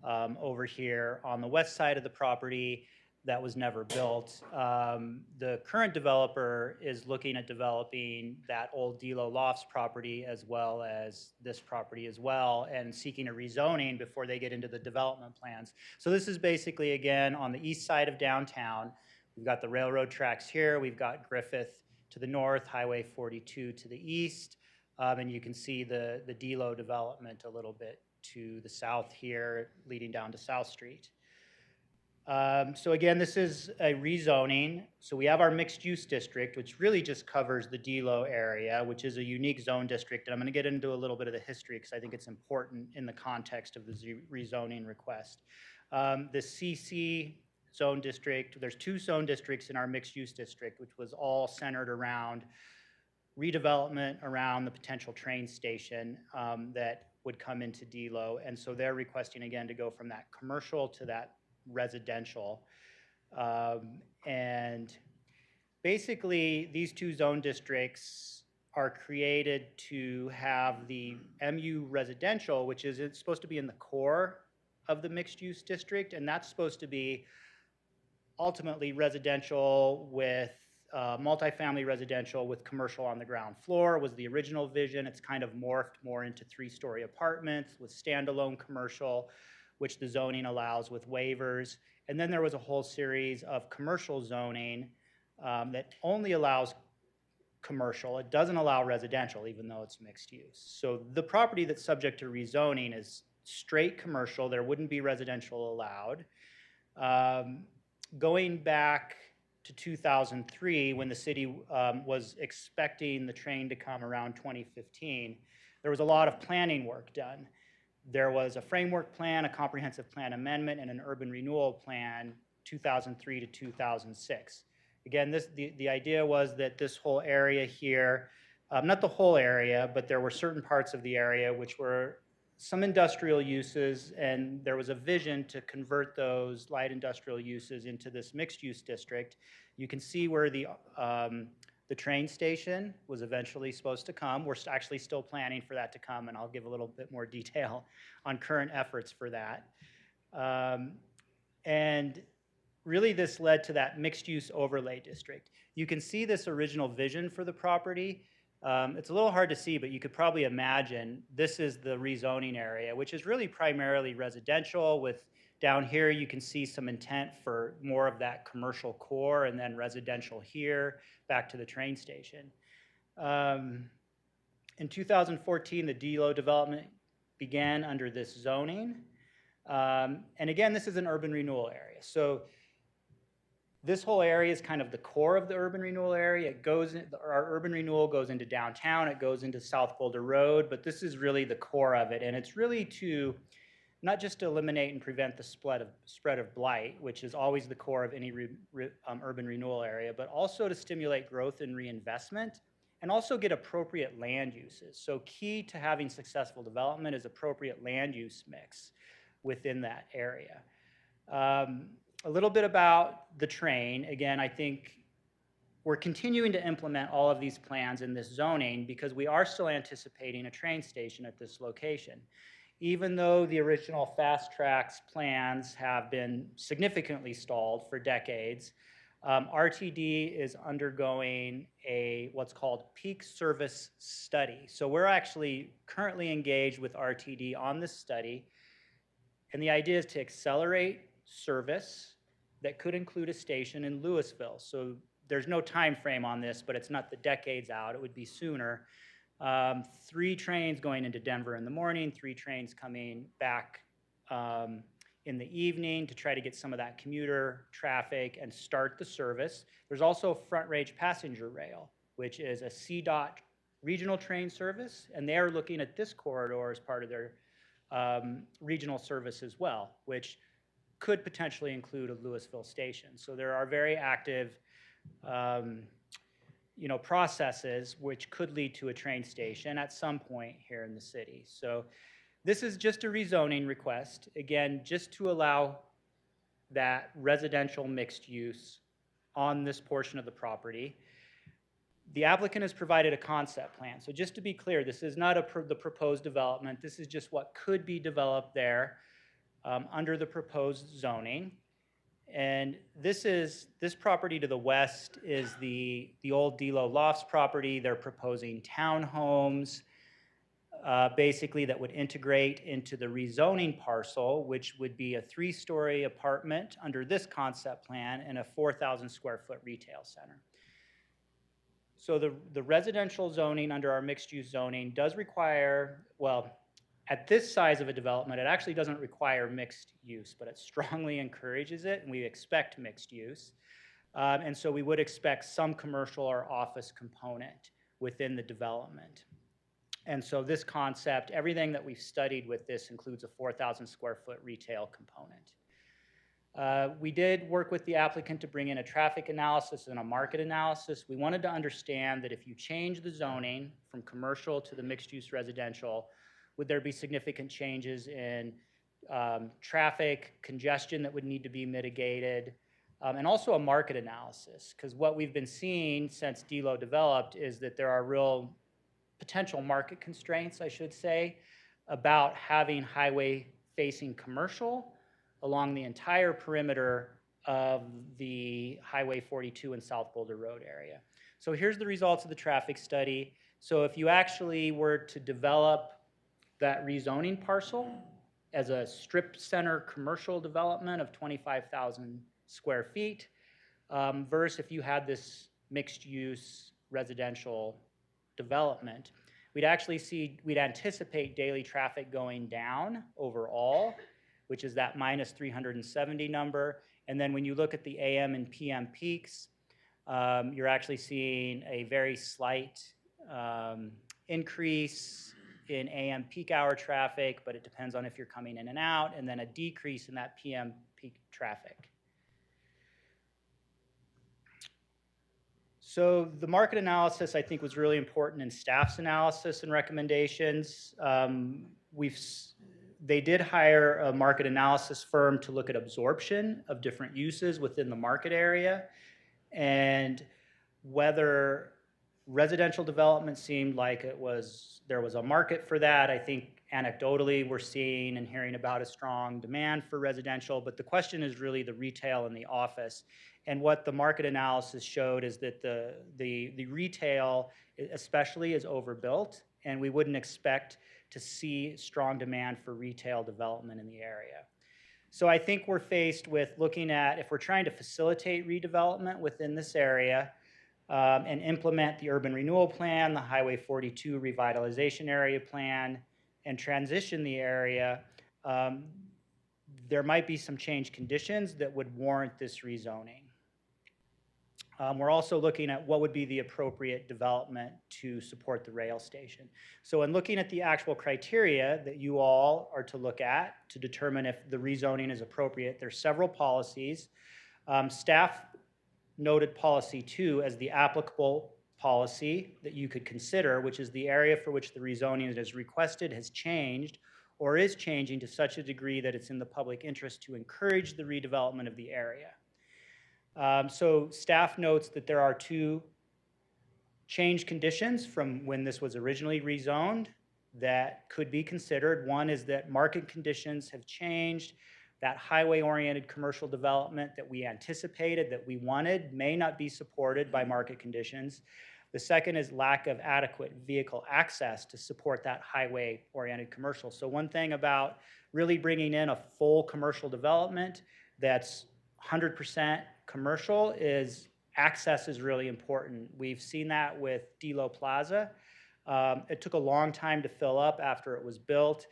over here on the west side of the property that was never built. The current developer is looking at developing that old Delo Lofts property as well as this property as well, and seeking a rezoning before they get into the development plans. So this is basically, again, on the east side of downtown. We've got the railroad tracks here. We've got Griffith to the north, Highway 42 to the east, and you can see the Delo development a little bit to the south here, leading down to South Street. So again, this is a rezoning. So we have our mixed use district, which really just covers the Delo area, which is a unique zone district. And I'm going to get into a little bit of the history because I think it's important in the context of the rezoning request. The CC zone district, there's two zone districts in our mixed use district, which was all centered around redevelopment around the potential train station that would come into Delo. And so they're requesting again to go from that commercial to that residential. And basically these two zone districts are created to have the MU residential, which is it's supposed to be in the core of the mixed use district, and that's supposed to be ultimately residential with multifamily residential with commercial on the ground floor was the original vision. It's kind of morphed more into 3-story apartments with standalone commercial, which the zoning allows with waivers. And then there was a whole series of commercial zoning that only allows commercial. It doesn't allow residential, even though it's mixed use. So the property that's subject to rezoning is straight commercial. There wouldn't be residential allowed. Going back to 2003, when the city was expecting the train to come around 2015, there was a lot of planning work done. There was a framework plan, a comprehensive plan amendment, and an urban renewal plan, 2003 to 2006. Again, the idea was that this whole area here, not the whole area, but there were certain parts of the area which were some industrial uses, and there was a vision to convert those light industrial uses into this mixed-use district. You can see where the train station was eventually supposed to come. We're actually still planning for that to come, and I'll give a little bit more detail on current efforts for that. And really this led to that mixed-use overlay district. You can see this original vision for the property. It's a little hard to see, but you could probably imagine this is the rezoning area, which is really primarily residential. With down here, you can see some intent for more of that commercial core, and then residential here, back to the train station. In 2014, the Delo development began under this zoning. And again, this is an urban renewal area. So this whole area is kind of the core of the urban renewal area. It goes in, our urban renewal goes into downtown, it goes into South Boulder Road, but this is really the core of it. And it's really to not just to eliminate and prevent the spread of blight, which is always the core of any urban renewal area, but also to stimulate growth and reinvestment, and also get appropriate land uses. So key to having successful development is appropriate land use mix within that area. A little bit about the train. Again, I think we're continuing to implement all of these plans in this zoning because we are still anticipating a train station at this location. even though the original Fast Tracks plans have been significantly stalled for decades, RTD is undergoing what's called peak service study. So we're actually currently engaged with RTD on this study, and the idea is to accelerate service that could include a station in Louisville. So there's no time frame on this, but it's not the decades out, it would be sooner. 3 trains going into Denver in the morning, 3 trains coming back in the evening to try to get some of that commuter traffic and start the service. There's also Front Range Passenger Rail, which is a CDOT regional train service, and they are looking at this corridor as part of their regional service as well, which could potentially include a Louisville station. So there are very active processes which could lead to a train station at some point here in the city. So this is just a rezoning request, again, just to allow that residential mixed use on this portion of the property. The applicant has provided a concept plan. So just to be clear, this is not the proposed development. This is just what could be developed there under the proposed zoning. And this property to the west is the old Delo Lofts property. They're proposing townhomes, basically that would integrate into the rezoning parcel, which would be a 3-story apartment under this concept plan and a 4,000 square foot retail center. So the residential zoning under our mixed use zoning does require, well, at this size of a development, it actually doesn't require mixed use, but it strongly encourages it, and we expect mixed use. And so we would expect some commercial or office component within the development. And so this concept, everything that we've studied with this includes a 4,000 square foot retail component. We did work with the applicant to bring in a traffic analysis and a market analysis. We wanted to understand that if you change the zoning from commercial to the mixed use residential, would there be significant changes in traffic, congestion that would need to be mitigated, and also a market analysis? Because what we've been seeing since Delo developed is that there are real potential market constraints, I should say, about having highway-facing commercial along the entire perimeter of the Highway 42 and South Boulder Road area. So here's the results of the traffic study. So if you actually were to develop that rezoning parcel as a strip center commercial development of 25,000 square feet, versus if you had this mixed use residential development, we'd anticipate daily traffic going down overall, which is that minus 370 number. And then when you look at the AM and PM peaks, you're actually seeing a very slight increase in AM peak hour traffic, but it depends on if you're coming in and out, and then a decrease in that PM peak traffic. So the market analysis, I think, was really important in staff's analysis and recommendations. They did hire a market analysis firm to look at absorption of different uses within the market area, and whether residential development seemed like there was a market for that. I think anecdotally we're seeing and hearing about a strong demand for residential, but the question is really the retail and the office. And what the market analysis showed is that the retail especially is overbuilt, and we wouldn't expect to see strong demand for retail development in the area. So I think we're faced with looking at, if we're trying to facilitate redevelopment within this area, and implement the urban renewal plan, the Highway 42 revitalization area plan, and transition the area, there might be some change conditions that would warrant this rezoning. We're also looking at what would be the appropriate development to support the rail station. So in looking at the actual criteria that you all are to look at to determine if the rezoning is appropriate, there's several policies. Staff noted policy 2 as the applicable policy that you could consider, which is the area for which the rezoning that is requested has changed or is changing to such a degree that it's in the public interest to encourage the redevelopment of the area. So staff notes that there are 2 change conditions from when this was originally rezoned. that could be considered. One is that market conditions have changed, that highway-oriented commercial development that we anticipated, that we wanted, may not be supported by market conditions. The second is lack of adequate vehicle access to support that highway-oriented commercial. So one thing about really bringing in a full commercial development that's 100% commercial is access is really important. We've seen that with Delo Plaza. It took a long time to fill up after it was built.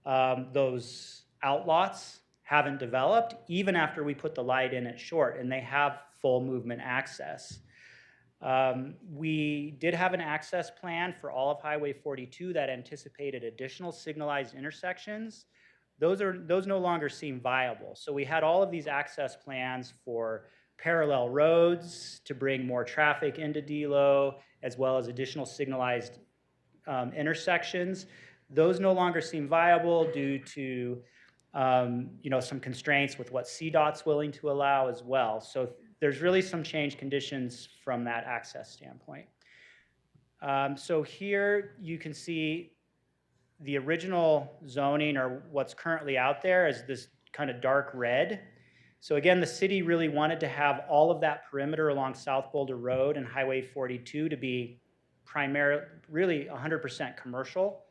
Those outlots haven't developed, even after we put the light in at Short, and they have full movement access. We did have an access plan for all of Highway 42 that anticipated additional signalized intersections. Those no longer seem viable. So we had all of these access plans for parallel roads to bring more traffic into Delo, as well as additional signalized intersections. Those no longer seem viable due to some constraints with what CDOT's willing to allow as well. So there's really some change conditions from that access standpoint. So here you can see the original zoning, or what's currently out there, is this kind of dark red. So again, the city really wanted to have all of that perimeter along South Boulder Road and Highway 42 to be really 100% commercial,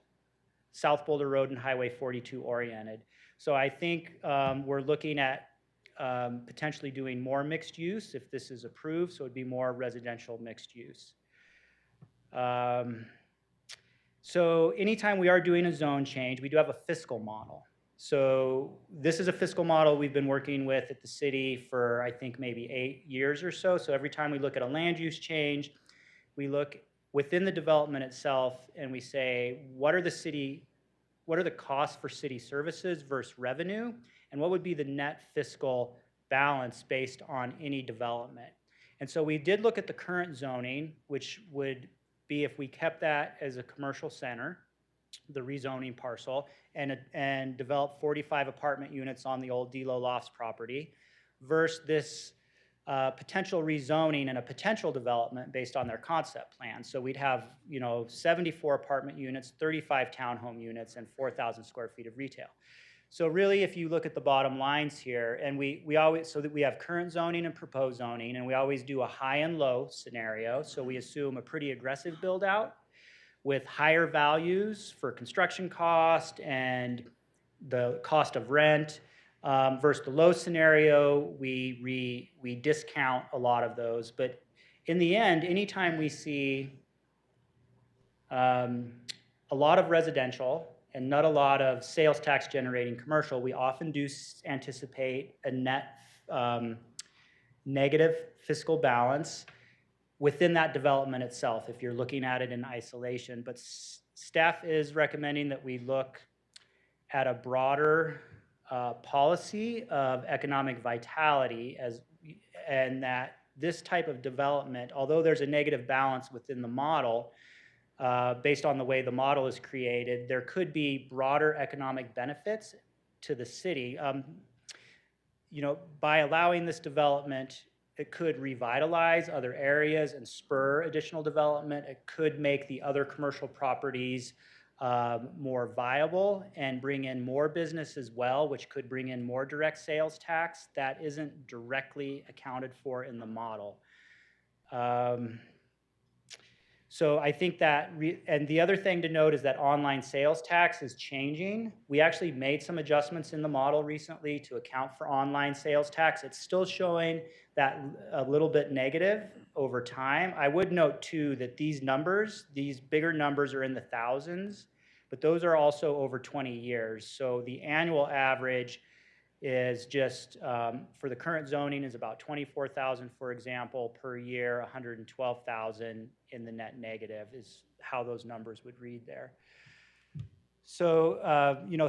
South Boulder Road and Highway 42 oriented. So I think we're looking at potentially doing more mixed use if this is approved, so it'd be more residential mixed use. So anytime we are doing a zone change, we do have a fiscal model. So this is a fiscal model we've been working with at the city for, I think, maybe 8 years or so. So every time we look at a land use change, we look within the development itself and we say, what are the costs for city services versus revenue? And what would be the net fiscal balance based on any development? And so we did look at the current zoning, which would be if we kept that as a commercial center, the rezoning parcel, and develop 45 apartment units on the old Delo Lofts property, versus this potential rezoning and a potential development based on their concept plan. So we'd have 74 apartment units, 35 townhome units, and 4,000 square feet of retail. So really, if you look at the bottom lines here, and we always, so that we have current zoning and proposed zoning, and we always do a high and low scenario. So we assume a pretty aggressive build out with higher values for construction cost and the cost of rent, versus the low scenario, we discount a lot of those. But in the end, anytime we see a lot of residential and not a lot of sales tax generating commercial, we often do anticipate a net negative fiscal balance within that development itself, if you're looking at it in isolation. But staff is recommending that we look at a broader policy of economic vitality, and that this type of development, although there's a negative balance within the model, based on the way the model is created, there could be broader economic benefits to the city. By allowing this development, it could revitalize other areas and spur additional development. It could make the other commercial properties more viable and bring in more business as well, which could bring in more direct sales tax that isn't directly accounted for in the model. So I think that, and the other thing to note is that online sales tax is changing. We actually made some adjustments in the model recently to account for online sales tax. It's still showing that a little bit negative over time. I would note too that these numbers, these bigger numbers, are in the thousands, but those are also over 20 years. So the annual average is just, for the current zoning, is about 24,000, for example, per year. 112,000 in the net negative is how those numbers would read there. So,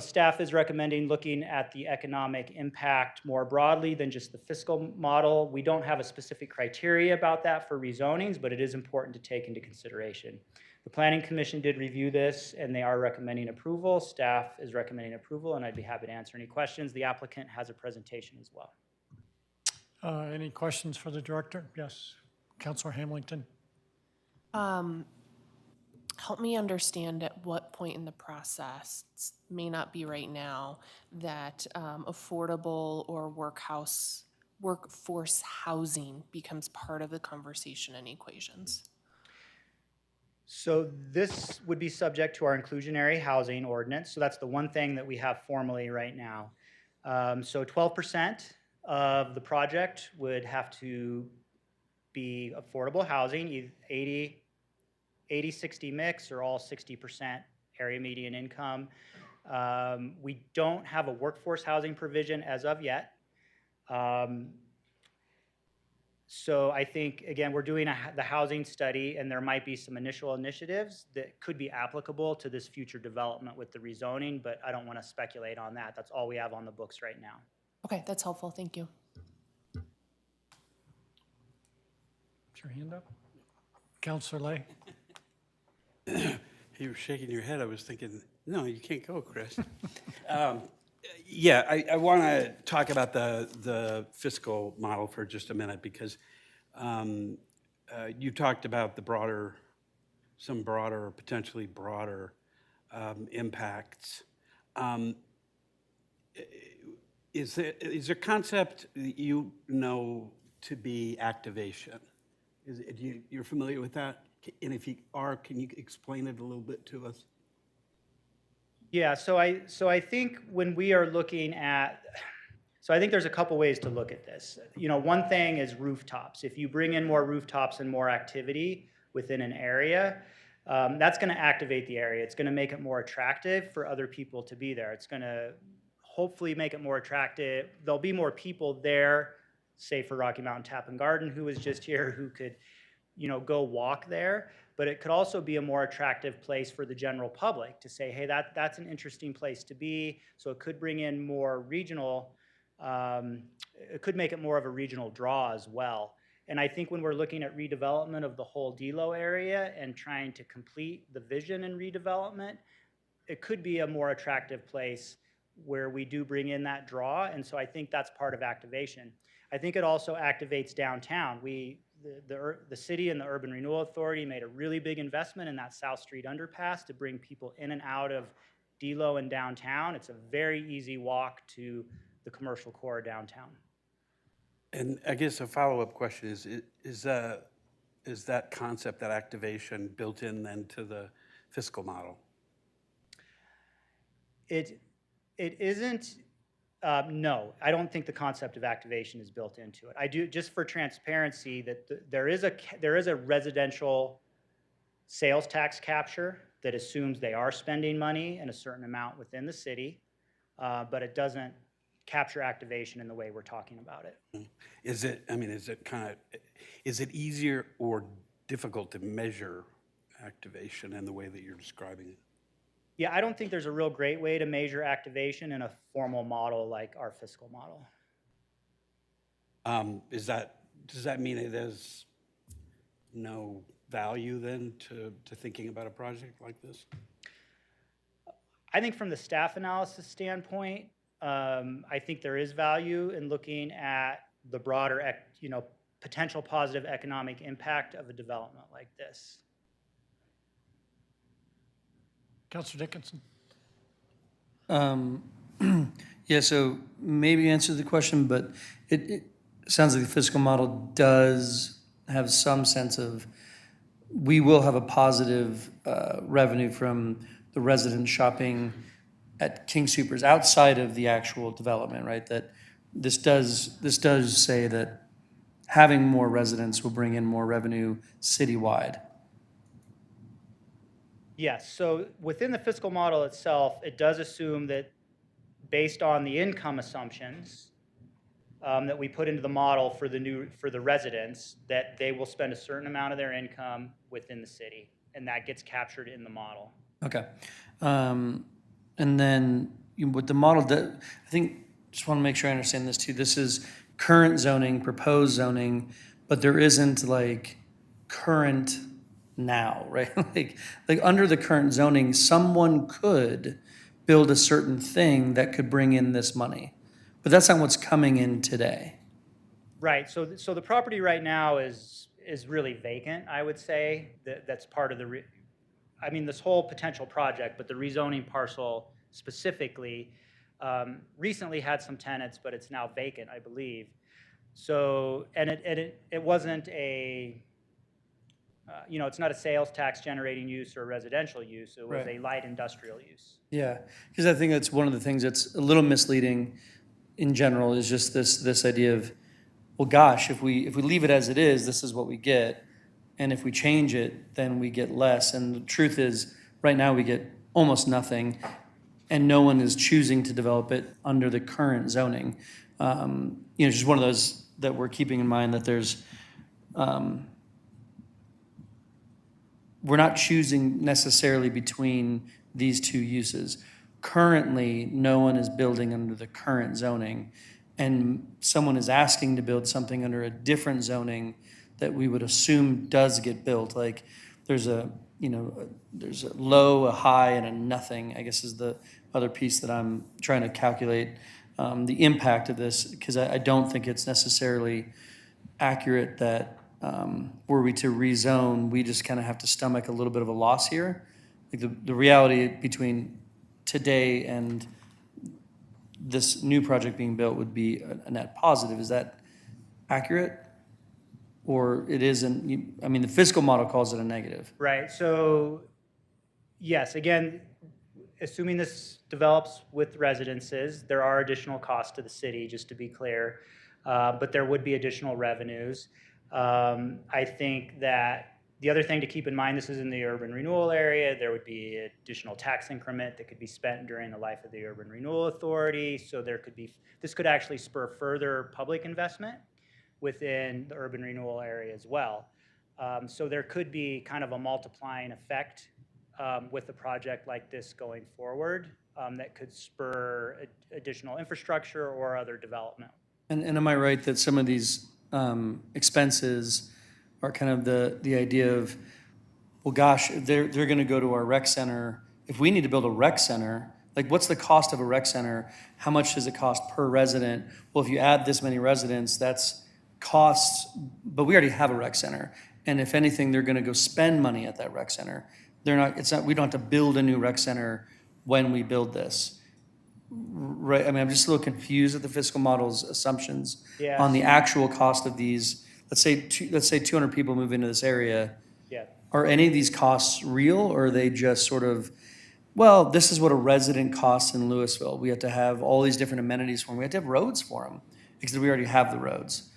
staff is recommending looking at the economic impact more broadly than just the fiscal model. We don't have a specific criteria about that for rezonings, but it is important to take into consideration. The Planning Commission did review this, and they are recommending approval. Staff is recommending approval, and I'd be happy to answer any questions. The applicant has a presentation as well. Any questions for the director? Yes, Councilor Hamilton. help me understand at what point in the process, may not be right now, that affordable or workforce housing becomes part of the conversation and equations. So this would be subject to our inclusionary housing ordinance. So that's the one thing that we have formally right now. So 12% of the project would have to be affordable housing, 80-60 mix or all 60% area median income. We don't have a workforce housing provision as of yet. So I think, again, we're doing the housing study, and there might be some initial initiatives that could be applicable to this future development with the rezoning, but I don't want to speculate on that. That's all we have on the books right now. Okay, that's helpful. Thank you. Put your hand up. Counselor Lay? You were shaking your head. I was thinking, no, you can't go, Chris. Yeah, I want to talk about the fiscal model for just a minute because you talked about some broader, potentially broader impacts. Is there concept that you know to be activation? You're familiar with that? And if you are, can you explain it a little bit to us? Yeah, so I think when we are looking at, so I think there's a couple ways to look at this. You know, one thing is rooftops. If you bring in more rooftops and more activity within an area, that's going to activate the area. It's going to make it more attractive for other people to be there. It's going to hopefully make it more attractive. There'll be more people there, say for Rocky Mountain Tap and Garden, who was just here, who could, you know, go walk there. But it could also be a more attractive place for the general public to say, hey, that's an interesting place to be. So it could bring in more regional, it could make it more of a regional draw as well. And I think when we're looking at redevelopment of the whole D-Lo area and trying to complete the vision in redevelopment, it could be a more attractive place where we do bring in that draw. And so I think that's part of activation. I think it also activates downtown. The city and the Urban Renewal Authority made a really big investment in that South Street underpass to bring people in and out of D-Lo and downtown. It's a very easy walk to the commercial core downtown. And I guess a follow-up question is that concept, that activation, built in then to the fiscal model? It isn't. No, I don't think the concept of activation is built into it. I do, just for transparency, that there is a residential sales tax capture that assumes they are spending money in a certain amount within the city, but it doesn't capture activation in the way we're talking about it. Is it easier or difficult to measure activation in the way that you're describing it? Yeah, I don't think there's a real great way to measure activation in a formal model like our fiscal model. Does that mean it has no value then to thinking about a project like this? I think from the staff analysis standpoint, I think there is value in looking at the broader, potential positive economic impact of a development like this. Councilor Dickinson. Yeah, so maybe answer the question, but it sounds like the fiscal model does have some sense of, we will have a positive revenue from the resident shopping at King Soopers outside of the actual development, right? That this does say that having more residents will bring in more revenue citywide. Yes, so within the fiscal model itself, it does assume that based on the income assumptions that we put into the model for the residents, that they will spend a certain amount of their income within the city, and that gets captured in the model. Okay. And then with the model, I think, just want to make sure I understand this too. This is current zoning, proposed zoning, but there isn't like current now, right? like under the current zoning, someone could build a certain thing that could bring in this money, but that's not what's coming in today. Right, so the property right now is really vacant, I would say. That's part of I mean, this whole potential project, but the rezoning parcel specifically, recently had some tenants, but it's now vacant, I believe. So, and it wasn't a, it's not a sales tax generating use or a residential use. It was Right. a light industrial use. Yeah, because I think that's one of the things that's a little misleading in general is just this idea of, well, gosh, if we leave it as it is, this is what we get. And if we change it, then we get less. And the truth is, right now we get almost nothing, and no one is choosing to develop it under the current zoning. Just one of those that we're keeping in mind that there's, we're not choosing necessarily between these two uses. Currently, no one is building under the current zoning, and someone is asking to build something under a different zoning that we would assume does get built. Like there's a low, a high, and a nothing, I guess is the other piece that I'm trying to calculate the impact of this, because I don't think it's necessarily accurate that were we to rezone, we just kind of have to stomach a little bit of a loss here. Like the reality between today and this new project being built would be a net positive. Is that accurate? Or it isn't? I mean, the fiscal model calls it a negative. Right, so, yes, again, assuming this develops with residences, there are additional costs to the city, just to be clear, but there would be additional revenues. I think that the other thing to keep in mind, this is in the urban renewal area, there would be additional tax increment that could be spent during the life of the urban renewal authority, so this could actually spur further public investment within the urban renewal area as well. So there could be kind of a multiplying effect with a project like this going forward that could spur additional infrastructure or other development. And am I right that some of these expenses are kind of the idea of, well, gosh, they're going to go to our rec center. If we need to build a rec center, like what's the cost of a rec center? How much does it cost per resident? Well, if you add this many residents, that's costs, but we already have a rec center. And if anything, they're going to go spend money at that rec center. We don't have to build a new rec center when we build this. Right, I mean, I'm just a little confused at the fiscal model's assumptions Yeah. on the actual cost of these. Let's say 200 people move into this area. Yeah. Are any of these costs real, or are they just sort of, well, this is what a resident costs in Louisville. We have to have all these different amenities for them. We have to have roads for them because we already have the roads.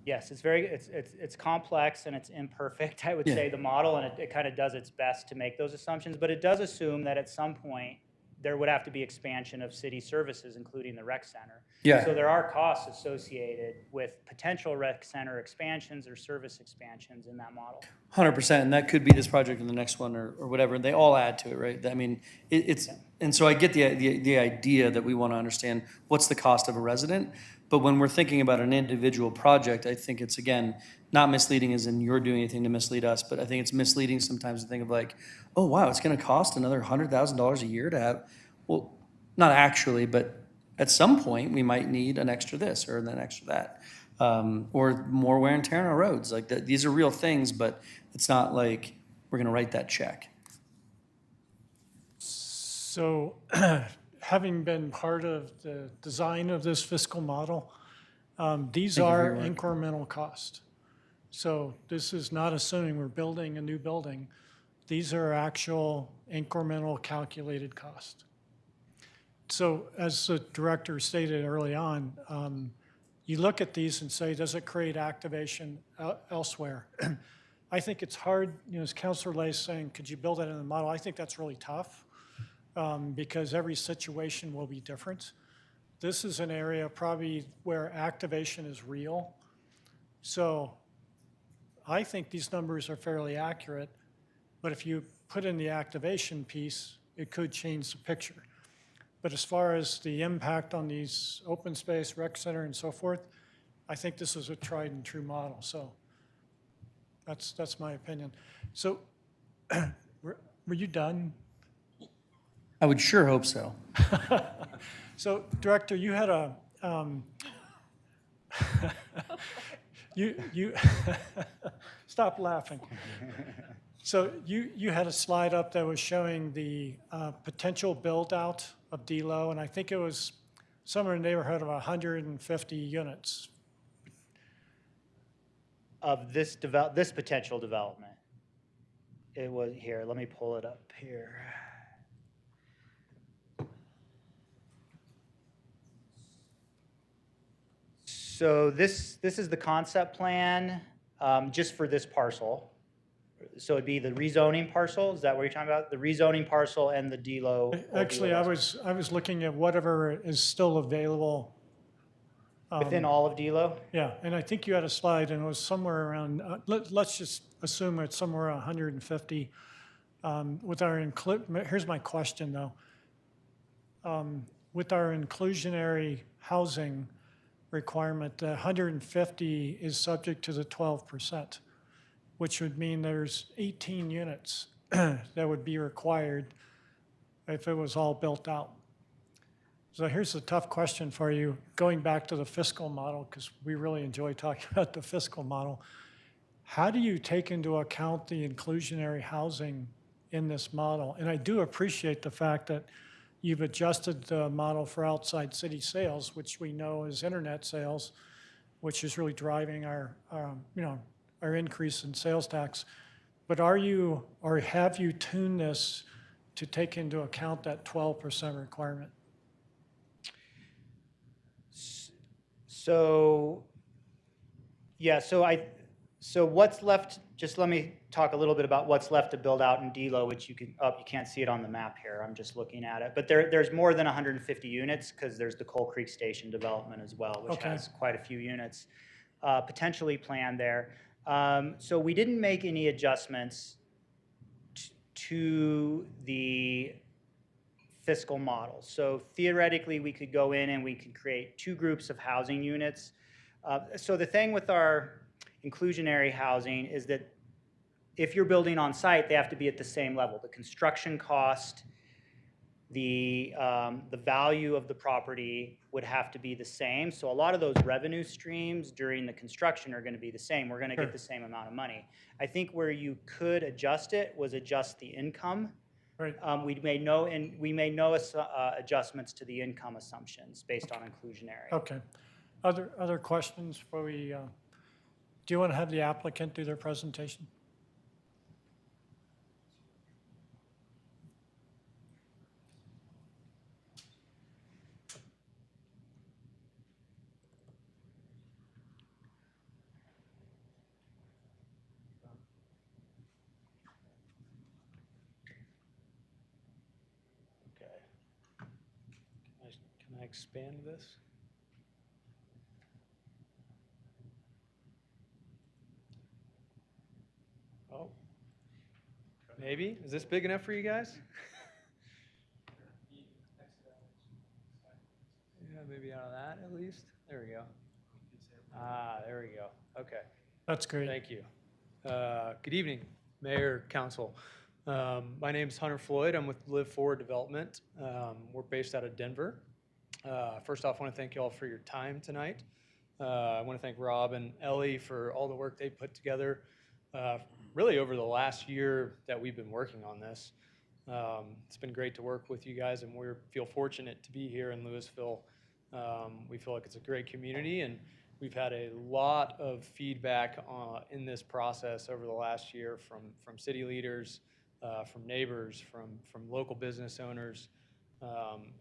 Yes, it's complex and it's imperfect, I would say, the model, and it kind of does its best to make those assumptions, but it does assume that at some point there would have to be expansion of city services, including the rec center. Yeah. So there are costs associated with potential rec center expansions or service expansions in that model. 100%, and that could be this project and the next one or whatever. They all add to it, right? I mean, and so I get the idea that we want to understand what's the cost of a resident, but when we're thinking about an individual project, I think it's, again, not misleading as in you're doing anything to mislead us, but I think it's misleading sometimes to think of like, oh, wow, it's going to cost another $100,000 a year to have, well, not actually, but at some point we might need an extra this or an extra that, or more wear and tear on our roads. Like these are real things, but it's not like we're going to write that check. So having been part of the design of this fiscal model, these Thank you for are your work. incremental costs. So this is not assuming we're building a new building. These are actual incremental calculated costs. So as the director stated early on, you look at these and say, does it create activation elsewhere? I think it's hard, as Councilor Lay is saying, could you build it in the model? I think that's really tough because every situation will be different. This is an area probably where activation is real. So I think these numbers are fairly accurate, but if you put in the activation piece, it could change the picture. But as far as the impact on these open space, rec center, and so forth, I think this is a tried and true model. So that's my opinion. So were you done? I would sure hope so. So, Director, you had a you stop laughing. So you had a slide up that was showing the potential build-out of D-Lo, and I think it was somewhere in the neighborhood of 150 units. Of this potential development. It was, here, let me pull it up here. So this is the concept plan, just for this parcel. So it'd be the rezoning parcel, is that what you're talking about? The rezoning parcel and the D-Lo? Actually, I was looking at whatever is still available. Within all of D-Lo? Yeah, and I think you had a slide, and it was somewhere around, let's just assume it's somewhere around 150. With our here's my question, though. With our inclusionary housing requirement, the 150 is subject to the 12%, which would mean there's 18 units that would be required if it was all built out. So here's a tough question for you, going back to the fiscal model, because we really enjoy talking about the fiscal model. How do you take into account the inclusionary housing in this model? And I do appreciate the fact that you've adjusted the model for outside city sales, which we know is internet sales, which is really driving our increase in sales tax. But are you, or have you tuned this to take into account that 12% requirement? So, yeah, so what's left, just let me talk a little bit about what's left to build out in D-Lo, which you can't see it on the map here, I'm just looking at it. But there's more than 150 units, because there's the Coal Creek Station development as well, which has quite a few units potentially planned there. So we didn't make any adjustments to the fiscal model. So theoretically, we could go in and we could create two groups of housing units. So the thing with our inclusionary housing is that if you're building on site, they have to be at the same level. The construction cost, the value of the property would have to be the same. So a lot of those revenue streams during the construction are going to be the same. We're going to get the same amount of money. I think where you could adjust it was adjust the income. Right. We may know adjustments to the income assumptions based on inclusionary. Okay. Other questions before we, do you want to have the applicant do their presentation? Can I expand this? Oh, maybe. Is this big enough for you guys? Yeah, maybe out of that at least. There we go. There we go. Okay. That's great. Thank you. Good evening, Mayor, Council. My name is Hunter Floyd. I'm with Live Forward Development. We're based out of Denver. First off, I want to thank you all for your time tonight. I want to thank Rob and Ellie for all the work they put together really over the last year that we've been working on this. It's been great to work with you guys, and we feel fortunate to be here in Louisville. We feel like it's a great community, and we've had a lot of feedback in this process over the last year from city leaders, from neighbors, from local business owners.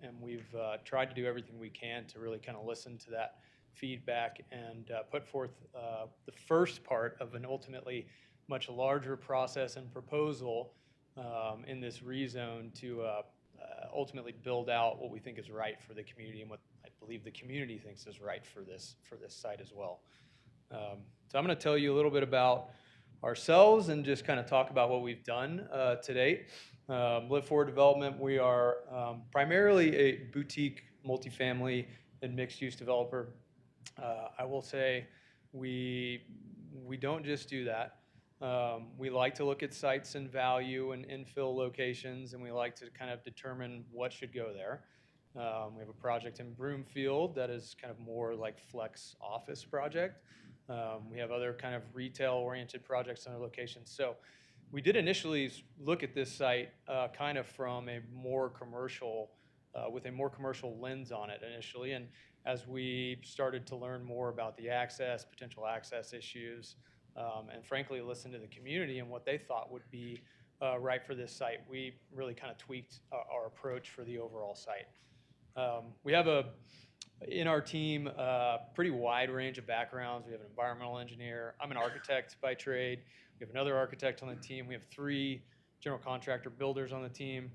And we've tried to do everything we can to really kind of listen to that feedback and put forth the first part of an ultimately much larger process and proposal in this rezone to ultimately build out what we think is right for the community and what I believe the community thinks is right for this site as well. So I'm going to tell you a little bit about ourselves and just kind of talk about what we've done to date. Live Forward Development, we are primarily a boutique multifamily and mixed-use developer. I will say we don't just do that. We like to look at sites and value and infill locations, and we like to kind of determine what should go there. We have a project in Broomfield that is kind of more like flex office project. We have other kind of retail-oriented projects in our locations. So we did initially look at this site kind of from a more commercial, with a more commercial lens on it initially. And as we started to learn more about the access, potential access issues, and frankly listen to the community and what they thought would be right for this site, we really kind of tweaked our approach for the overall site. We have in our team a pretty wide range of backgrounds. We have an environmental engineer. I'm an architect by trade. We have another architect on the team. We have 3 general contractor builders on the team.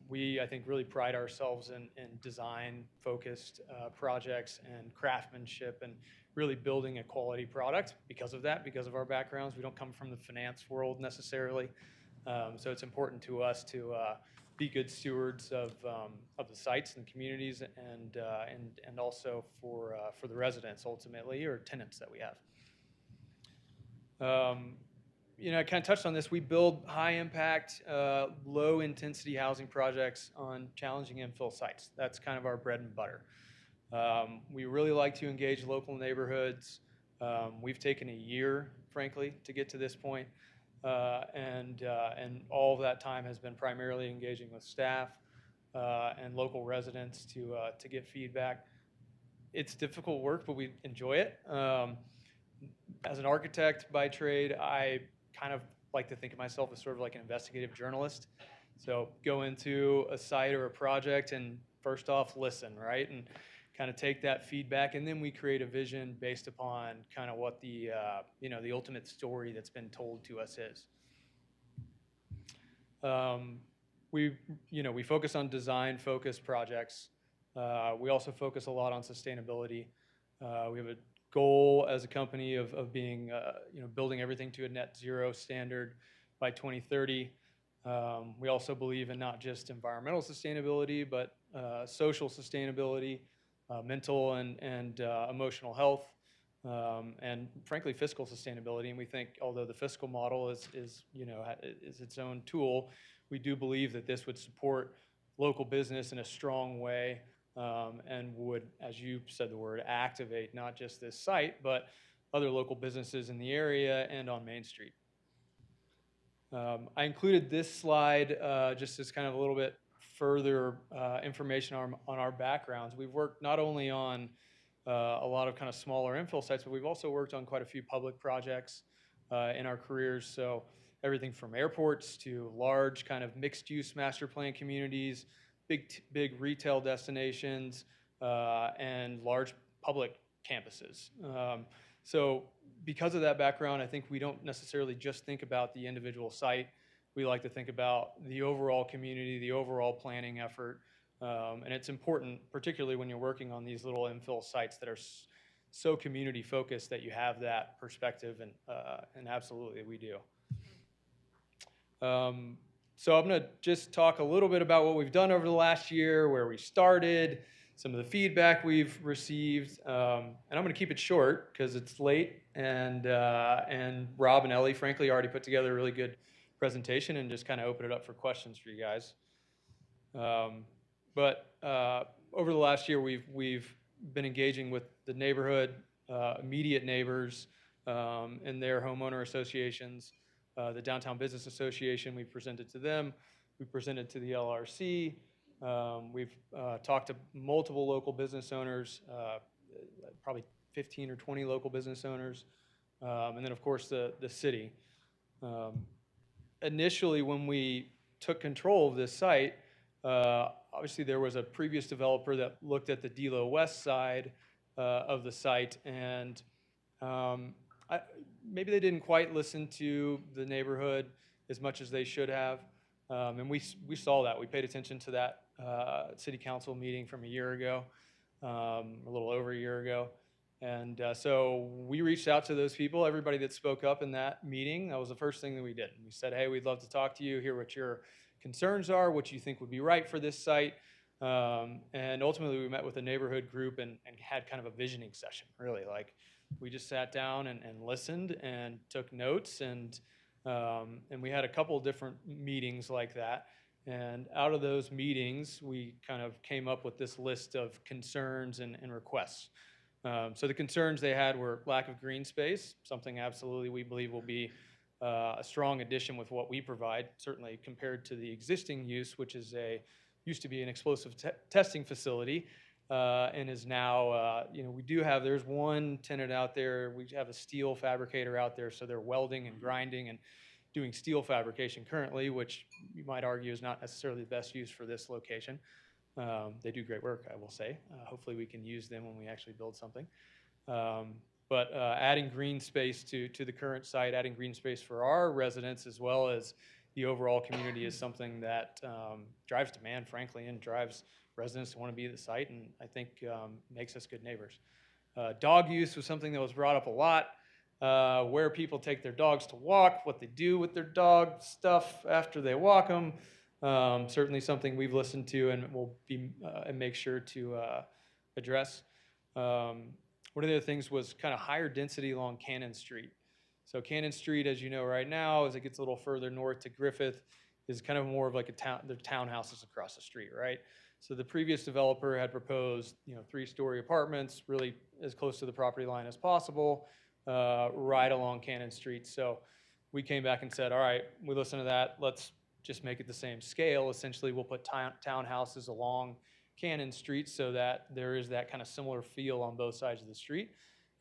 We, I think, really pride ourselves in design-focused projects and craftsmanship and really building a quality product because of that, because of our backgrounds. We don't come from the finance world necessarily. So it's important to us to be good stewards of the sites and the communities and also for the residents ultimately, or tenants that we have. I kind of touched on this. We build high-impact, low-intensity housing projects on challenging infill sites. That's kind of our bread and butter. We really like to engage local neighborhoods. We've taken a year, frankly, to get to this point, and all of that time has been primarily engaging with staff and local residents to get feedback. It's difficult work, but we enjoy it. As an architect by trade, I kind of like to think of myself as sort of like an investigative journalist. So go into a site or a project and first off listen, right? And kind of take that feedback, and then we create a vision based upon kind of what the the ultimate story that's been told to us is. We focus on design-focused projects. We also focus a lot on sustainability. We have a goal as a company of being, building everything to a net zero standard by 2030. We also believe in not just environmental sustainability, but social sustainability, mental and emotional health, and frankly, fiscal sustainability. And we think, although the fiscal model is its own tool, we do believe that this would support local business in a strong way. And would, as you said the word, activate not just this site, but other local businesses in the area and on Main Street. I included this slide just as kind of a little bit further information on our backgrounds. We've worked not only on a lot of kind of smaller infill sites, but we've also worked on quite a few public projects in our careers. So everything from airports to large kind of mixed-use master plan communities, big retail destinations, and large public campuses. So because of that background, I think we don't necessarily just think about the individual site. We like to think about the overall community, the overall planning effort. And it's important, particularly when you're working on these little infill sites that are so community focused, that you have that perspective, and absolutely we do. So I'm going to just talk a little bit about what we've done over the last year, where we started, some of the feedback we've received, and I'm going to keep it short because it's late, and Rob and Ellie, frankly, already put together a really good presentation, and just kind of open it up for questions for you guys. But over the last year, we've been engaging with the neighborhood, immediate neighbors, and their homeowner associations. The Downtown Business Association, we presented to them. We presented to the LRC. We've talked to multiple local business owners, probably 15 or 20 local business owners, and then of course the city. Initially, when we took control of this site, obviously there was a previous developer that looked at the Delo West side of the site, and maybe they didn't quite listen to the neighborhood as much as they should have. And we saw that. We paid attention to that city council meeting from a year ago, a little over a year ago. And so we reached out to those people, everybody that spoke up in that meeting. That was the first thing that we did. We said, hey, we'd love to talk to you, hear what your concerns are, what you think would be right for this site. And ultimately, we met with a neighborhood group and had kind of a visioning session, really. Like, we just sat down and listened and took notes, and we had a couple different meetings like that. And out of those meetings, we kind of came up with this list of concerns and requests. So the concerns they had were lack of green space, something absolutely we believe will be a strong addition with what we provide, certainly compared to the existing use, which is used to be an explosive testing facility, and is now, there's one tenant out there, we have a steel fabricator out there, so they're welding and grinding and doing steel fabrication currently, which you might argue is not necessarily the best use for this location. They do great work, I will say. Hopefully we can use them when we actually build something. But adding green space to the current site, adding green space for our residents as well as the overall community is something that drives demand, frankly, and drives residents to want to be at the site, and I think makes us good neighbors. Dog use was something that was brought up a lot. Where people take their dogs to walk, what they do with their dog stuff after they walk them. Certainly something we've listened to and will be and make sure to address. One of the other things was kind of higher density along Cannon Street. So Cannon Street, as you know right now, as it gets a little further north to Griffith, is kind of more of like the townhouses across the street, right? So the previous developer had proposed, 3-story apartments, really as close to the property line as possible, right along Cannon Street. So we came back and said, all right, we listened to that. Let's just make it the same scale. Essentially, we'll put townhouses along Cannon Street so that there is that kind of similar feel on both sides of the street.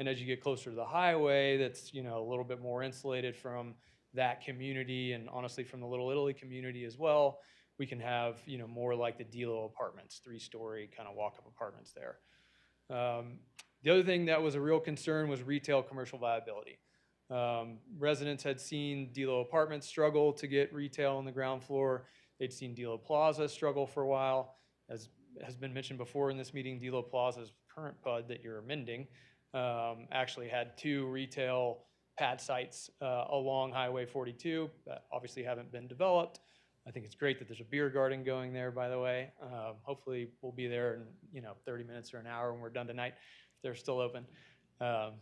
And as you get closer to the highway, that's, a little bit more insulated from that community and honestly from the Little Italy community as well. We can have, more like the Delo apartments, 3-story kind of walk-up apartments there. The other thing that was a real concern was retail commercial viability. Residents had seen Delo Apartments struggle to get retail on the ground floor. They'd seen Delo Plaza struggle for a while. As has been mentioned before in this meeting, Delo Plaza's current PUD that you're amending actually had 2 retail pad sites along Highway 42 that obviously haven't been developed. I think it's great that there's a beer garden going there, by the way. Hopefully we'll be there in 30 minutes or an hour when we're done tonight. If they're still open. So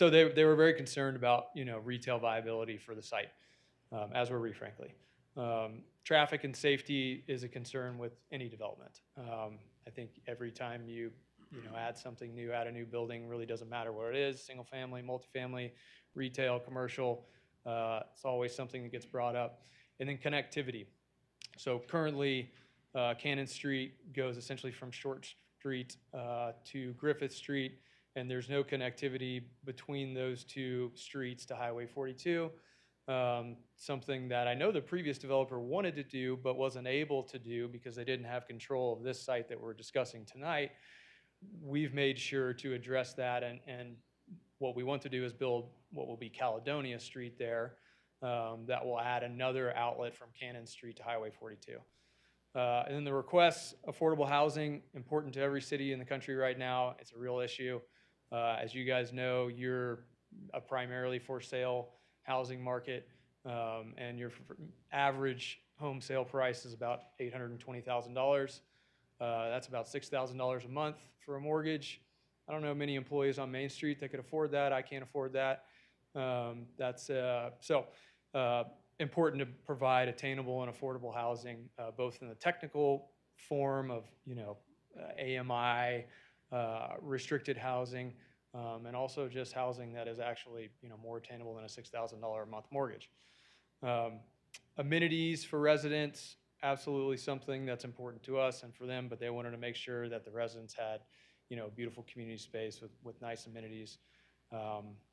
they were very concerned about retail viability for the site, as were we, frankly. Traffic and safety is a concern with any development. I think every time you add something new, add a new building, really doesn't matter what it is, single family, multifamily, retail, commercial, it's always something that gets brought up. And then connectivity. So currently, Cannon Street goes essentially from Short Street to Griffith Street, and there's no connectivity between those 2 streets to Highway 42. Something that I know the previous developer wanted to do but wasn't able to do because they didn't have control of this site that we're discussing tonight. We've made sure to address that, and what we want to do is build what will be Caledonia Street there that will add another outlet from Cannon Street to Highway 42. And then the requests, affordable housing, important to every city in the country right now. It's a real issue. As you guys know, you're a primarily for sale housing market, and your average home sale price is about $820,000. That's about $6,000 a month for a mortgage. I don't know many employees on Main Street that could afford that. I can't afford that. Important to provide attainable and affordable housing, both in the technical form of AMI, restricted housing, and also just housing that is actually more attainable than a $6,000 a month mortgage. Amenities for residents, absolutely something that's important to us and for them, but they wanted to make sure that the residents had beautiful community space with nice amenities.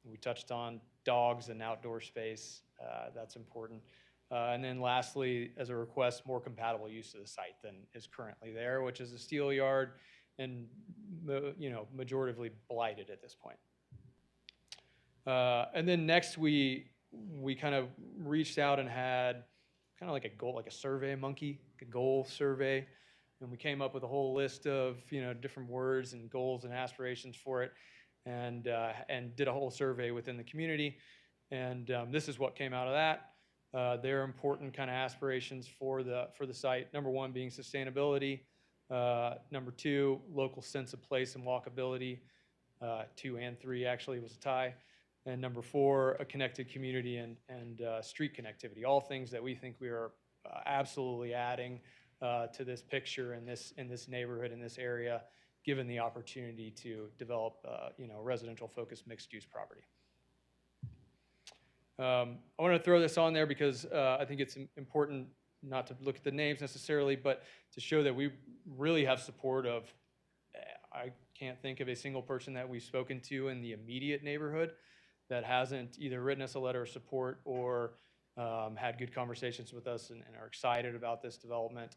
We touched on dogs and outdoor space. That's important. And then lastly, as a request, more compatible use of the site than is currently there, which is a steel yard and majoritively blighted at this point. And then next we kind of reached out and had kind of like a goal, like a survey monkey, a goal survey. And we came up with a whole list of different words and goals and aspirations for it, and did a whole survey within the community. And this is what came out of that. Their important kind of aspirations for the site. Number 1 being sustainability. Number 2, local sense of place and walkability. 2 and 3 actually was a tie. And number 4, a connected community and street connectivity. All things that we think we are absolutely adding to this picture in this neighborhood, in this area, given the opportunity to develop, residential-focused mixed-use property. I want to throw this on there because I think it's important not to look at the names necessarily, but to show that we really have support of, I can't think of a single person that we've spoken to in the immediate neighborhood that hasn't either written us a letter of support or had good conversations with us and are excited about this development.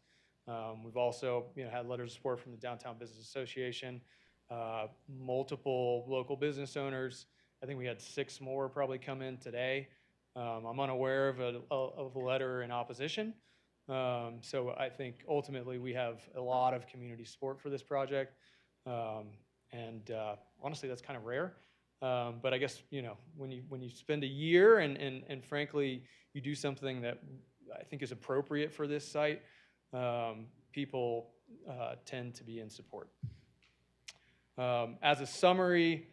We've also had letters of support from the Downtown Business Association, multiple local business owners. I think we had 6 more probably come in today. I'm unaware of a letter in opposition. So I think ultimately we have a lot of community support for this project. Honestly, that's kind of rare. But I guess, when you spend a year and frankly, you do something that I think is appropriate for this site, people tend to be in support. As a summary,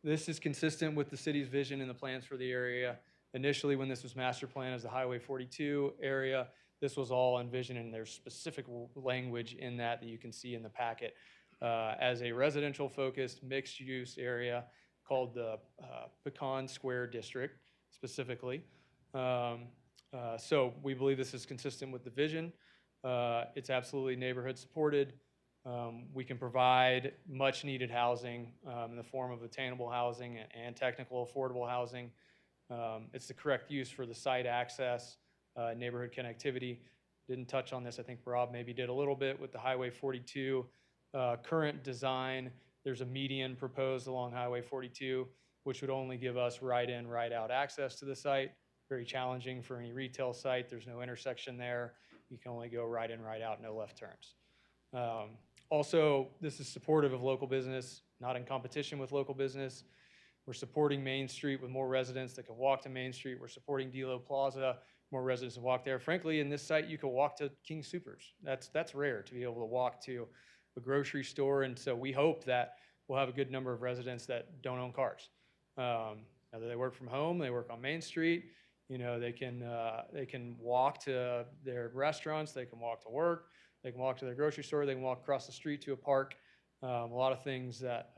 this is consistent with the city's vision and the plans for the area. Initially, when this was master planned as the Highway 42 area, this was all envisioned, and there's specific language in that you can see in the packet, as a residential-focused mixed-use area called the Pecan Square District, specifically. So we believe this is consistent with the vision. It's absolutely neighborhood-supported. We can provide much-needed housing in the form of attainable housing and technical affordable housing. It's the correct use for the site access, neighborhood connectivity. Didn't touch on this. I think Rob maybe did a little bit with the Highway 42 current design. There's a median proposed along Highway 42, which would only give us right-in, right-out access to the site. Very challenging for any retail site. There's no intersection there. You can only go right-in, right-out, no left turns. Also, this is supportive of local business, not in competition with local business. We're supporting Main Street with more residents that can walk to Main Street. We're supporting Delo Plaza, more residents to walk there. Frankly, in this site, you can walk to King Soopers. That's rare to be able to walk to a grocery store, and so we hope that we'll have a good number of residents that don't own cars. Whether they work from home, they work on Main Street, they can walk to their restaurants, they can walk to work, they can walk to their grocery store, they can walk across the street to a park. A lot of things that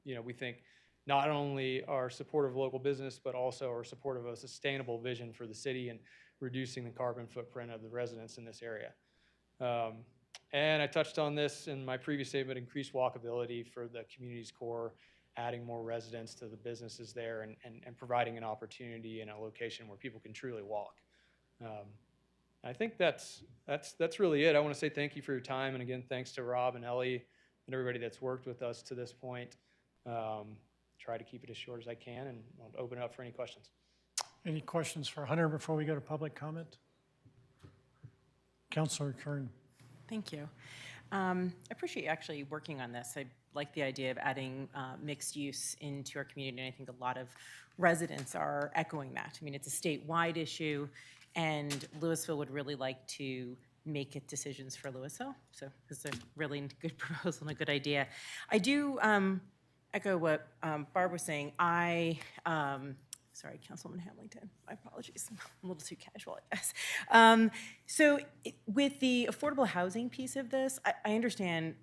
we think not only are supportive of local business, but also are supportive of a sustainable vision for the city and reducing the carbon footprint of the residents in this area. And I touched on this in my previous statement, increased walkability for the community's core, adding more residents to the businesses there and providing an opportunity in a location where people can truly walk. I think that's really it. I want to say thank you for your time. And again, thanks to Rob and Ellie and everybody that's worked with us to this point. Try to keep it as short as I can, and I'll open it up for any questions. Any questions for Hunter before we go to public comment? Councilor Kern. Thank you. I appreciate you actually working on this. I like the idea of adding mixed use into our community, and I think a lot of residents are echoing that. I mean, it's a statewide issue, and Louisville would really like to make it decisions for Louisville. So it's a really good proposal and a good idea. I do echo what Barb was saying. Sorry, Councilwoman Hamilton, my apologies. I'm a little too casual, I guess. So with the affordable housing piece of this, I understand,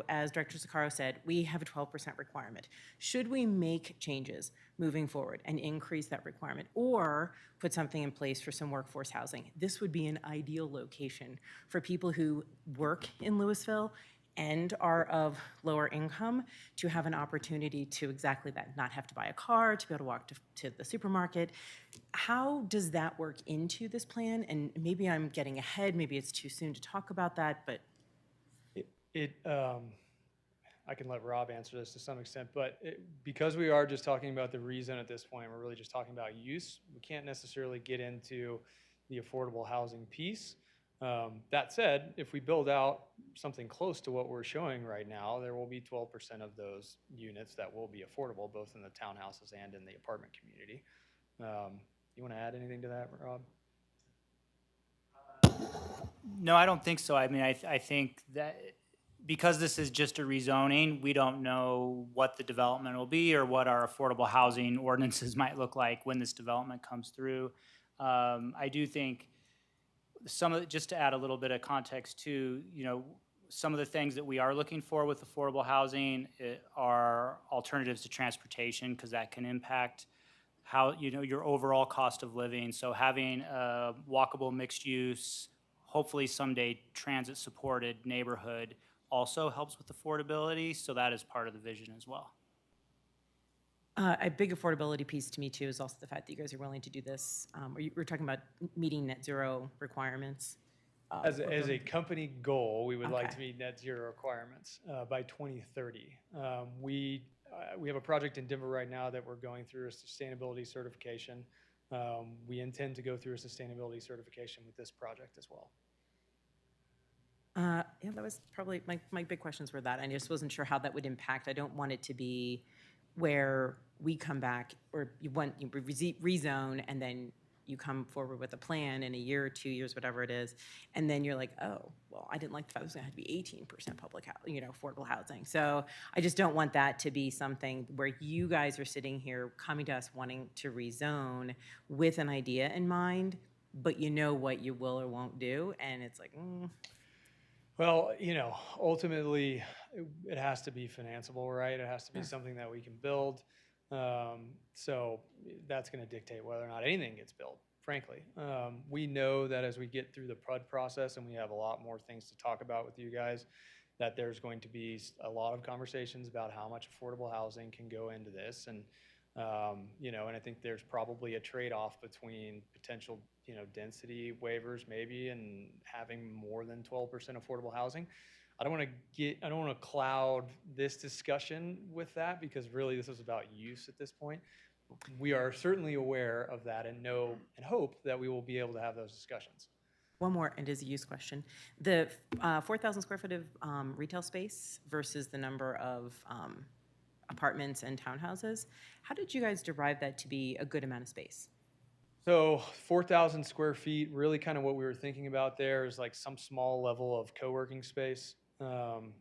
as Director Zuccaro said, we have a 12% requirement. Should we make changes moving forward and increase that requirement or put something in place for some workforce housing? This would be an ideal location for people who work in Louisville and are of lower income to have an opportunity to exactly that, not have to buy a car, to be able to walk to the supermarket. How does that work into this plan? And maybe I'm getting ahead, maybe it's too soon to talk about that, but. I can let Rob answer this to some extent, but because we are just talking about the rezone at this point, we're really just talking about use. We can't necessarily get into the affordable housing piece. That said, if we build out something close to what we're showing right now, there will be 12% of those units that will be affordable, both in the townhouses and in the apartment community. You want to add anything to that, Rob? No, I don't think so. I mean, I think that because this is just a rezoning, we don't know what the development will be or what our affordable housing ordinances might look like when this development comes through. I do think just to add a little bit of context too, some of the things that we are looking for with affordable housing are alternatives to transportation, because that can impact how, your overall cost of living. So having a walkable mixed use, hopefully someday transit supported neighborhood also helps with affordability. So that is part of the vision as well. A big affordability piece to me too is also the fact that you guys are willing to do this. We're talking about meeting net zero requirements. As a company goal, we would like to Okay. meet net zero requirements by 2030. We have a project in Denver right now that we're going through a sustainability certification. We intend to go through a sustainability certification with this project as well. Yeah, that was probably my big questions were that. I just wasn't sure how that would impact. I don't want it to be where we come back or you rezone and then you come forward with a plan in a year or 2 years, whatever it is, and then you're like, oh, well, I didn't like the fact it was going to have to be 18% public, affordable housing. So I just don't want that to be something where you guys are sitting here coming to us wanting to rezone with an idea in mind, but you know what you will or won't do, and it's like, Well, ultimately, it has to be financeable, right? It has to be something that we can build. So that's going to dictate whether or not anything gets built, frankly. We know that as we get through the PUD process and we have a lot more things to talk about with you guys, that there's going to be a lot of conversations about how much affordable housing can go into this. And, and I think there's probably a trade-off between potential, density waivers maybe and having more than 12% affordable housing. I don't want to cloud this discussion with that, because really this is about use at this point. We are certainly aware of that and know and hope that we will be able to have those discussions. one more, and it is a use question. The 4,000 square foot of retail space versus the number of apartments and townhouses, how did you guys derive that to be a good amount of space? So 4,000 square feet, really kind of what we were thinking about there is like some small level of co-working space. And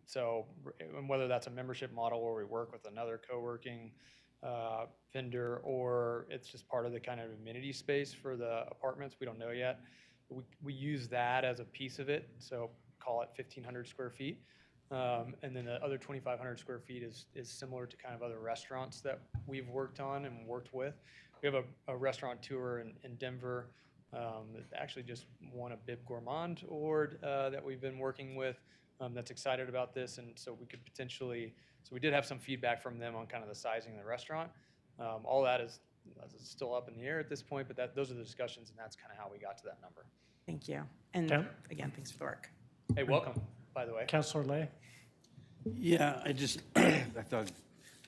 whether that's a membership model where we work with another co-working vendor, or it's just part of the kind of amenity space for the apartments, we don't know yet. We use that as a piece of it, so call it 1,500 square feet. And then the other 2,500 square feet is similar to kind of other restaurants that we've worked on and worked with. We have a restaurateur in Denver that actually just won a Bib Gourmand award that we've been working with, that's excited about this. And so we did have some feedback from them on kind of the sizing of the restaurant. All that is still up in the air at this point, but those are the discussions, and that's kind of how we got to that number. Thank you. And Okay. again, thanks for the work. Hey, welcome, by the way. Councilor Lay? Yeah, I just, I thought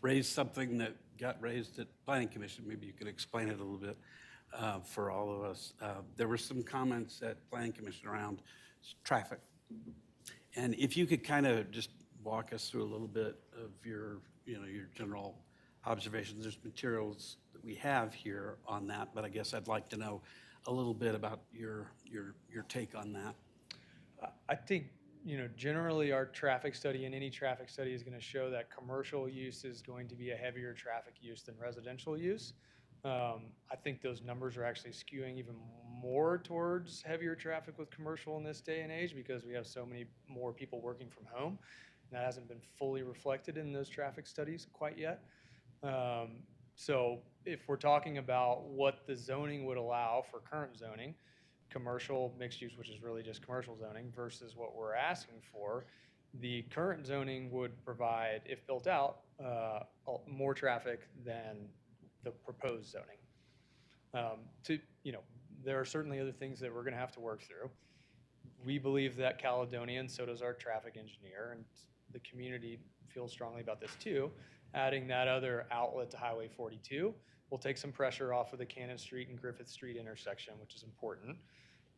raised something that got raised at Planning Commission. Maybe you could explain it a little bit for all of us. There were some comments at Planning Commission around traffic. And if you could kind of just walk us through a little bit of your general observations. There's materials that we have here on that, but I guess I'd like to know a little bit about your take on that. I think, generally our traffic study, and any traffic study, is going to show that commercial use is going to be a heavier traffic use than residential use. I think those numbers are actually skewing even more towards heavier traffic with commercial in this day and age, because we have so many more people working from home. And that hasn't been fully reflected in those traffic studies quite yet. So if we're talking about what the zoning would allow for current zoning, commercial mixed use, which is really just commercial zoning, versus what we're asking for, the current zoning would provide, if built out, more traffic than the proposed zoning. There are certainly other things that we're going to have to work through. We believe that Caledonia, and so does our traffic engineer, and the community feels strongly about this too, adding that other outlet to Highway 42 will take some pressure off of the Cannon Street and Griffith Street intersection, which is important.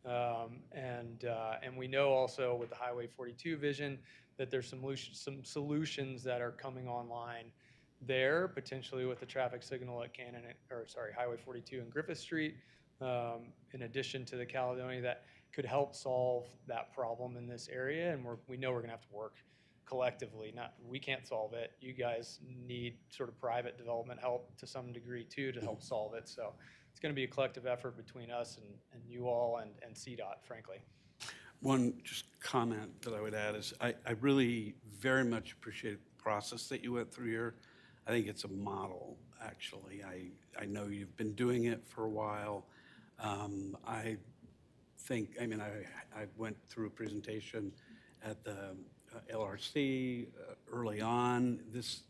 And we know also with the Highway 42 vision that there's some solutions that are coming online there, potentially with the traffic signal at Highway 42 and Griffith Street, in addition to the Caledonia, that could help solve that problem in this area. And we know we're going to have to work collectively. We can't solve it. You guys need sort of private development help to some degree too to help solve it. So it's going to be a collective effort between us and you all and CDOT, frankly. One just comment that I would add is I really very much appreciate the process that you went through here. I think it's a model, actually. I know you've been doing it for a while. I went through a presentation at the LRC early on. This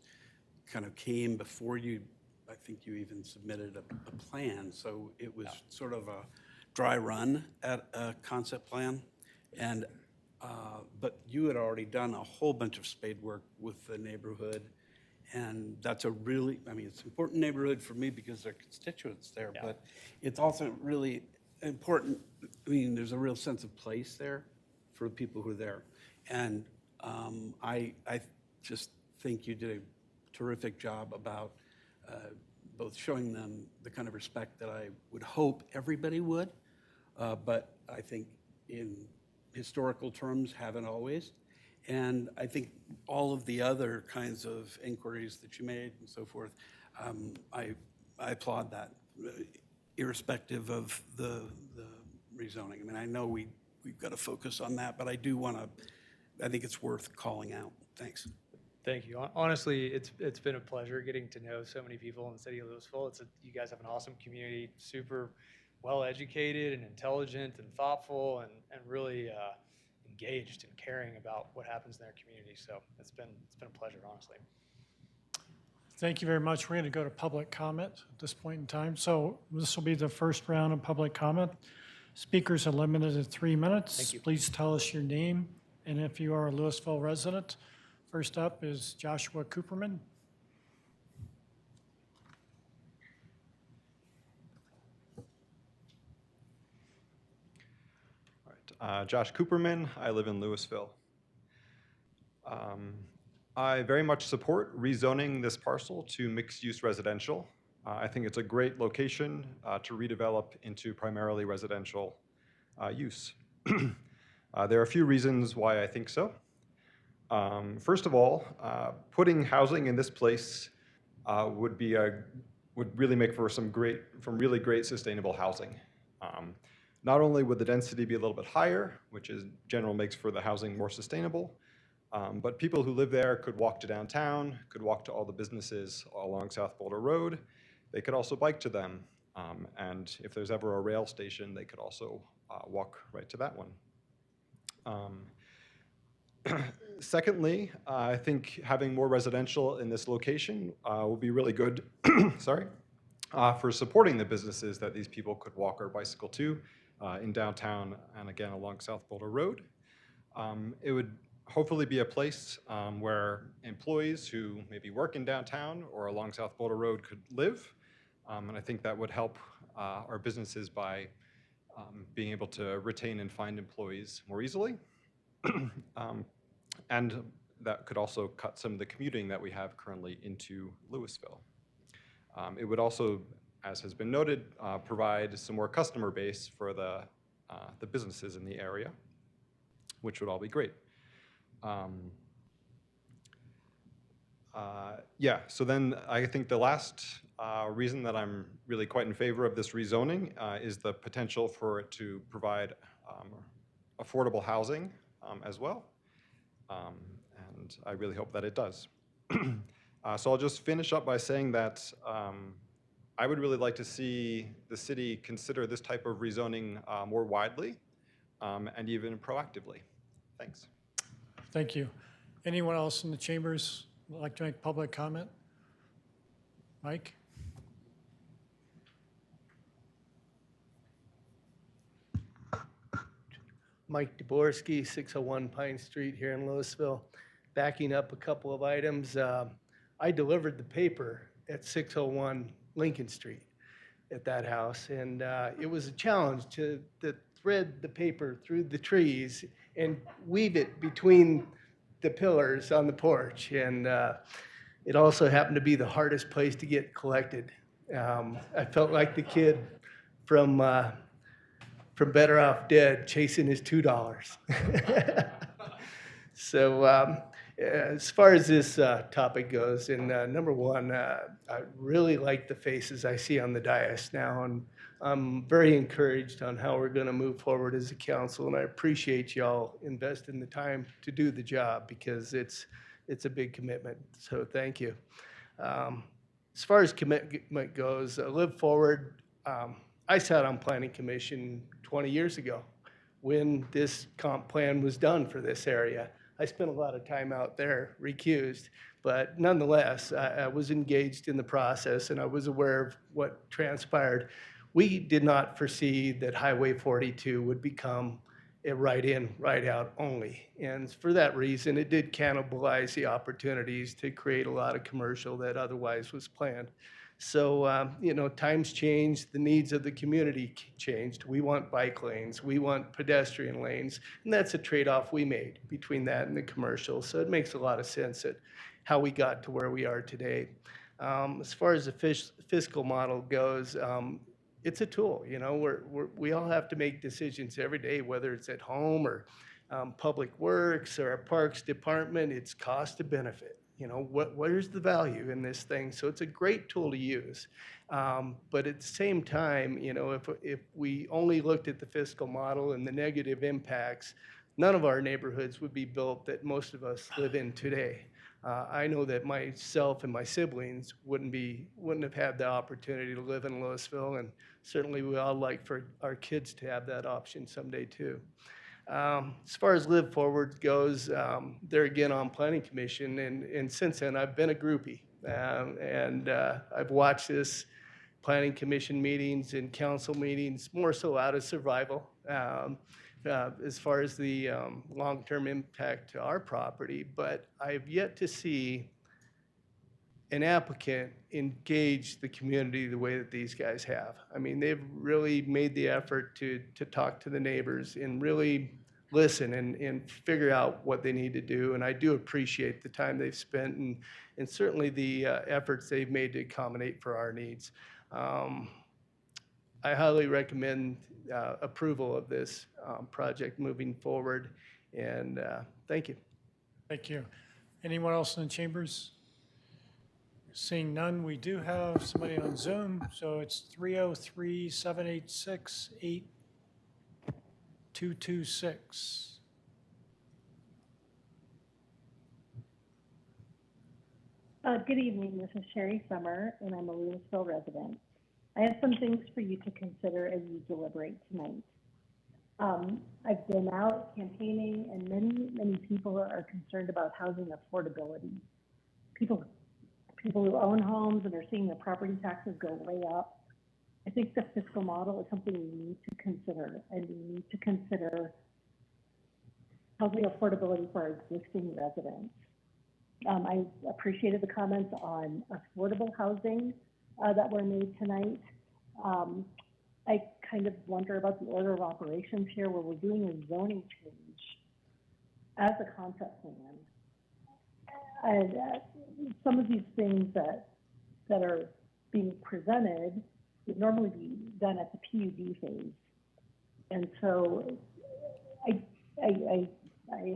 kind of came before you, I think you even submitted a plan. So it was sort of a dry run at a concept plan. And, but you had already done a whole bunch of spade work with the neighborhood. And that's a really, I mean, it's an important neighborhood for me because there are constituents there, but it's also really important. I mean, there's a real sense of place there for the people who are there. And I just think you did a terrific job about both showing them the kind of respect that I would hope everybody would, but I think in historical terms haven't always. And I think all of the other kinds of inquiries that you made and so forth, I applaud that, irrespective of the rezoning. I mean, I know we've got to focus on that, but I do want to, I think it's worth calling out. Thanks. Thank you. Honestly, it's been a pleasure getting to know so many people in the city of Louisville. You guys have an awesome community, super well-educated and intelligent and thoughtful and really engaged and caring about what happens in their community. So it's been a pleasure, honestly. Thank you very much. We're going to go to public comment at this point in time. So this will be the first round of public comment. Speakers are limited to 3 minutes. Thank you. Please tell us your name and if you are a Louisville resident. First up is Joshua Cooperman. Josh Cooperman, I live in Louisville. I very much support rezoning this parcel to mixed-use residential. I think it's a great location to redevelop into primarily residential use. There are a few reasons why I think so. First of all, putting housing in this place would really make for some really great sustainable housing. Not only would the density be a little bit higher, which in general makes for the housing more sustainable, but people who live there could walk to downtown, could walk to all the businesses along South Boulder Road. They could also bike to them. And if there's ever a rail station, they could also walk right to that one. Secondly, I think having more residential in this location will be really good for supporting the businesses that these people could walk or bicycle to in downtown and again along South Boulder Road. It would hopefully be a place where employees who maybe work in downtown or along South Boulder Road could live. And I think that would help our businesses by being able to retain and find employees more easily. And that could also cut some of the commuting that we have currently into Louisville. It would also, as has been noted, provide some more customer base for the businesses in the area, which would all be great. So then I think the last reason that I'm really quite in favor of this rezoning is the potential for it to provide affordable housing as well. And I really hope that it does. So I'll just finish up by saying that I would really like to see the city consider this type of rezoning more widely and even proactively. Thanks. Thank you. Anyone else in the chambers would like to make public comment? Mike? Mike Dvorsky, 601 Pine Street here in Louisville. Backing up a couple of items, I delivered the paper at 601 Lincoln Street at that house, and it was a challenge to thread the paper through the trees and weave it between the pillars on the porch, and it also happened to be the hardest place to get collected. I felt like the kid from Better Off Dead chasing his $2. So As far as this topic goes, and number one, I really like the faces I see on the dais now, and I'm very encouraged on how we're going to move forward as a council, and I appreciate y'all investing the time to do the job because it's a big commitment. So thank you. As far as commitment goes, Live Forward, I sat on Planning Commission 20 years ago when this comp plan was done for this area. I spent a lot of time out there recused, but nonetheless, I was engaged in the process and I was aware of what transpired. We did not foresee that Highway 42 would become a right-in, right-out only. And for that reason, it did cannibalize the opportunities to create a lot of commercial that otherwise was planned. So, you know, times changed, the needs of the community changed. We want bike lanes, we want pedestrian lanes, and that's a trade-off we made between that and the commercial. So it makes a lot of sense at how we got to where we are today. As far as the fiscal model goes, it's a tool. You know, we all have to make decisions every day, whether it's at home or Public Works or our Parks Department. It's cost to benefit. You know, what is the value in this thing? So it's a great tool to use. But at the same time, you know, if we only looked at the fiscal model and the negative impacts, none of our neighborhoods would be built that most of us live in today. I know that myself and my siblings wouldn't have had the opportunity to live in Louisville, and certainly we all like for our kids to have that option someday too. As far as Live Forward goes, they're again on Planning Commission, and since then I've been a groupie, and I've watched this Planning Commission meetings and council meetings more so out of survival. As far as the long-term impact to our property, but I've yet to see an applicant engage the community the way that these guys have. I mean, they've really made the effort to talk to the neighbors and really listen and figure out what they need to do. And I do appreciate the time they've spent and certainly the efforts they've made to accommodate for our needs. I highly recommend approval of this project moving forward, and thank you. Thank you. Anyone else in the chambers? Seeing none, we do have somebody on Zoom, so it's 303-786-8226. Good evening, this is Sherry Summer, and I'm a Louisville resident. I have some things for you to consider as you deliberate tonight. I've been out campaigning, and many people are concerned about housing affordability. People who own homes and are seeing their property taxes go way up. I think the fiscal model is something we need to consider, and we need to consider housing affordability for our existing residents. I appreciated the comments on affordable housing that were made tonight. I kind of wonder about the order of operations here where we're doing a zoning change as a concept plan. And some of these things that are being presented would normally be done at the PUD phase. And so I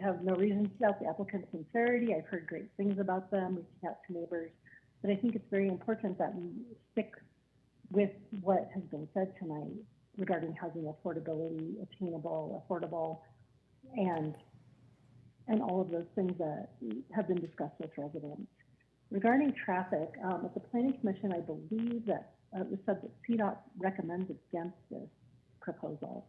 have no reason to doubt the applicant's sincerity. I've heard great things about them, reaching out to neighbors. But I think it's very important that we stick with what has been said tonight regarding housing affordability, attainable, affordable, and all of those things that have been discussed with residents. Regarding traffic, at the Planning Commission, I believe that it was said that CDOT recommends against this proposal.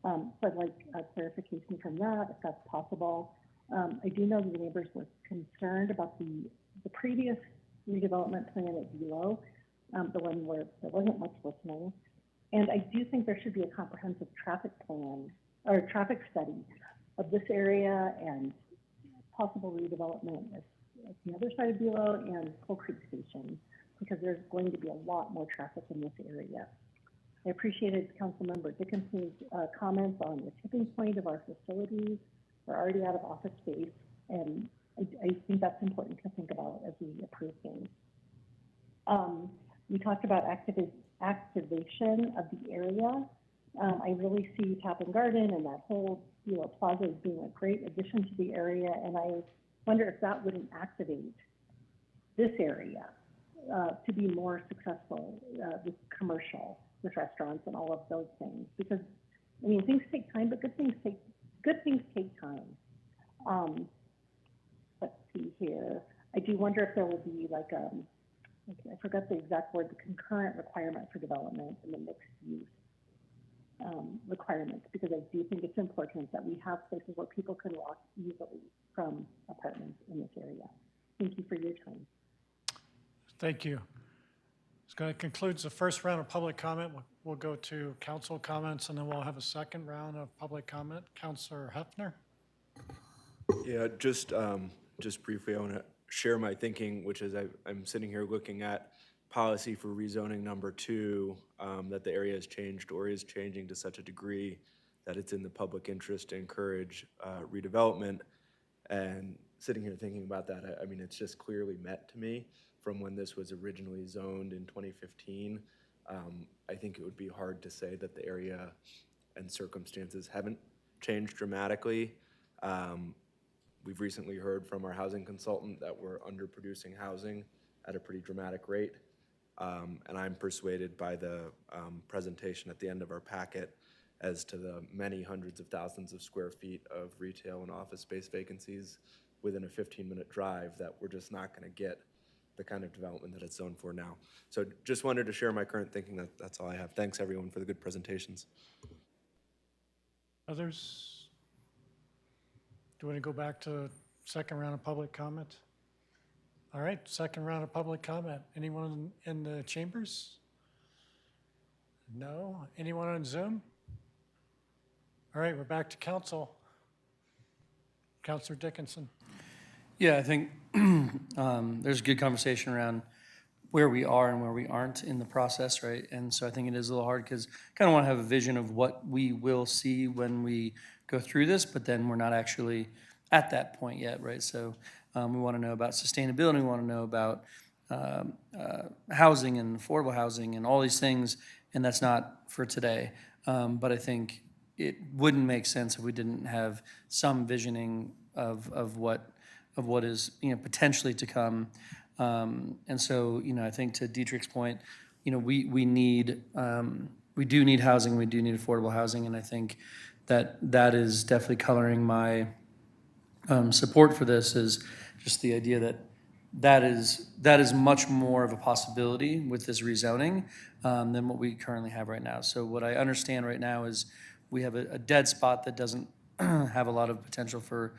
So I'd like a clarification from that, if that's possible. I do know the neighbors were concerned about the previous redevelopment plan at Velo, the one where there wasn't much listening. And I do think there should be a comprehensive traffic plan or traffic study of this area and possible redevelopment at the other side of Velo and Coal Creek Station, because there's going to be a lot more traffic in this area. I appreciated Councilmember Dickinson's comments on the tipping point of our facilities. We're already out of office space, and I think that's important to think about as we approve things. We talked about activation of the area. I really see Tappan Garden and that whole plaza as being a great addition to the area, and I wonder if that wouldn't activate this area to be more successful with commercial, with restaurants and all of those things. Because, I mean, things take time, but good things take time. Let's see here. I do wonder if there will be like I forgot the exact word, the concurrent requirement for development and the mixed use requirements, because I do think it's important that we have places where people can walk easily from apartments in this area. Thank you for your time. Thank you. This going to concludes the first round of public comment. We'll go to council comments, and then we'll have a second round of public comment. Councilor Hefner. Yeah, just briefly, I want to share my thinking, which is I'm sitting here looking at policy for rezoning number 2, that the area has changed or is changing to such a degree that it's in the public interest to encourage redevelopment. And sitting here thinking about that, I mean, it's just clearly met to me from when this was originally zoned in 2015. I think it would be hard to say that the area and circumstances haven't changed dramatically. We've recently heard from our housing consultant that we're underproducing housing at a pretty dramatic rate. And I'm persuaded by the presentation at the end of our packet as to the many hundreds of thousands of square feet of retail and office space vacancies within a 15-minute drive that we're just not going to get the kind of development that it's zoned for now. So just wanted to share my current thinking. That's all I have. Thanks, everyone, for the good presentations. Others? Do you want to go back to second round of public comment? All right, second round of public comment. Anyone in the chambers? No? Anyone on Zoom? All right, we're back to council. Councilor Dickinson. Yeah, I think there's a good conversation around where we are and where we aren't in the process, right? And so I think it is a little hard because I kind of want to have a vision of what we will see when we go through this, but then we're not actually at that point yet, right? So we want to know about sustainability, we want to know about housing and affordable housing and all these things, and that's not for today. But I think it wouldn't make sense if we didn't have some visioning of what is, you know, potentially to come. And so, you know, I think to Dietrich's point, you know, we do need housing, we do need affordable housing, and I think that is definitely coloring my support for this, is just the idea that is much more of a possibility with this rezoning than what we currently have right now. So what I understand right now is we have a dead spot that doesn't have a lot of potential for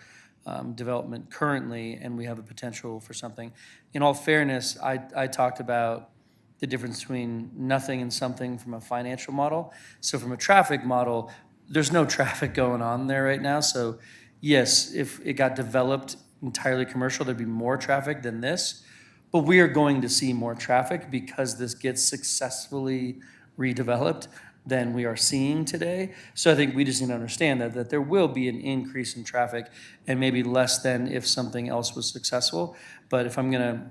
development currently, and we have a potential for something. In all fairness, I talked about the difference between nothing and something from a financial model. So from a traffic model, there's no traffic going on there right now. So yes, if it got developed entirely commercial, there'd be more traffic than this. But we are going to see more traffic because this gets successfully redeveloped than we are seeing today. So I think we just need to understand that there will be an increase in traffic, and maybe less than if something else was successful. But if I'm going to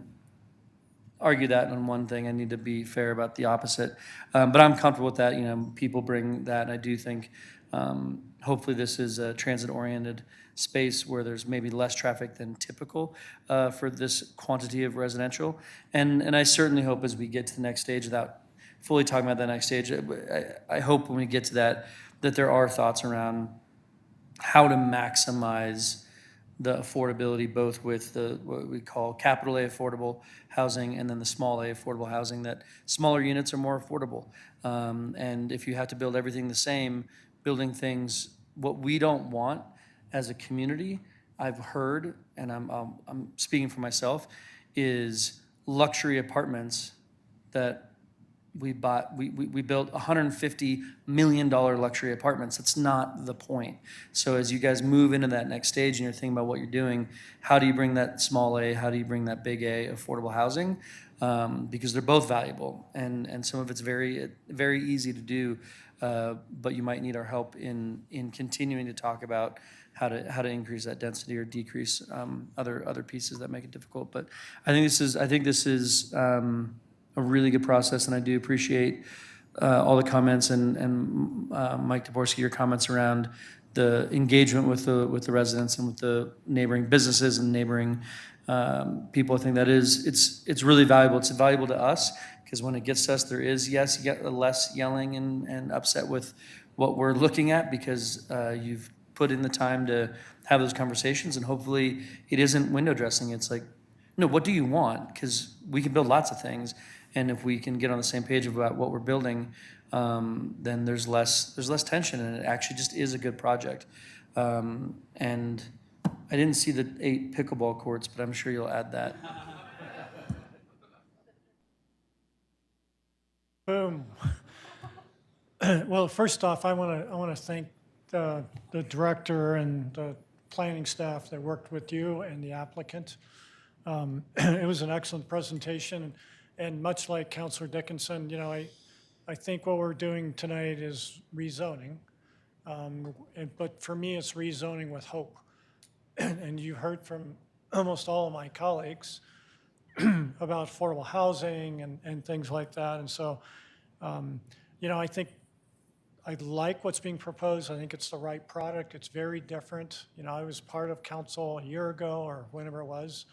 argue that on one thing, I need to be fair about the opposite. But I'm comfortable with that. You know, people bring that, and I do think hopefully this is a transit-oriented space where there's maybe less traffic than typical for this quantity of residential. And I certainly hope as we get to the next stage, without fully talking about that next stage, I hope when we get to that there are thoughts around how to maximize the affordability, both with what we call capital A affordable housing and then the small A affordable housing, that smaller units are more affordable. And if you have to build everything the same, building things, what we don't want as a community, I've heard, and I'm speaking for myself, is luxury apartments that we bought. We built $150 million luxury apartments. That's not the point. So as you guys move into that next stage and you're thinking about what you're doing, how do you bring that small A, how do you bring that big A affordable housing? Because they're both valuable, and some of it's very, very easy to do, but you might need our help in continuing to talk about how to increase that density or decrease other pieces that make it difficult. But I think this is a really good process, and I do appreciate all the comments and Mike Dvorsky, your comments around the engagement with the residents and with the neighboring businesses and neighboring people. I think that it's really valuable. It's valuable to us because when it gets to us, there is, yes, you get less yelling and upset with what we're looking at because you've put in the time to have those conversations, and hopefully it isn't window dressing. It's like, no, what do you want? Because we can build lots of things, and if we can get on the same page about what we're building, then there's less tension, and it actually just is a good project. And I didn't see the 8 pickleball courts, but I'm sure you'll add that. Boom. Well, first off, I want to thank the director and the planning staff that worked with you and the applicant. It was an excellent presentation, and much like Councilor Dickinson, you know, I think what we're doing tonight is rezoning, but for me, it's rezoning with hope. And you heard from almost all of my colleagues about affordable housing and things like that. And so, you know, I think I like what's being proposed. I think it's the right product. It's very different. You know, I was part of council a year ago or whenever it was,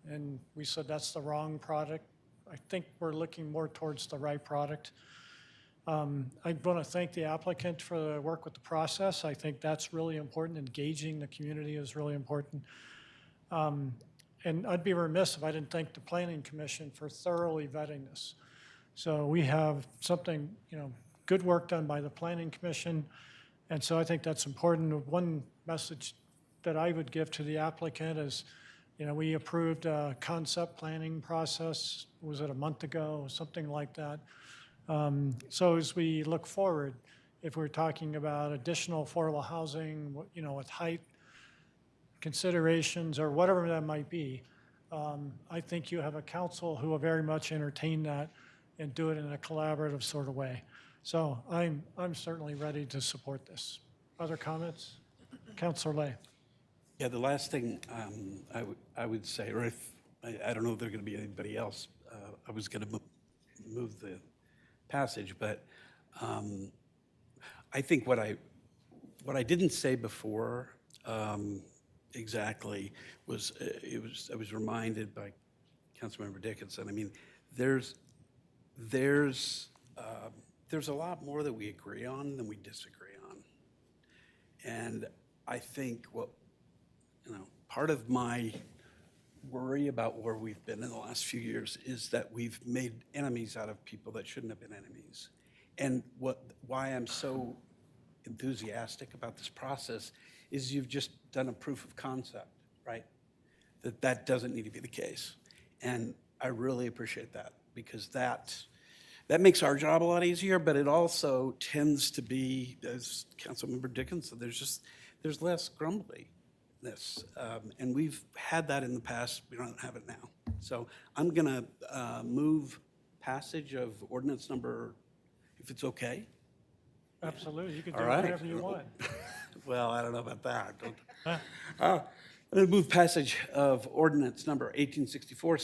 and we said that's the wrong product. I think we're looking more towards the right product. I want to thank the applicant for the work with the process. I think that's really important. Engaging the community is really important. And I'd be remiss if I didn't thank the Planning Commission for thoroughly vetting this. So we have something, you know, good work done by the Planning Commission. And so I think that's important. One message that I would give to the applicant is, you know, we approved a concept planning process, was it a month ago, something like that. So as we look forward, if we're talking about additional affordable housing, you know, with height considerations or whatever that might be, I think you have a council who will very much entertain that and do it in a collaborative sort of way. So I'm certainly ready to support this. Other comments? Councilor Lay. Yeah, the last thing I would say, or if I don't know if there's going to be anybody else, I was going to move the passage, but I think what I didn't say before exactly was I was reminded by Councilmember Dickinson. I mean, there's a lot more that we agree on than we disagree on, and I think part of my worry about where we've been in the last few years is that we've made enemies out of people that shouldn't have been enemies. And why I'm so enthusiastic about this process is you've just done a proof of concept, right? That doesn't need to be the case. And I really appreciate that because that makes our job a lot easier, but it also tends to be, as Councilmember Dickinson, there's less grumbliness. And we've had that in the past. We don't have it now. So I'm going to move passage of ordinance number, if it's okay. Absolutely. You can do All right. whatever you want. Well, I don't know about that. I'm going to move passage of ordinance number 1864,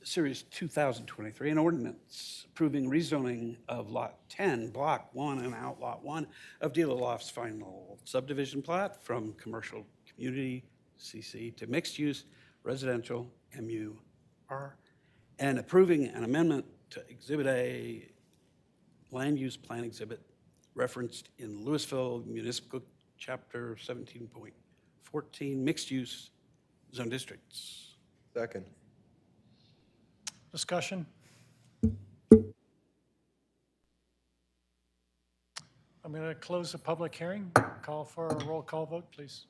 series 2023, an ordinance approving rezoning of Lot 10, Block 1 and Outlot 1 of Dealer Lofts final subdivision plat from commercial community, CC, to mixed-use residential, MUR, and approving an amendment to Exhibit A, land use plan exhibit referenced in Louisville Municipal Chapter 17.14, mixed-use zone districts. Second. Discussion? I'm going to close the public hearing. Call for a roll call vote, please.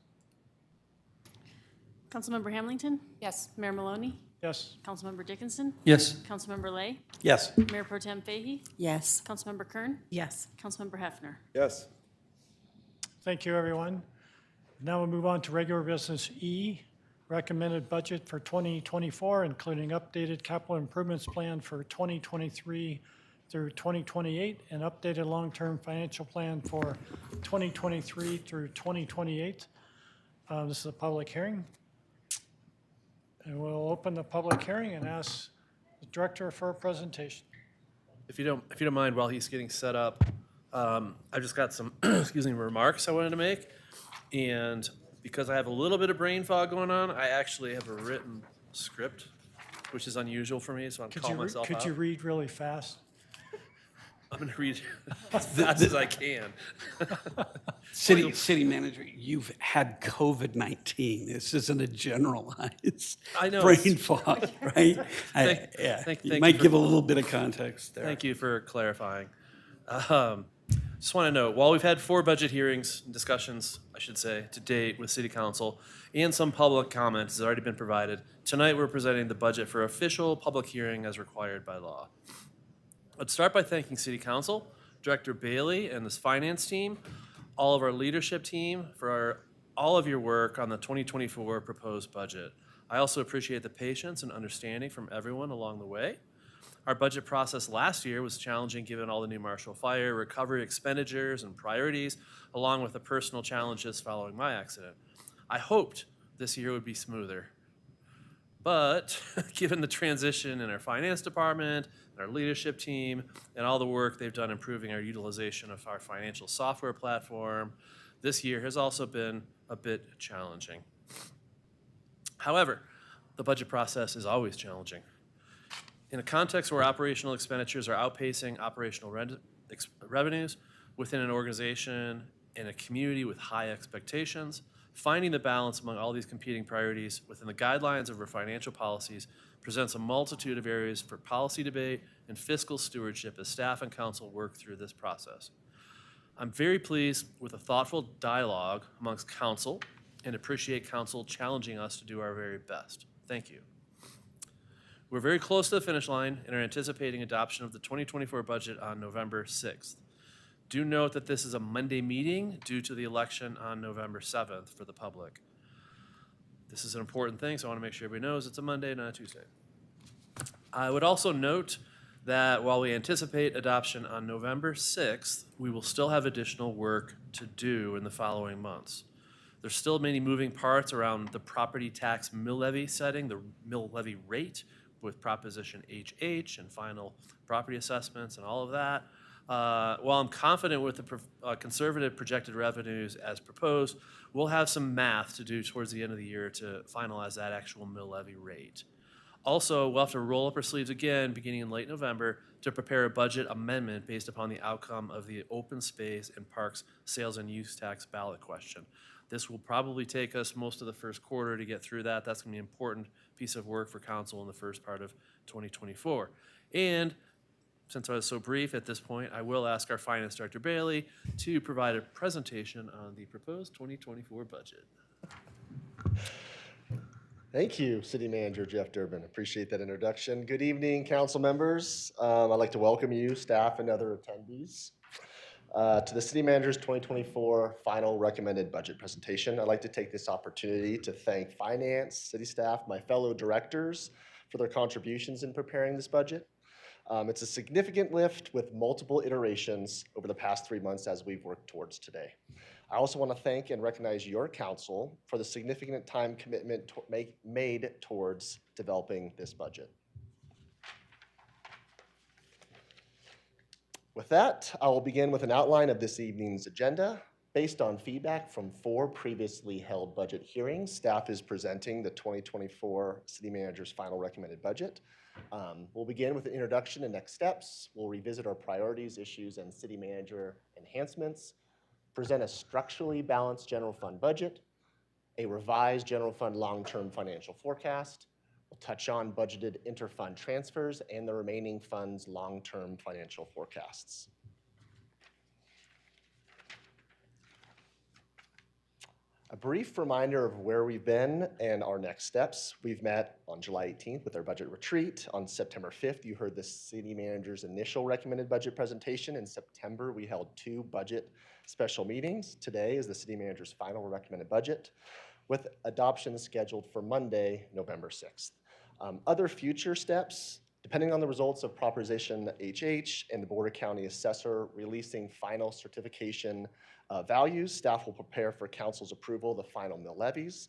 Councilmember Hamilton? Yes. Mayor Maloney? Yes. Councilmember Dickinson? Yes. Councilmember Lay? Yes. Mayor Pro Tem Fahey? Yes. Councilmember Kern? Yes. Councilmember Hefner? Yes. Thank you, everyone. Now we'll move on to regular business E, recommended budget for 2024, including updated capital improvements plan for 2023 through 2028 and updated long-term financial plan for 2023 through 2028. This is a public hearing. And we'll open the public hearing and ask the director for a presentation. If you don't mind, while he's getting set up, I've just got some excuse me, remarks I wanted to make. And because I have a little bit of brain fog going on, I actually have a written script, which is unusual for me, so I'm calling myself out. Could you read really fast? I'm going to read as fast as I can. City manager, you've had COVID-19. This isn't a generalized I know, brain it's- fog, right? Thank You you might for- give a little bit of context there. Thank you for clarifying. Just want to note, while we've had 4 budget hearings, and discussions, I should say, to date with City Council, and some public comment has already been provided, tonight we're presenting the budget for official public hearing as required by law. Let's start by thanking City Council, Director Bailey, and this finance team, all of our leadership team for all of your work on the 2024 proposed budget. I also appreciate the patience and understanding from everyone along the way. Our budget process last year was challenging given all the new Marshall Fire recovery expenditures and priorities, along with the personal challenges following my accident. I hoped this year would be smoother. But given the transition in our finance department, and our leadership team, and all the work they've done improving our utilization of our financial software platform, this year has also been a bit challenging. However, the budget process is always challenging. In a context where operational expenditures are outpacing operational revenues within an organization and a community with high expectations, finding the balance among all these competing priorities within the guidelines of our financial policies presents a multitude of areas for policy debate and fiscal stewardship as staff and council work through this process. I'm very pleased with the thoughtful dialogue amongst council and appreciate council challenging us to do our very best. Thank you. We're very close to the finish line and are anticipating adoption of the 2024 budget on November 6th. Do note that this is a Monday meeting due to the election on November 7th for the public. This is an important thing, so I want to make sure everybody knows it's a Monday, not a Tuesday. I would also note that while we anticipate adoption on November 6th, we will still have additional work to do in the following months. There's still many moving parts around the property tax mill levy setting, the mill levy rate with Proposition HH and final property assessments and all of that. While I'm confident with the conservative projected revenues as proposed, we'll have some math to do towards the end of the year to finalize that actual mill levy rate. Also, we'll have to roll up our sleeves again beginning in late November to prepare a budget amendment based upon the outcome of the open space and parks sales and use tax ballot question. This will probably take us most of the first quarter to get through that. That's going to be an important piece of work for council in the first part of 2024. And since I was so brief at this point, I will ask our Finance Director Bailey to provide a presentation on the proposed 2024 budget. Thank you, City Manager Jeff Durbin. Appreciate that introduction. Good evening, council members. I'd like to welcome you, staff, and other attendees to the City Manager's 2024 final recommended budget presentation. I'd like to take this opportunity to thank finance, city staff, my fellow directors for their contributions in preparing this budget. It's a significant lift with multiple iterations over the past 3 months as we've worked towards today. I also want to thank and recognize your council for the significant time commitment made towards developing this budget. With that, I will begin with an outline of this evening's agenda. Based on feedback from 4 previously held budget hearings, staff is presenting the 2024 City Manager's final recommended budget. We'll begin with an introduction and next steps. We'll revisit our priorities, issues, and City Manager enhancements, present a structurally balanced general fund budget, a revised general fund long-term financial forecast. We'll touch on budgeted interfund transfers and the remaining funds' long-term financial forecasts. A brief reminder of where we've been and our next steps. We've met on July 18th with our budget retreat. On September 5th, you heard the City Manager's initial recommended budget presentation. In September, we held 2 budget special meetings. Today is the City Manager's final recommended budget, with adoption scheduled for Monday, November 6th. Other future steps, depending on the results of Proposition HH and the Board of County Assessor releasing final certification values, staff will prepare for council's approval of the final mill levies.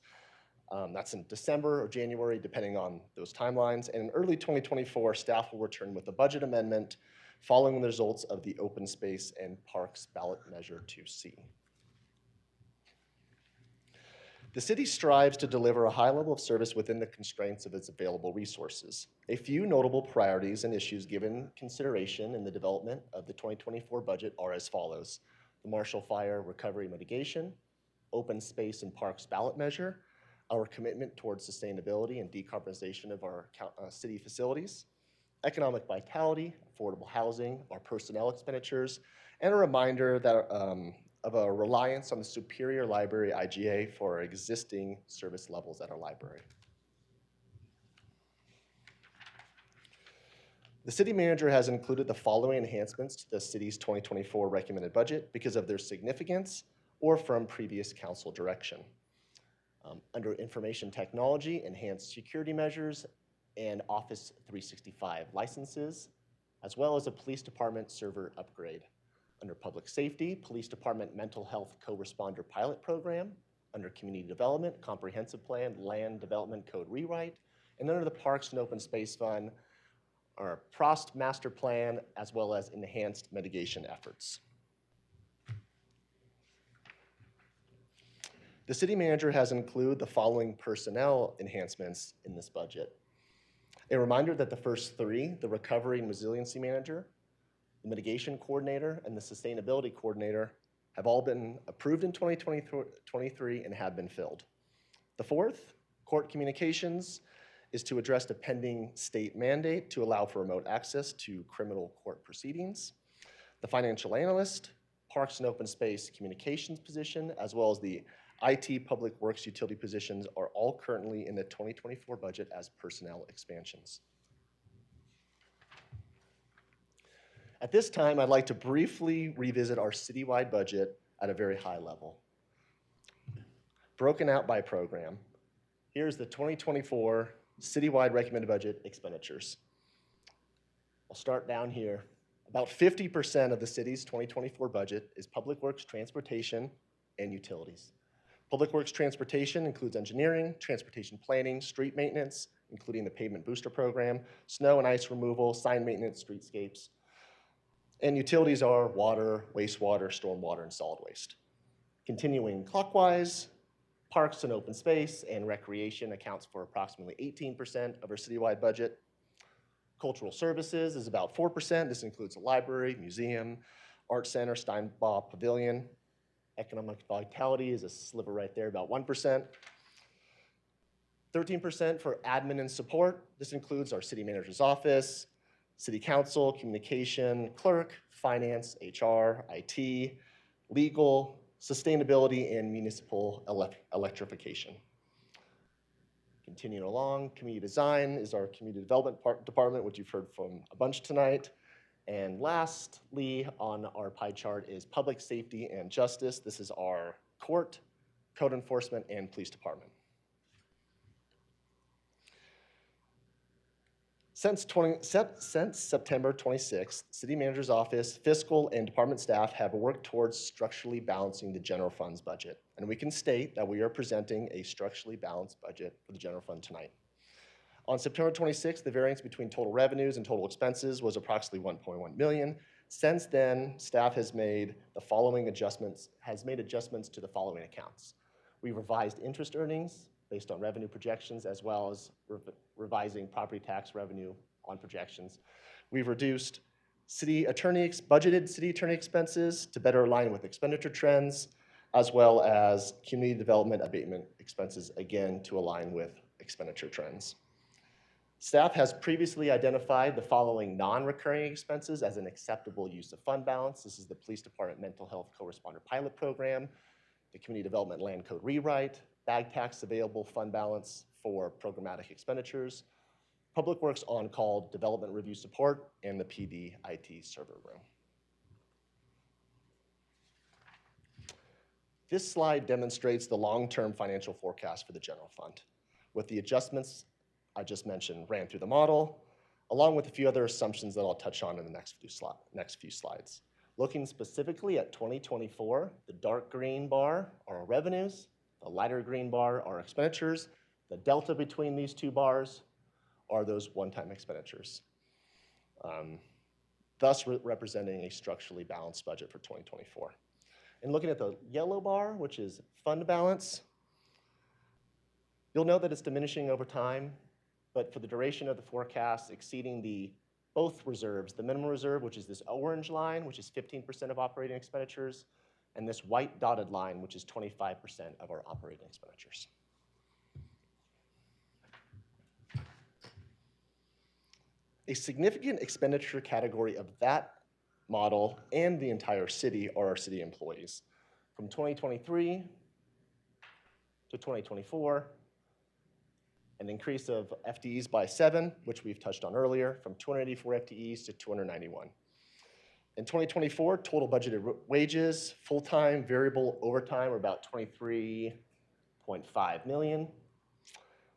That's in December or January, depending on those timelines. And in early 2024, staff will return with a budget amendment following the results of the open space and parks ballot measure 2C. The city strives to deliver a high level of service within the constraints of its available resources. A few notable priorities and issues given consideration in the development of the 2024 budget are as follows: the Marshall Fire Recovery Mitigation, Open Space and Parks Ballot Measure, our commitment towards sustainability and decarbonization of our city facilities, economic vitality, affordable housing, our personnel expenditures, and a reminder that of a reliance on the Superior Library IGA for our existing service levels at our library. The city manager has included the following enhancements to the city's 2024 recommended budget because of their significance or from previous council direction. Under information technology, enhanced security measures and Office 365 licenses, as well as a police department server upgrade. Under public safety, police department mental health co-responder pilot program. Under community development, comprehensive plan, land development code rewrite. And under the Parks and Open Space Fund, our PROST master plan, as well as enhanced mitigation efforts. The city manager has included the following personnel enhancements in this budget. A reminder that the first three, the recovery and resiliency manager, the mitigation coordinator, and the sustainability coordinator, have all been approved in 2023 and have been filled. The fourth, court communications, is to address the pending state mandate to allow for remote access to criminal court proceedings. The financial analyst, Parks and Open Space communications position, as well as the IT Public Works utility positions are all currently in the 2024 budget as personnel expansions. At this time, I'd like to briefly revisit our citywide budget at a very high level. Broken out by program, here's the 2024 citywide recommended budget expenditures. I'll start down here. About 50% of the city's 2024 budget is public works, transportation, and utilities. Public works transportation includes engineering, transportation planning, street maintenance, including the pavement booster program, snow and ice removal, sign maintenance, streetscapes. And utilities are water, wastewater, stormwater, and solid waste. Continuing clockwise, parks and open space and recreation accounts for approximately 18% of our citywide budget. Cultural services is about 4%. This includes a library, museum, art center, Steinbach Pavilion. Economic vitality is a sliver right there, about 1%. 13% for admin and support. This includes our city manager's office, city council, communication, clerk, finance, HR, IT, legal, sustainability, and municipal electrification. Continuing along, community design is our community development department, which you've heard from a bunch tonight. And lastly on our pie chart is public safety and justice. This is our court, code enforcement, and police department. Since September 26th, city manager's office, fiscal, and department staff have worked towards structurally balancing the general fund's budget. And we can state that we are presenting a structurally balanced budget for the general fund tonight. On September 26th, the variance between total revenues and total expenses was approximately 1.1 million. Since then, staff has made adjustments to the following accounts. We revised interest earnings based on revenue projections, as well as revising property tax revenue on projections. We've reduced budgeted city attorney expenses to better align with expenditure trends, as well as community development abatement expenses, again, to align with expenditure trends. Staff has previously identified the following non-recurring expenses as an acceptable use of fund balance. This is the Police Department Mental Health Co-Responder Pilot Program, the Community Development Land Code Rewrite, bag tax available fund balance for programmatic expenditures, Public Works on-call development review support, and the PD IT server room. This slide demonstrates the long-term financial forecast for the general fund, with the adjustments I just mentioned ran through the model, along with a few other assumptions that I'll touch on in the next few slides. Looking specifically at 2024, the dark green bar are our revenues, the lighter green bar are expenditures. The delta between these two bars are those one-time expenditures, thus representing a structurally balanced budget for 2024. And looking at the yellow bar, which is fund balance, You'll note that it's diminishing over time, but for the duration of the forecast, exceeding both reserves, the minimum reserve, which is this orange line, which is 15% of operating expenditures, and this white dotted line, which is 25% of our operating expenditures. A significant expenditure category of that model and the entire city are our city employees. From 2023 to 2024, an increase of FTEs by 7, which we've touched on earlier, from 284 FTEs to 291. In 2024, total budgeted wages, full-time, variable, overtime are about $23.5 million,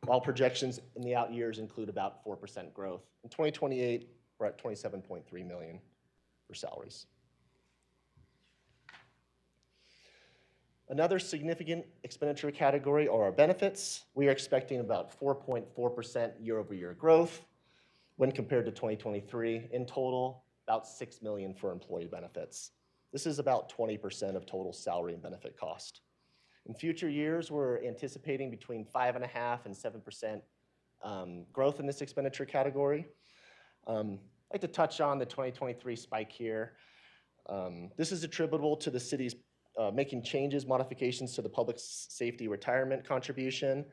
while projections in the out years include about 4% growth. In 2028, we're at $27.3 million for salaries. Another significant expenditure category are our benefits. We are expecting about 4.4% year-over-year growth when compared to 2023. In total, about $6 million for employee benefits. This is about 20% of total salary and benefit cost. In future years, we're anticipating between 5.5% and 7% growth in this expenditure category. I'd like to touch on the 2023 spike here. This is attributable to the city's making changes, modifications to the public safety retirement contribution,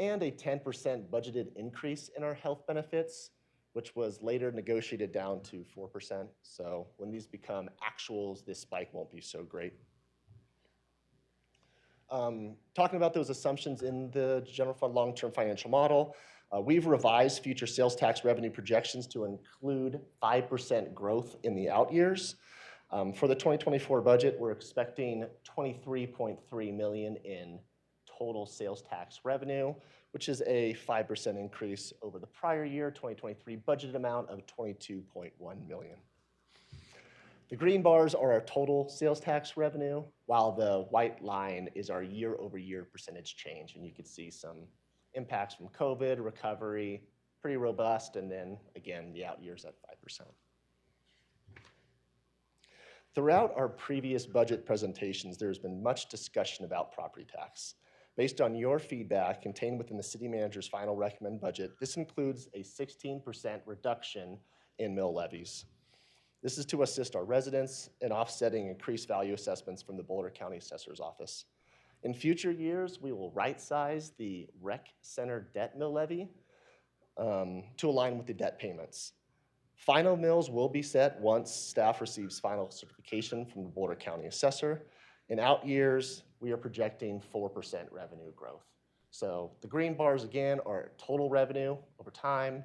and a 10% budgeted increase in our health benefits, which was later negotiated down to 4%. So when these become actuals, this spike won't be so great. Talking about those assumptions in the general fund long-term financial model, we've revised future sales tax revenue projections to include 5% growth in the out years. For the 2024 budget, we're expecting $23.3 million in total sales tax revenue, which is a 5% increase over the prior year, 2023 budgeted amount of $22.1 million. The green bars are our total sales tax revenue, while the white line is our year-over-year percentage change. And you can see some impacts from COVID, recovery, pretty robust, and then again, the out years at 5%. Throughout our previous budget presentations, there's been much discussion about property tax. Based on your feedback contained within the city manager's final recommended budget, this includes a 16% reduction in mill levies. This is to assist our residents in offsetting increased value assessments from the Boulder County Assessor's Office. In future years, we will right-size the rec center debt mill levy to align with the debt payments. Final mills will be set once staff receives final certification from the Boulder County Assessor. In out years, we are projecting 4% revenue growth. So the green bars, again, are total revenue over time.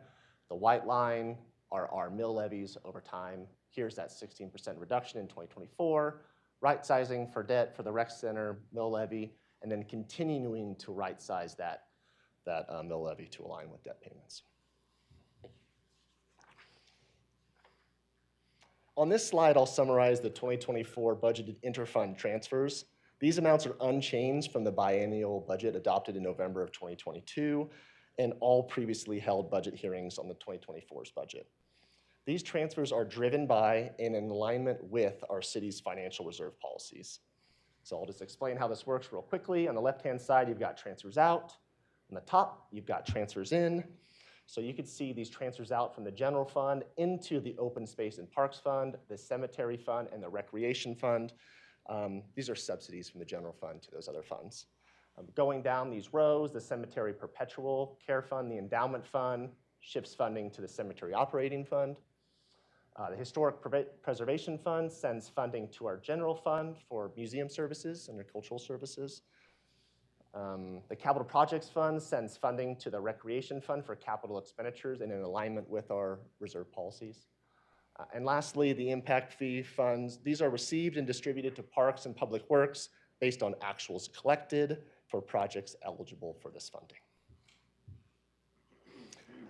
The white line are our mill levies over time. Here's that 16% reduction in 2024, right-sizing for debt for the rec center mill levy, and then continuing to right-size that mill levy to align with debt payments. On this slide, I'll summarize the 2024 budgeted interfund transfers. These amounts are unchanged from the biennial budget adopted in November of 2022 and all previously held budget hearings on the 2024's budget. These transfers are driven by and in alignment with our city's financial reserve policies. So I'll just explain how this works real quickly. On the left-hand side, you've got transfers out. On the top, you've got transfers in. So you can see these transfers out from the general fund into the open space and parks fund, the cemetery fund, and the recreation fund. These are subsidies from the general fund to those other funds. Going down these rows, the cemetery perpetual care fund, the endowment fund, shifts funding to the cemetery operating fund. The historic preservation fund sends funding to our general fund for museum services and cultural services. The capital projects fund sends funding to the recreation fund for capital expenditures and in alignment with our reserve policies. And lastly, the impact fee funds. These are received and distributed to parks and public works based on actuals collected for projects eligible for this funding.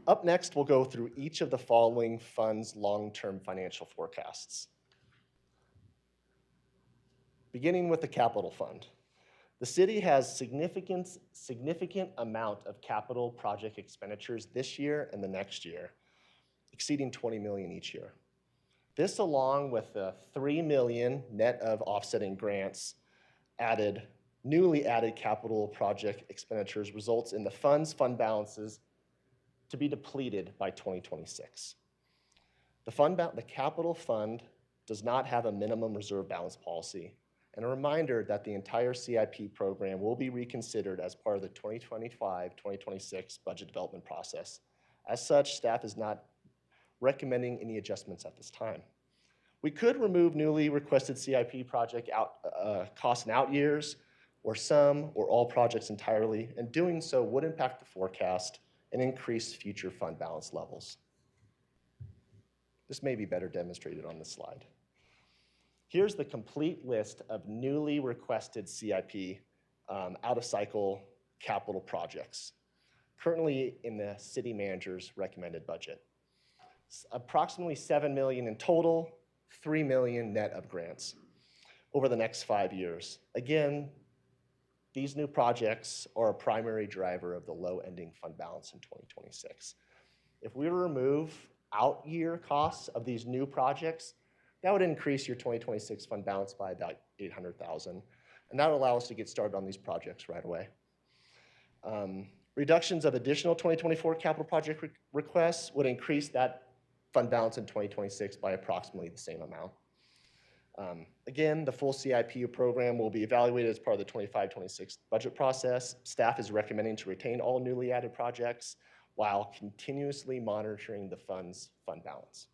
Up next, we'll go through each of the following funds' long-term financial forecasts. Beginning with the capital fund. The city has significant amount of capital project expenditures this year and the next year, exceeding $20 million each year. This, along with the $3 million net of offsetting grants added newly added capital project expenditures results in the fund balances to be depleted by 2026. The capital fund does not have a minimum reserve balance policy, and a reminder that the entire CIP program will be reconsidered as part of the 2025-2026 budget development process. As such, staff is not recommending any adjustments at this time. We could remove newly requested CIP project costs in out years, or some or all projects entirely, and doing so would impact the forecast and increase future fund balance levels. This may be better demonstrated on this slide. Here's the complete list of newly requested CIP out-of-cycle capital projects, currently in the city manager's recommended budget. Approximately $7 million in total, $3 million net of grants over the next 5 years. Again, these new projects are a primary driver of the low ending fund balance in 2026. If we remove out-year costs of these new projects, that would increase your 2026 fund balance by about $800,000, and that would allow us to get started on these projects right away. Reductions of additional 2024 capital project requests would increase that fund balance in 2026 by approximately the same amount. Again, the full CIP program will be evaluated as part of the 25-26 budget process. Staff is recommending to retain all newly added projects while continuously monitoring the fund's fund balance.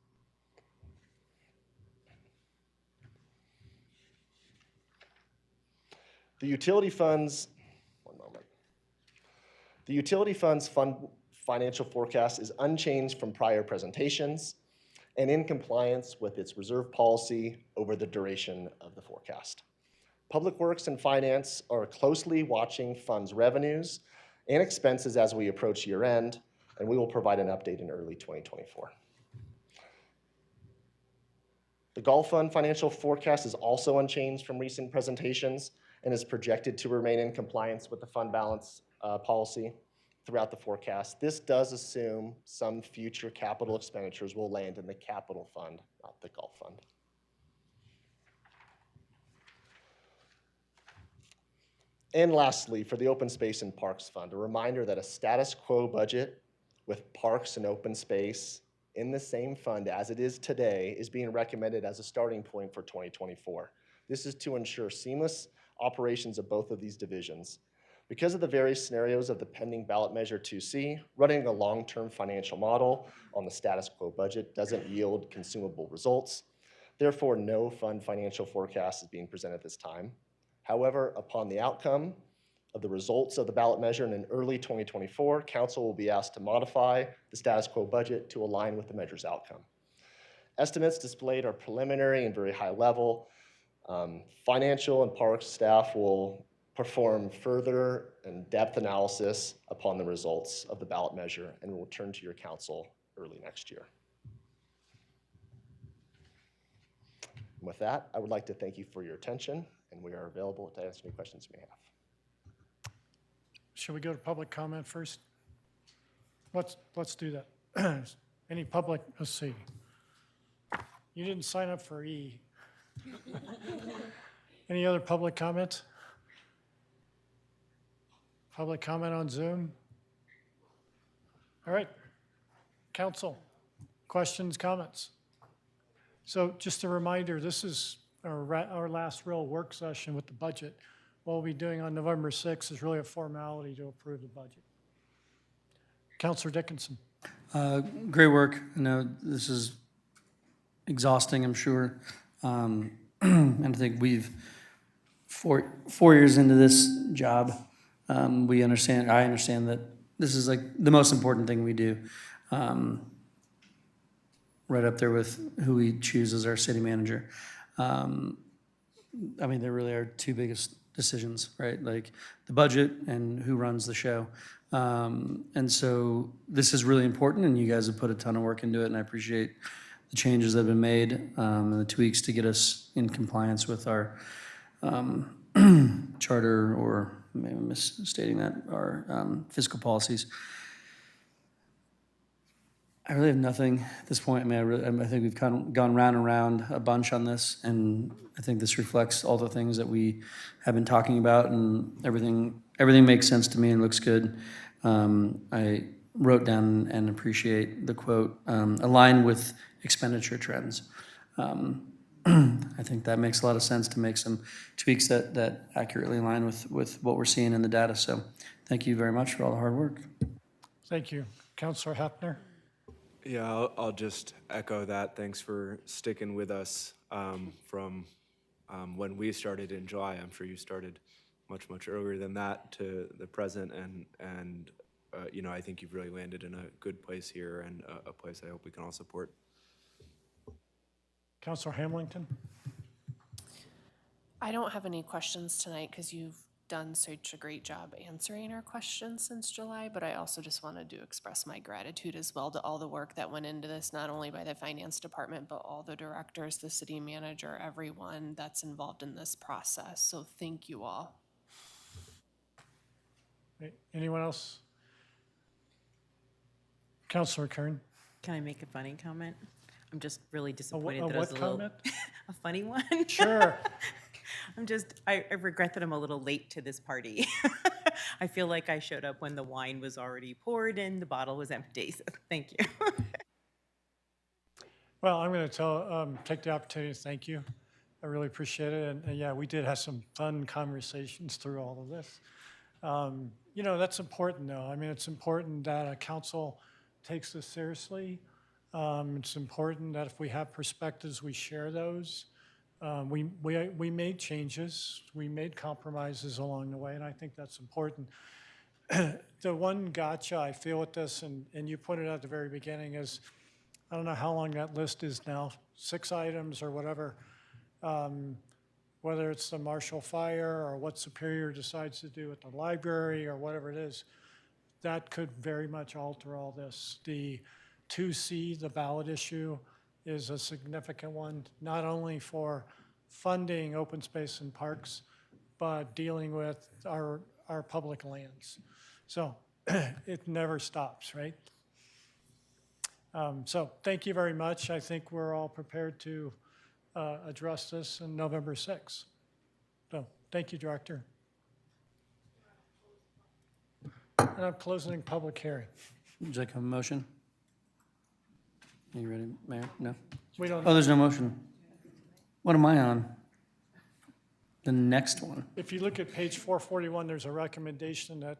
The utility funds, one moment. The utility funds financial forecast is unchanged from prior presentations and in compliance with its reserve policy over the duration of the forecast. Public Works and Finance are closely watching funds revenues and expenses as we approach year end, and we will provide an update in early 2024. The Gulf Fund financial forecast is also unchanged from recent presentations and is projected to remain in compliance with the fund balance policy throughout the forecast. This does assume some future capital expenditures will land in the capital fund, not the Gulf Fund. And lastly, for the Open Space and Parks Fund, a reminder that a status quo budget with parks and open space in the same fund as it is today is being recommended as a starting point for 2024. This is to ensure seamless operations of both of these divisions. Because of the various scenarios of the pending ballot measure 2C, running a long-term financial model on the status quo budget doesn't yield consumable results. Therefore, no fund financial forecast is being presented at this time. However, upon the outcome of the results of the ballot measure in early 2024, Council will be asked to modify the status quo budget to align with the measure's outcome. Estimates displayed are preliminary and very high level. Financial and parks staff will perform further in-depth analysis upon the results of the ballot measure and will return to your council early next year. And with that, I would like to thank you for your attention, and we are available to answer any questions you may have. Should we go to public comment first? Let's do that. Any public, let's see. You didn't sign up for E. Any other public comments? Public comment on Zoom? All right. Council, questions, comments? So just a reminder, this is our last real work session with the budget. What we'll be doing on November 6th is really a formality to approve the budget. Councilor Dickinson. Great work. I know this is exhausting, I'm sure. And I think we've, four years into this job, I understand that this is like the most important thing we do. Right up there with who we choose as our city manager. I mean, there really are two biggest decisions, right? Like the budget and who runs the show. And so this is really important, and you guys have put a ton of work into it, and I appreciate the changes that have been made and the tweaks to get us in compliance with our charter, or maybe I'm misstating that, our fiscal policies. I really have nothing at this point. I mean, I think we've kind of gone round and round a bunch on this, and I think this reflects all the things that we have been talking about, and everything makes sense to me and looks good. I wrote down and appreciate the quote, align with expenditure trends. I think that makes a lot of sense to make some tweaks that accurately align with what we're seeing in the data. So thank you very much for all the hard work. Thank you. Councilor Hefner? Yeah, I'll just echo that. Thanks for sticking with us from when we started in July. I'm sure you started much earlier than that to the present, and you know, I think you've really landed in a good place here, and a place I hope we can all support. Councilor Hamilton? I don't have any questions tonight because you've done such a great job answering our questions since July, but I also just wanted to express my gratitude as well to all the work that went into this, not only by the finance department, but all the directors, the city manager, everyone that's involved in this process. So thank you all. Anyone else? Councilor Kern? Can I make a funny comment? I'm just really disappointed that I what was a little, comment? a funny one. Sure. I regret that I'm a little late to this party. I feel like I showed up when the wine was already poured and the bottle was empty, so thank you. Well, I'm going to take the opportunity to thank you. I really appreciate it. And yeah, we did have some fun conversations through all of this. You know, that's important though. I mean, it's important that a council takes this seriously. It's important that if we have perspectives, we share those. We made changes, we made compromises along the way, and I think that's important. The one gotcha I feel with this, and you pointed out at the very beginning, is I don't know how long that list is now, 6 items or whatever, whether it's the Marshall Fire or what Superior decides to do at the library or whatever it is, that could very much alter all this. The 2C, the ballot issue, is a significant one, not only for funding open space and parks, but dealing with our public lands. So it never stops, right? So thank you very much. I think we're all prepared to address this on November 6th. So thank you, Director. And I'm closing public hearing. Would you like a motion? Are you ready, Mayor? No? We don't. Oh, there's no motion. What am I on? The next one. If you look at page 441, there's a recommendation that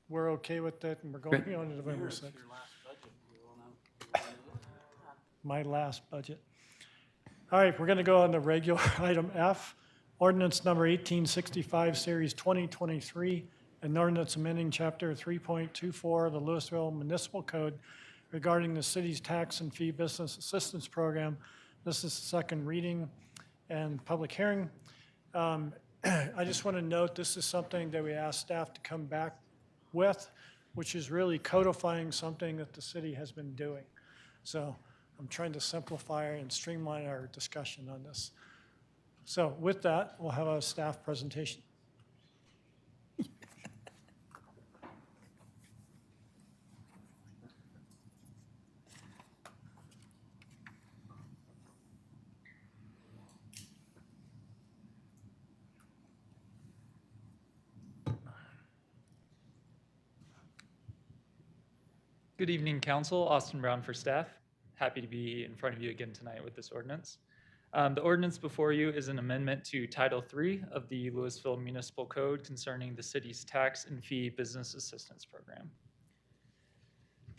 we're okay with it and we're going Great. on to November 6th. My last budget. All right, we're going to go on to regular item F, ordinance number 1865, series 2023, an ordinance amending chapter 3.24 of the Louisville Municipal Code regarding the city's tax and fee business assistance program. This is the second reading and public hearing. I just want to note this is something that we asked staff to come back with, which is really codifying something that the city has been doing. So I'm trying to simplify and streamline our discussion on this. So with that, we'll have a staff presentation. Good evening, Council. Austin Brown for staff. Happy to be in front of you again tonight with this ordinance. The ordinance before you is an amendment to Title III of the Louisville Municipal Code concerning the city's tax and fee business assistance program.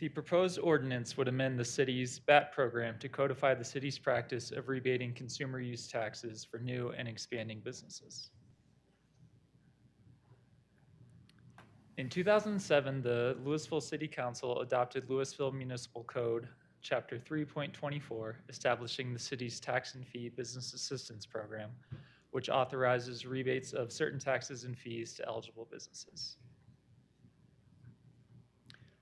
The proposed ordinance would amend the city's BAT program to codify the city's practice of rebating consumer use taxes for new and expanding businesses. In 2007, the Louisville City Council adopted Louisville Municipal Code, Chapter 3.24, establishing the city's tax and fee business assistance program, which authorizes rebates of certain taxes and fees to eligible businesses.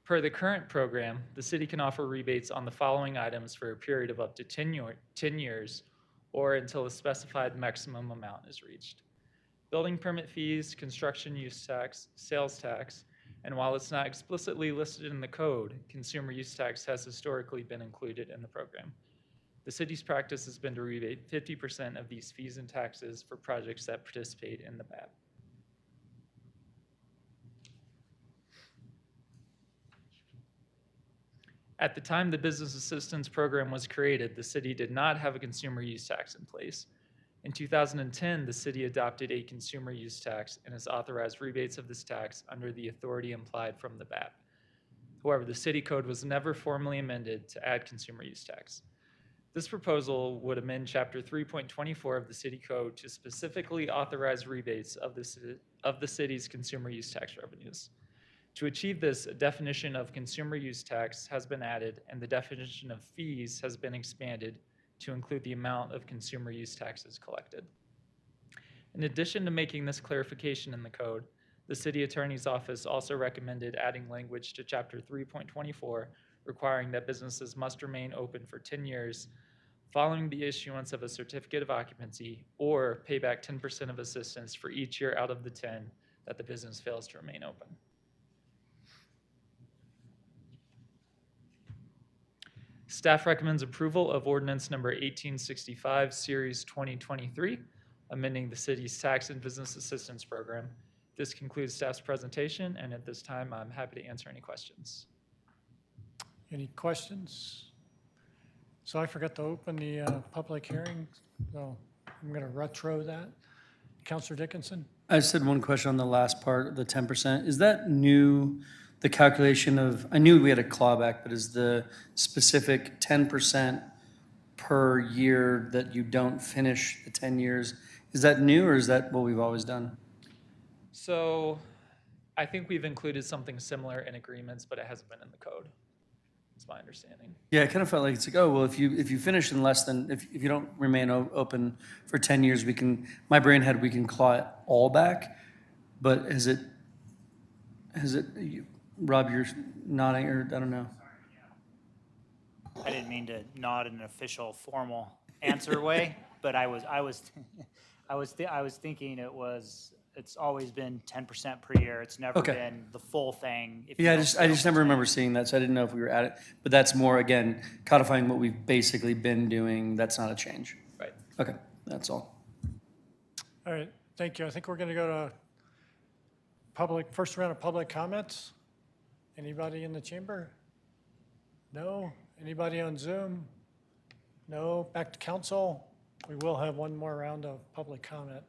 Per the current program, the city can offer rebates on the following items for a period of up to 10 years or until a specified maximum amount is reached: building permit fees, construction use tax, sales tax, And while it's not explicitly listed in the code, consumer use tax has historically been included in the program. The city's practice has been to rebate 50% of these fees and taxes for projects that participate in the BAP. At the time the Business Assistance Program was created, the city did not have a consumer use tax in place. In 2010, the city adopted a consumer use tax and has authorized rebates of this tax under the authority implied from the BAP. However, the city code was never formally amended to add consumer use tax. This proposal would amend Chapter 3.24 of the city code to specifically authorize rebates of the city's consumer use tax revenues. To achieve this, a definition of consumer use tax has been added, and the definition of fees has been expanded to include the amount of consumer use taxes collected. In addition to making this clarification in the code, the city attorney's office also recommended adding language to Chapter 3.24 requiring that businesses must remain open for 10 years following the issuance of a certificate of occupancy or pay back 10% of assistance for each year out of the 10 that the business fails to remain open. Staff recommends approval of ordinance number 1865, series 2023, amending the city's tax and business assistance program. This concludes staff's presentation, and at this time, I'm happy to answer any questions. Any questions? So I forgot to open the public hearing, so I'm going to retro that. Counselor Dickinson? I just had one question on the last part, the 10%. Is that new, the calculation of, I knew we had a clawback, but is the specific 10% per year that you don't finish the 10 years, is that new or is that what we've always done? So I think we've included something similar in agreements, but it hasn't been in the code. That's my understanding. Yeah, it kind of felt like it's like, oh, well, if you finish in less than, if you don't remain open for 10 years, we can, my brain had, we can claw it all back. But Rob, you're nodding, or I don't know. I didn't mean to nod in an official, formal answer way, but I was thinking it's always been 10% per year. It's never Okay. been the full thing. If you Yeah, I don't just fail never 10. remember seeing that, so I didn't know if we were at it. But that's more, again, codifying what we've basically been doing. That's not a change. Right. Okay, that's all. All right, thank you. I think we're going to go to first round of public comments. Anybody in the chamber? No? Anybody on Zoom? No? Back to council? We will have one more round of public comment.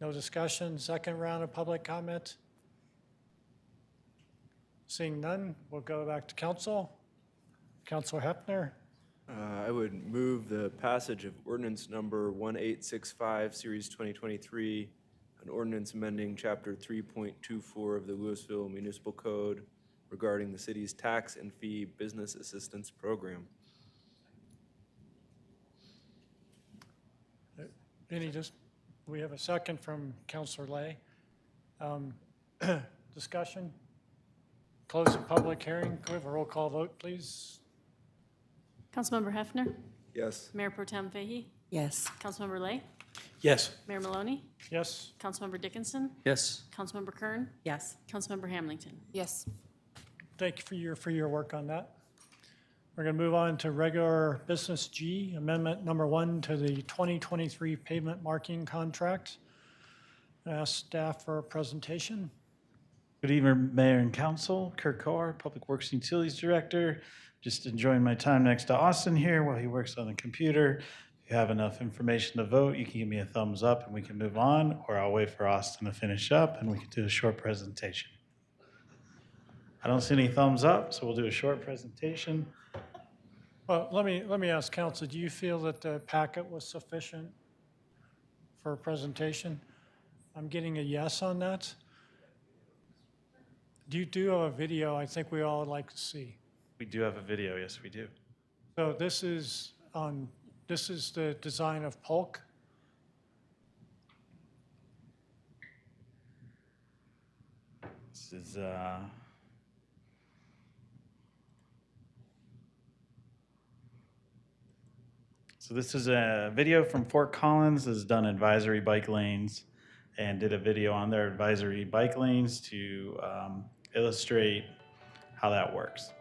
No discussion, second round of public comment? Seeing none, we'll go back to council. Councilor Hefner? I would move the passage of ordinance number 1865, series 2023, an ordinance amending chapter 3.24 of the Louisville Municipal Code regarding the city's tax and fee business assistance program. We have a second from Councilor Lay. Discussion? Close the public hearing. Could we have a roll call vote, please? Councilmember Hefner? Yes. Mayor Pro Tem Fahey? Yes. Councilmember Lay? Yes. Mayor Maloney? Yes. Councilmember Dickinson? Yes. Councilmember Kern? Yes. Councilmember Hamilton? Yes. Thank you for your work on that. We're going to move on to regular business G, amendment number 1 to the 2023 pavement marking contract. Ask staff for a presentation. Good evening, Mayor and Council. Kirk Carr, Public Works and Utilities Director. Just enjoying my time next to Austin here while he works on the computer. If you have enough information to vote, you can give me a thumbs up and we can move on, or I'll wait for Austin to finish up and we can do a short presentation. I don't see any thumbs up, so we'll do a short presentation. Well, let me ask council, do you feel that the packet was sufficient for a presentation? I'm getting a yes on that. You do have a video I think we all would like to see. We do have a video, yes, we do. So this is the design of Polk. This is So this is a video from Fort Collins. This is done advisory bike lanes and did a video on their advisory bike lanes to illustrate how that works.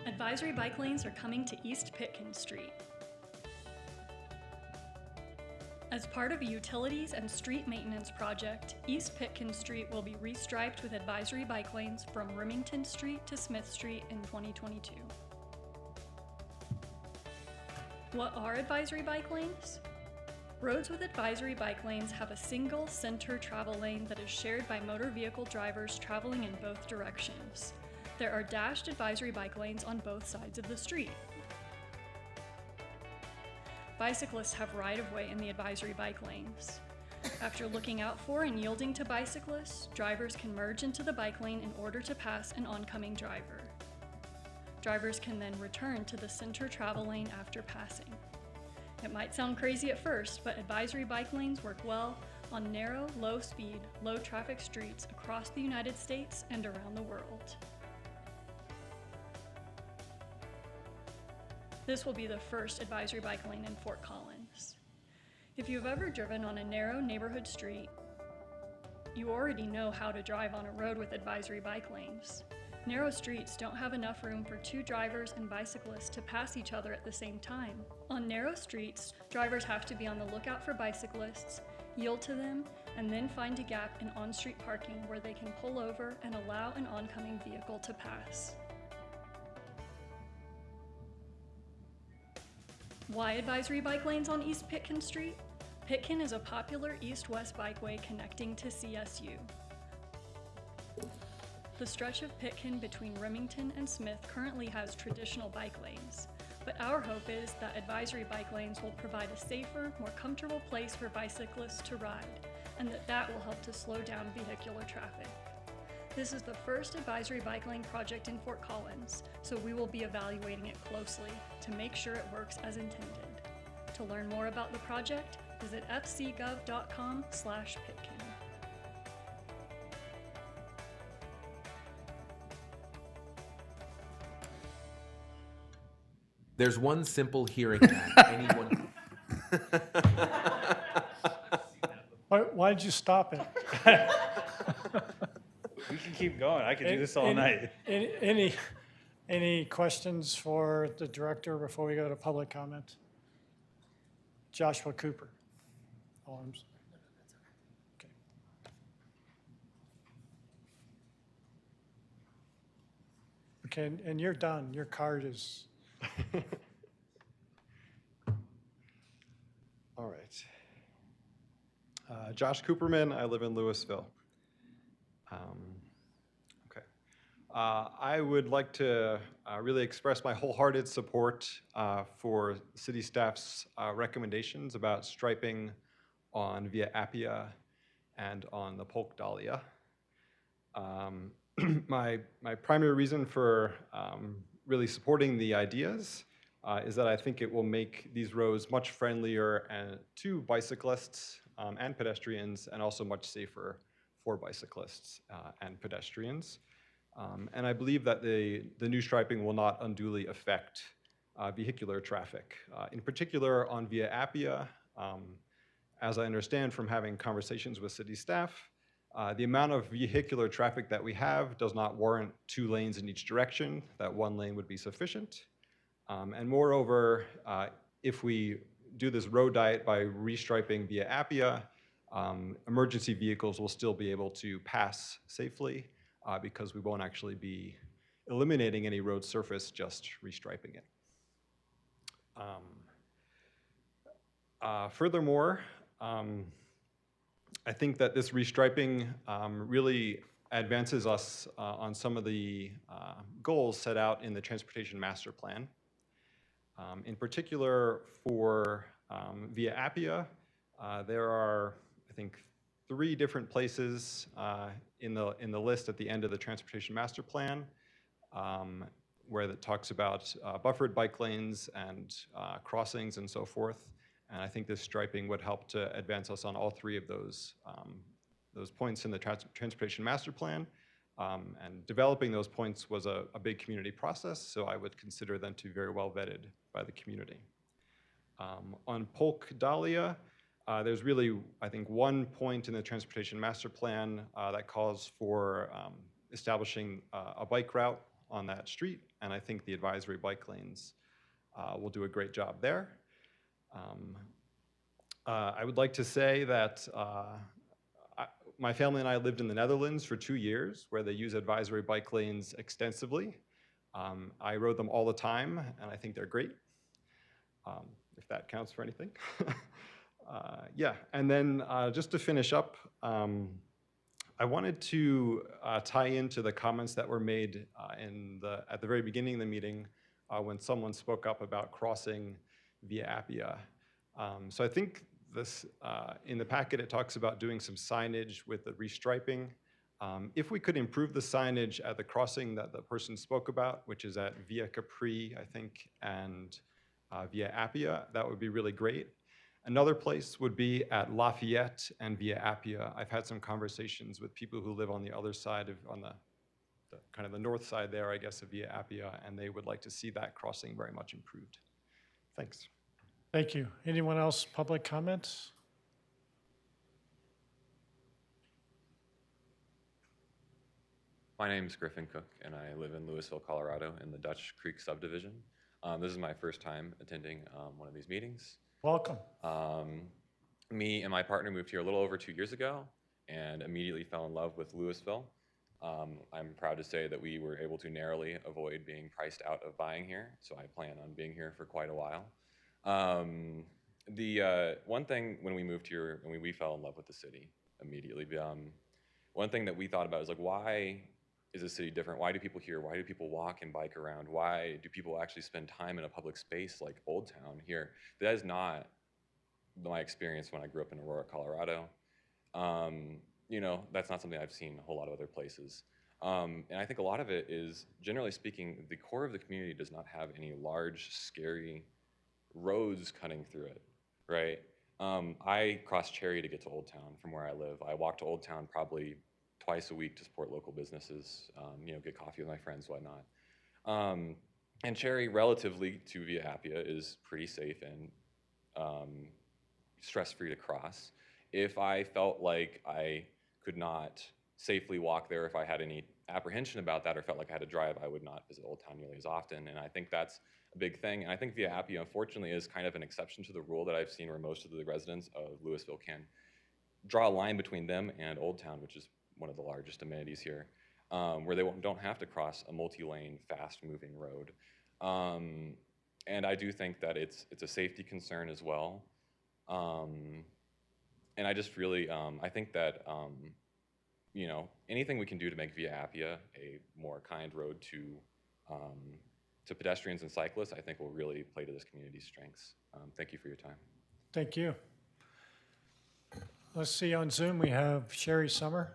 Advisory bike lanes are coming to East Pitkin Street. As part of a utilities and street maintenance project, East Pitkin Street will be restriped with advisory bike lanes from Remington Street to Smith Street in 2022. What are advisory bike lanes? Roads with advisory bike lanes have a single center travel lane that is shared by motor vehicle drivers traveling in both directions. There are dashed advisory bike lanes on both sides of the street. Bicyclists have right-of-way in the advisory bike lanes. After looking out for and yielding to bicyclists, drivers can merge into the bike lane in order to pass an oncoming driver. Drivers can then return to the center travel lane after passing. It might sound crazy at first, but advisory bike lanes work well on narrow, low-speed, low-traffic streets across the United States and around the world. This will be the first advisory bike lane in Fort Collins. If you've ever driven on a narrow neighborhood street, you already know how to drive on a road with advisory bike lanes. Narrow streets don't have enough room for two drivers and bicyclists to pass each other at the same time. On narrow streets, drivers have to be on the lookout for bicyclists, yield to them, and then find a gap in on-street parking where they can pull over and allow an oncoming vehicle to pass. Why advisory bike lanes on East Pitkin Street? Pitkin is a popular east-west bikeway connecting to CSU. The stretch of Pitkin between Remington and Smith currently has traditional bike lanes, but our hope is that advisory bike lanes will provide a safer, more comfortable place for bicyclists to ride, and that will help to slow down vehicular traffic. This is the first advisory bike lane project in Fort Collins, so we will be evaluating it closely to make sure it works as intended. To learn more about the project, visit fcgov.com/Pitkin. There's one simple hearing that anyone. Why did you stop it? We can keep going. I could do this all night. Any questions for the director before we go to public comment? Joshua Cooper. Oh, I'm sorry. Okay. Okay, and you're done. Your card is. All right. Josh Cooperman, I live in Louisville. Okay. I would like to really express my wholehearted support for city staff's recommendations about striping on Via Appia and on the Polk Dahlia. My primary reason for really supporting the ideas is that I think it will make these roads much friendlier to bicyclists and pedestrians, and also much safer for bicyclists and pedestrians. And I believe that the new striping will not unduly affect vehicular traffic. In particular, on Via Appia, as I understand from having conversations with city staff, the amount of vehicular traffic that we have does not warrant 2 lanes in each direction. That 1 lane would be sufficient. And moreover, if we do this road diet by restriping Via Appia, emergency vehicles will still be able to pass safely because we won't actually be eliminating any road surface, just restriping it. Furthermore, I think that this restriping really advances us on some of the goals set out in the Transportation Master Plan. In particular, for Via Appia, there are, I think, 3 different places in the list at the end of the Transportation Master Plan where it talks about buffered bike lanes and crossings and so forth. And I think this striping would help to advance us on all 3 of those points in the Transportation Master Plan. And developing those points was a big community process, so I would consider them to be very well vetted by the community. On Polk Dahlia, there's really, I think, one point in the transportation master plan that calls for establishing a bike route on that street, and I think the advisory bike lanes will do a great job there. I would like to say that my family and I lived in the Netherlands for 2 years, where they use advisory bike lanes extensively. I rode them all the time, and I think they're great, if that counts for anything. Yeah, and then just to finish up, I wanted to tie into the comments that were made at the very beginning of the meeting when someone spoke up about crossing via Appia. So I think this, in the packet, it talks about doing some signage with the restriping. If we could improve the signage at the crossing that the person spoke about, which is at Via Capri, I think, and Via Appia, that would be really great. Another place would be at Lafayette and Via Appia. I've had some conversations with people who live on the other side on the kind of the north side there, I guess, of Via Appia, and they would like to see that crossing very much improved. Thanks. Thank you. Anyone else, public comments? My name is Griffin Cook, and I live in Louisville, Colorado, in the Dutch Creek subdivision. This is my first time attending one of these meetings. Welcome. Me and my partner moved here a little over 2 years ago and immediately fell in love with Louisville. I'm proud to say that we were able to narrowly avoid being priced out of buying here, so I plan on being here for quite a while. The one thing when we moved here, when we fell in love with the city immediately, one thing that we thought about is like, why is the city different? Why do people here? Why do people walk and bike around? Why do people actually spend time in a public space like Old Town here? That is not my experience when I grew up in Aurora, Colorado. You know, that's not something I've seen a whole lot of other places. And I think a lot of it is, generally speaking, the core of the community does not have any large, scary roads cutting through it, right? I cross Cherry to get to Old Town from where I live. I walk to Old Town probably twice a week to support local businesses, you know, get coffee with my friends, whatnot. And Cherry, relatively to Via Appia, is pretty safe and stress-free to cross. If I felt like I could not safely walk there, if I had any apprehension about that or felt like I had to drive, I would not visit Old Town nearly as often. And I think that's a big thing. And I think Via Appia, unfortunately, is kind of an exception to the rule that I've seen, where most of the residents of Louisville can draw a line between them and Old Town, which is one of the largest amenities here, where they don't have to cross a multi-lane, fast-moving road. And I do think that it's a safety concern as well. And I just really, I think that, you know, anything we can do to make Via Appia a more kind road to pedestrians and cyclists, I think will really play to this community's strengths. Thank you for your time. Thank you. Let's see, on Zoom, we have Sherry Summer.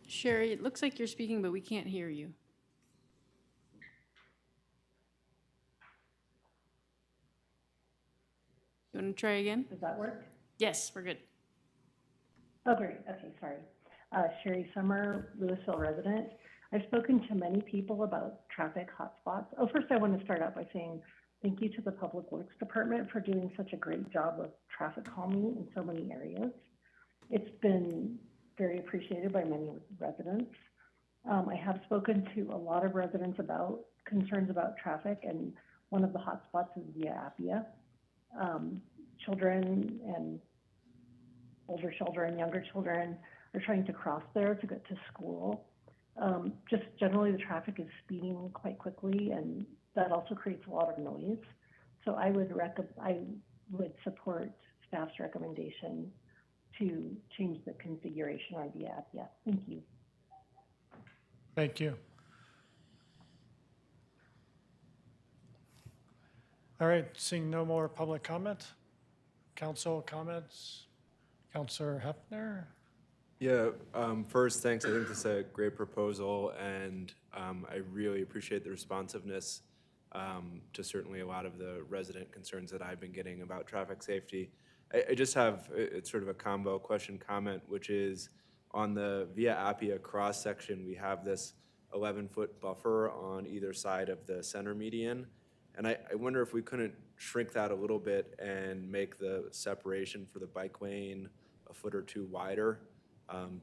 Sherry, it looks like you're speaking, but we can't hear you. You want to try again? Does that work? Yes, we're good. Oh, great. Okay, sorry. Sherry Summer, Louisville resident. I've spoken to many people about traffic hotspots. Oh, first I want to start out by saying thank you to the Public Works Department for doing such a great job of traffic calming in so many areas. It's been very appreciated by many residents. I have spoken to a lot of residents about concerns about traffic, and one of the hotspots is Via Appia. Children and older children, younger children are trying to cross there to get to school. Just generally the traffic is speeding quite quickly, and that also creates a lot of noise. So I would support staff's recommendation to change the configuration on Via Appia. Thank you. Thank you. All right, seeing no more public comment. Council comments. Councilor Hefner. Yeah, first, thanks. I think this is a great proposal, and I really appreciate the responsiveness to certainly a lot of the resident concerns that I've been getting about traffic safety. I just have, it's sort of a combo question comment, which is on the Via Appia cross section, we have this 11-foot buffer on either side of the center median. And I wonder if we couldn't shrink that a little bit and make the separation for the bike lane a foot or two wider,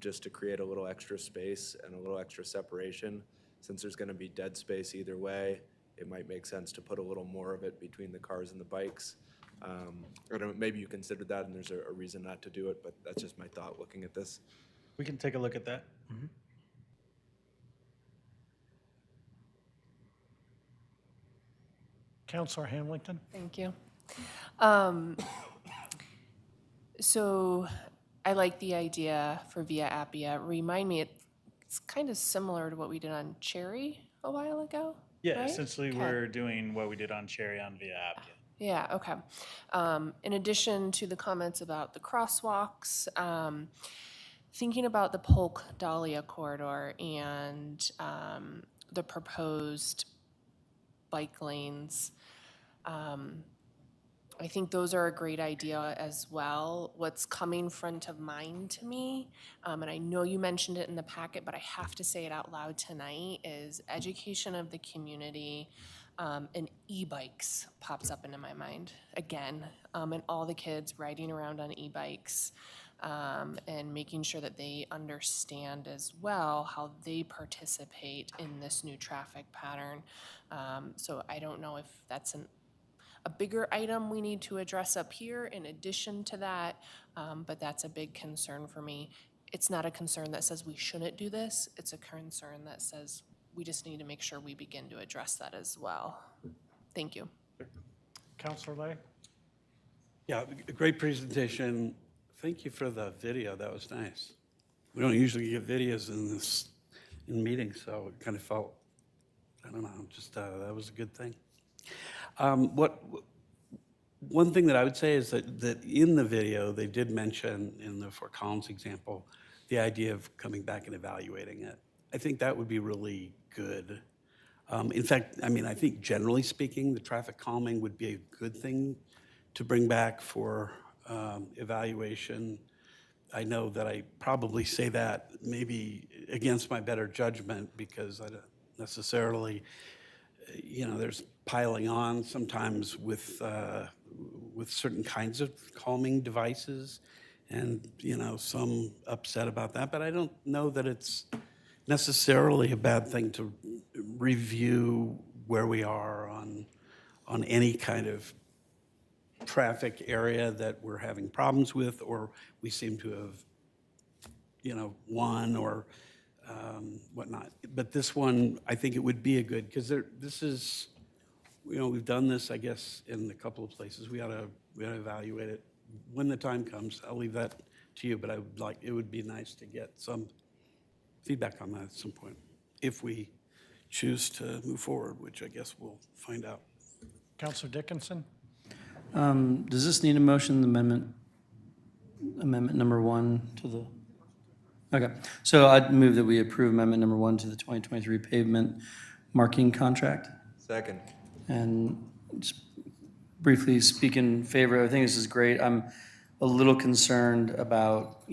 just to create a little extra space and a little extra separation. Since there's gonna be dead space either way, it might make sense to put a little more of it between the cars and the bikes. I don't know, maybe you considered that and there's a reason not to do it, but that's just my thought looking at this. We can take a look at that. Counselor Hamilton? Thank you. So I like the idea for Via Appia. Remind me, it's kind of similar to what we did on Cherry a while ago, Yeah, right? essentially Okay. we're doing what we did on Cherry on Via Appia. Yeah, okay. In addition to the comments about the crosswalks, thinking about the Polk Dahlia corridor and the proposed bike lanes, I think those are a great idea as well. What's coming front of mind to me, and I know you mentioned it in the packet, but I have to say it out loud tonight, is education of the community. And e-bikes pops up into my mind again, and all the kids riding around on e-bikes, and making sure that they understand as well how they participate in this new traffic pattern. So I don't know if that's a bigger item we need to address up here in addition to that, but that's a big concern for me. It's not a concern that says we shouldn't do this. It's a concern that says we just need to make sure we begin to address that as well. Thank you. Counselor Lay? Yeah, a great presentation. Thank you for the video. That was nice. We don't usually get videos in meetings, so it kind of felt, I don't know, just that was a good thing. One thing that I would say is that in the video, they did mention in the Fort Collins example, the idea of coming back and evaluating it. I think that would be really good. In fact, I mean, I think generally speaking, the traffic calming would be a good thing to bring back for evaluation. I know that I probably say that maybe against my better judgment because I don't necessarily, there's piling on sometimes with certain kinds of calming devices and, some upset about that, but I don't know that it's necessarily a bad thing to review where we are on any kind of traffic area that we're having problems with, or we seem to have, won or whatnot. But this one, I think it would be a good, because this is, we've done this, I guess, in a couple of places. We ought to evaluate it when the time comes. I'll leave that to you, but it would be nice to get some feedback on that at some point, if we choose to move forward, which I guess we'll find out. Counselor Dickinson? Does this need a motion, amendment number 1 to the? Okay, so I'd move that we approve amendment number 1 to the 2023 pavement marking contract. Second. And just briefly speak in favor, I think this is great. I'm a little concerned about,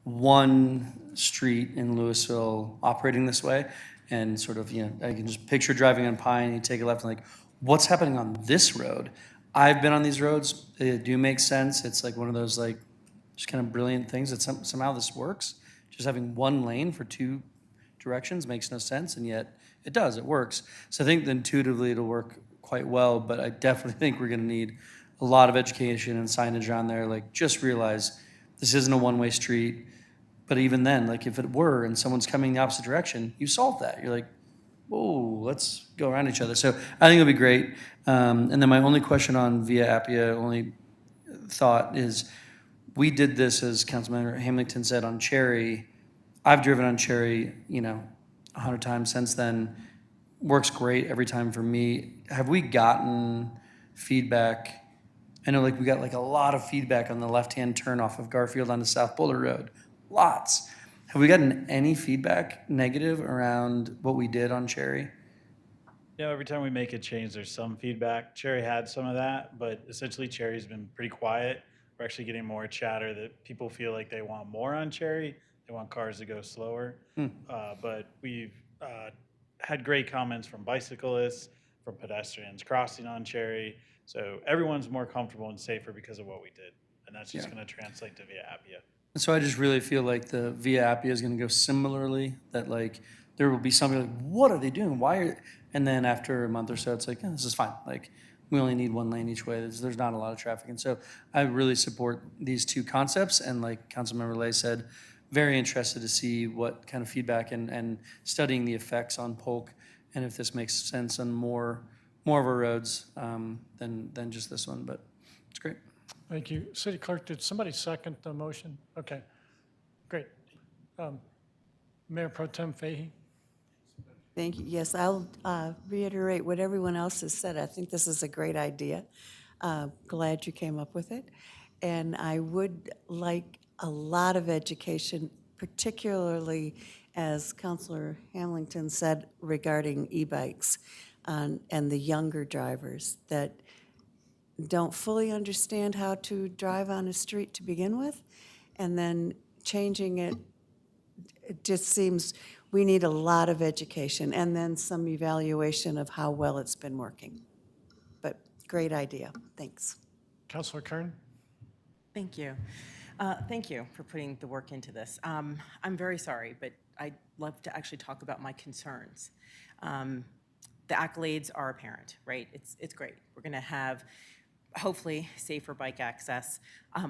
one street in Louisville operating this way, and sort of, I can just picture driving on Pine, you take a left and like, what's happening on this road? I've been on these roads, they do make sense. It's like one of those like, just kind of brilliant things that somehow this works. Just having one lane for 2 directions makes no sense, and yet it does, it works. So I think that intuitively it'll work quite well, but I definitely think we're gonna need a lot of education and signage on there. Like, just realize this isn't a one-way street. But even then, like if it were and someone's coming the opposite direction, you solve that. You're like, whoa, let's go around each other. So I think it'll be great. And then my only question on Via Appia, only thought is, we did this, as Councilmember Hamilton said, on Cherry. I've driven on Cherry, 100 times since then. Works great every time for me. Have we gotten feedback? I know we got a lot of feedback on the left-hand turn off of Garfield onto South Boulder Road. Lots. Have we gotten any feedback negative around what we did on Cherry? Every time we make a change, there's some feedback. Cherry had some of that, but essentially Cherry's been pretty quiet. we're actually getting more chatter that people feel like they want more on Cherry. They want cars to go slower. But we've had great comments from bicyclists, from pedestrians crossing on Cherry. So everyone's more comfortable and safer because of what we did. And that's just Yeah. going to translate to Via Appia. And so I just really feel like the Via Appia is going to go similarly, that like there will be somebody like, what are they doing? Why are, and then after a month or so, it's like, this is fine. Like we only need one lane each way. There's not a lot of traffic. And so I really support these two concepts. And like Councilmember Lay said, very interested to see what kind of feedback and studying the effects on Polk and if this makes sense on more of our roads than just this one, but it's great. Thank you. City Clerk, did somebody second the motion? Okay, great. Mayor Pro Tem Fahey? Thank you. Yes, I'll reiterate what everyone else has said. I think this is a great idea. Glad you came up with it. And I would like a lot of education, particularly as Councilor Hamilton said regarding e-bikes and the younger drivers that don't fully understand how to drive on a street to begin with, and then changing it, it just seems we need a lot of education and then some evaluation of how well it's been working. But great idea. Thanks. Councilor Kern? Thank you. Thank you for putting the work into this. I'm very sorry, but I'd love to actually talk about my concerns. The accolades are apparent, right? It's great. We're going to have, hopefully, safer bike access.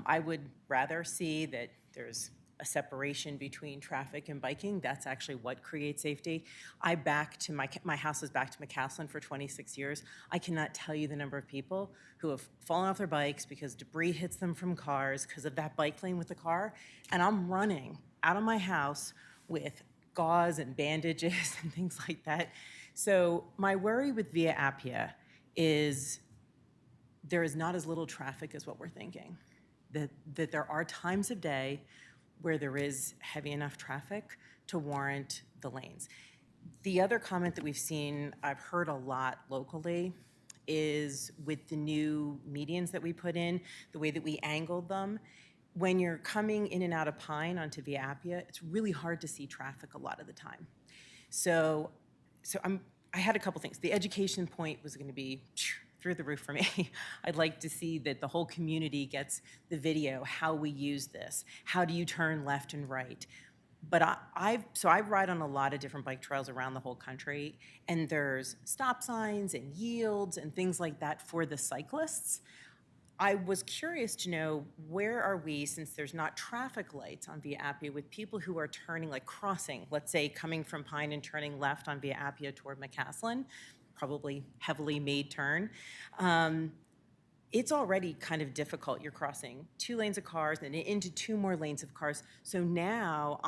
I would rather see that there's a separation between traffic and biking. That's actually what creates safety. My house is back to McCaslin for 26 years. I cannot tell you the number of people who have fallen off their bikes because debris hits them from cars because of that bike lane with the car. And I'm running out of my house with gauze and bandages and things like that. So my worry with Via Appia is there is not as little traffic as what we're thinking. That there are times of day where there is heavy enough traffic to warrant the lanes. The other comment that we've seen, I've heard a lot locally, is with the new medians that we put in, the way that we angled them. When you're coming in and out of Pine onto Via Appia, it's really hard to see traffic a lot of the time. So I had a couple things. The education point was going to be through the roof for me. I'd like to see that the whole community gets the video, how we use this, how do you turn left and right. But I ride on a lot of different bike trails around the whole country, and there's stop signs and yields and things like that for the cyclists. I was curious to know, where are we, since there's not traffic lights on Via Appia, with people who are turning, like crossing, let's say coming from Pine and turning left on Via Appia toward McCaslin, probably heavily made turn. It's already kind of difficult. You're crossing 2 lanes of cars and into 2 more lanes of cars. So now,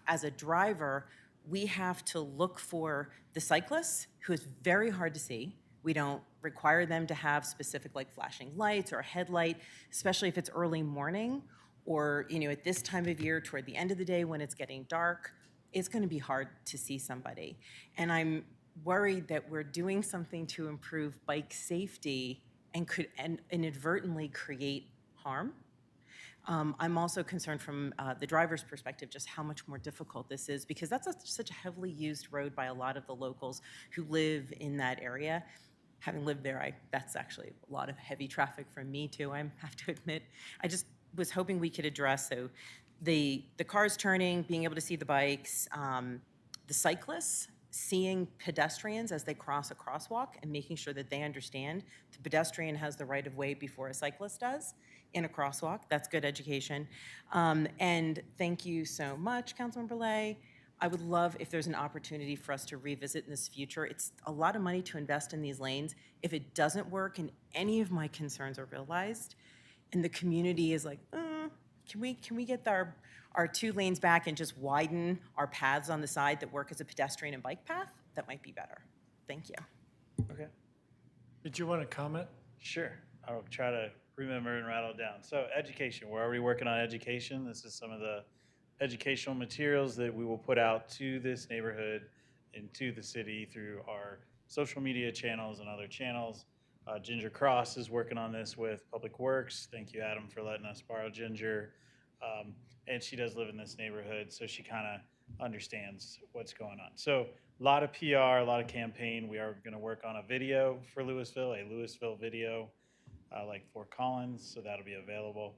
as a driver, we have to look for the cyclists, who is very hard to see. We don't require them to have specific like flashing lights or a headlight, especially if it's early morning or at this time of year toward the end of the day when it's getting dark. It's going to be hard to see somebody. And I'm worried that we're doing something to improve bike safety and could inadvertently create harm. I'm also concerned from the driver's perspective just how much more difficult this is, because that's such a heavily used road by a lot of the locals who live in that area. Having lived there, that's actually a lot of heavy traffic for me too, I have to admit. I just was hoping we could address the cars turning, being able to see the bikes, the cyclists, seeing pedestrians as they cross a crosswalk and making sure that they understand the pedestrian has the right of way before a cyclist does in a crosswalk. That's good education. And thank you so much, Councilmember Lay. I would love if there's an opportunity for us to revisit in this future. It's a lot of money to invest in these lanes. If it doesn't work and any of my concerns are realized and the community is like, can we get our 2 lanes back and just widen our paths on the side that work as a pedestrian and bike path? That might be better. Thank you. Okay. Did you want to comment? Sure. I'll try to remember and rattle it down. So education, we're already working on education. This is some of the educational materials that we will put out to this neighborhood and to the city through our social media channels and other channels. Ginger Cross is working on this with Public Works. Thank you, Adam, for letting us borrow Ginger. And she does live in this neighborhood, so she kind of understands what's going on. So a lot of PR, a lot of campaign. We are going to work on a video for Louisville, a Louisville video, like Fort Collins, so that'll be available.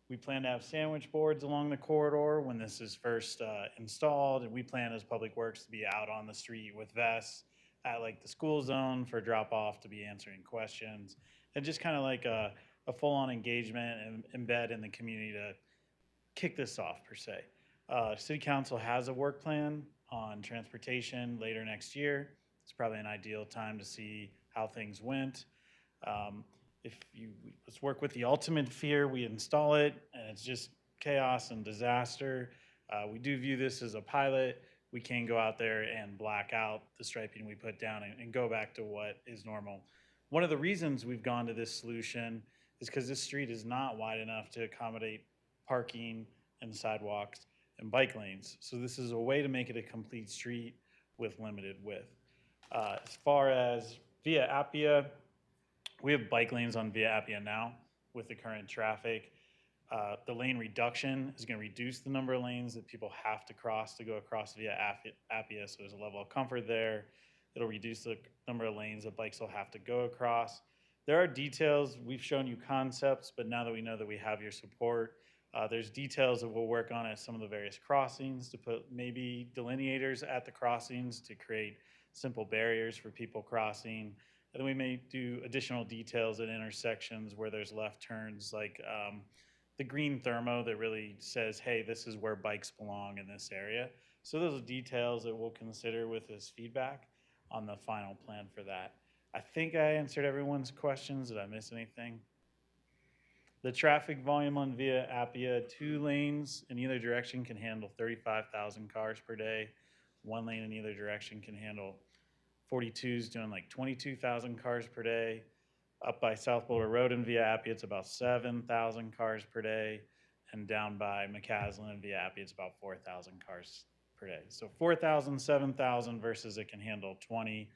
We plan to have sandwich boards along the corridor when this is first installed, and we plan as Public Works to be out on the street with vests at like the school zone for drop off, to be answering questions, and just kind of like a full-on engagement and embed in the community to kick this off per se. City Council has a work plan on transportation later next year. It's probably an ideal time to see how things went. Let's work with the ultimate fear, we install it and it's just chaos and disaster. We do view this as a pilot. We can go out there and black out the striping we put down and go back to what is normal. One of the reasons we've gone to this solution is because this street is not wide enough to accommodate parking and sidewalks and bike lanes. So this is a way to make it a complete street with limited width. As far as Via Appia, we have bike lanes on Via Appia now with the current traffic. The lane reduction is going to reduce the number of lanes that people have to cross to go across Via Appia, so there's a level of comfort there. It'll reduce the number of lanes that bikes will have to go across. There are details. We've shown you concepts, but now that we know that we have your support, there's details that we'll work on at some of the various crossings to put maybe delineators at the crossings to create simple barriers for people crossing. And then we may do additional details at intersections where there's left turns, like the green thermo that really says, hey, this is where bikes belong in this area. So those are details that we'll consider with this feedback on the final plan for that. I think I answered everyone's questions. Did I miss anything? The traffic volume on Via Appia, 2 lanes in either direction can handle 35,000 cars per day. 1 lane in either direction can handle 42's doing like 22,000 cars per day. Up by South Boulder Road and Via Appia, it's about 7,000 cars per day. And down by McCaslin and Via Appia, it's about 4,000 cars per day. So 4,000, 7,000 versus it can handle 20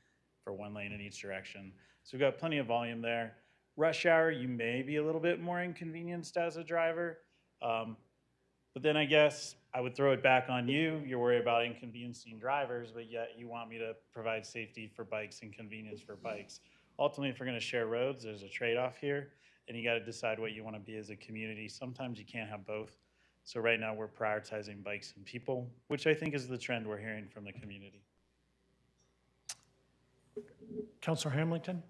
for 1 lane in each direction. So we've got plenty of volume there. Rush hour, you may be a little bit more inconvenienced as a driver. But then I guess I would throw it back on you. You're worried about inconveniencing drivers, but yet you want me to provide safety for bikes and convenience for bikes. Ultimately, if we're going to share roads, there's a trade-off here, and you got to decide what you want to be as a community. Sometimes you can't have both. So right now we're prioritizing bikes and people, which I think is the trend we're hearing from the community. Councilor Hamilton?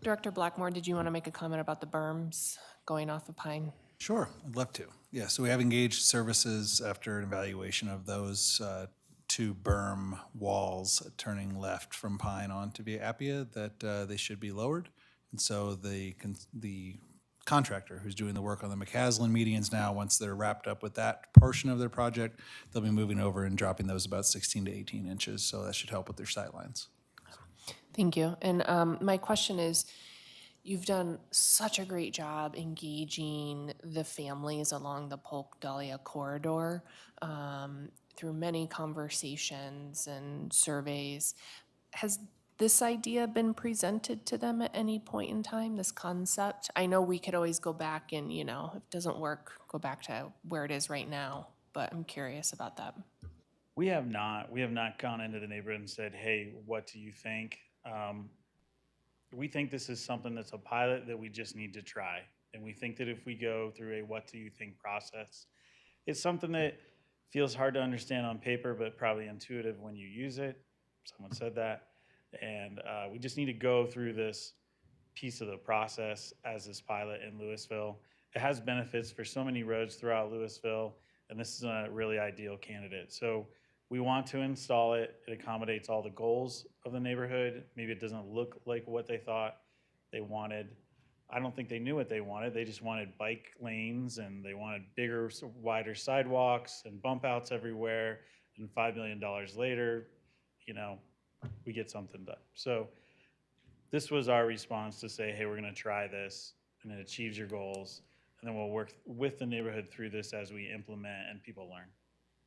Director Blackmore, did you want to make a comment about the berms going off of Pine? Sure, I'd love to. Yeah, so we have engaged services after an evaluation of those 2 berm walls turning left from Pine onto Via Appia that they should be lowered. And so the contractor who's doing the work on the McCaslin medians now, once they're wrapped up with that portion of their project, they'll be moving over and dropping those about 16 to 18 inches. So that should help with their sight lines. Thank you. And my question is, you've done such a great job engaging the families along the Polk Dahlia corridor through many conversations and surveys. Has this idea been presented to them at any point in time, this concept? I know we could always go back and, if it doesn't work, go back to where it is right now, but I'm curious about that. We have not gone into the neighborhood and said, hey, what do you think? We think this is something that's a pilot that we just need to try. And we think that if we go through a what do you think process, it's something that feels hard to understand on paper, but probably intuitive when you use it. Someone said that. And we just need to go through this piece of the process as this pilot in Louisville. It has benefits for so many roads throughout Louisville, and this is a really ideal candidate. So we want to install it. It accommodates all the goals of the neighborhood. Maybe it doesn't look like what they thought they wanted. I don't think they knew what they wanted. They just wanted bike lanes, and they wanted bigger, wider sidewalks and bump outs everywhere. And $5 million later, we get something done. So this was our response to say, hey, we're going to try this, and it achieves your goals. And then we'll work with the neighborhood through this as we implement and people learn.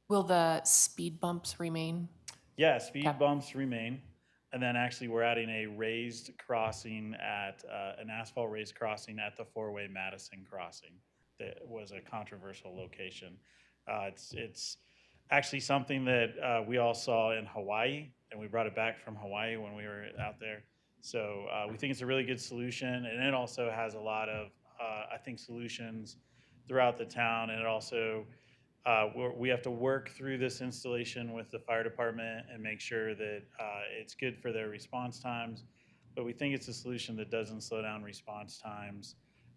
Will the speed bumps remain? Yeah, speed bumps remain. And then actually, we're adding a raised crossing at, an asphalt raised crossing at the four-way Madison crossing. That was a controversial location. It's actually something that we all saw in Hawaii, and we brought it back from Hawaii when we were out there. So we think it's a really good solution, and it also has a lot of, I think, solutions throughout the town, and it also, we have to work through this installation with the fire department and make sure that it's good for their response times. But we think it's a solution that doesn't slow down response times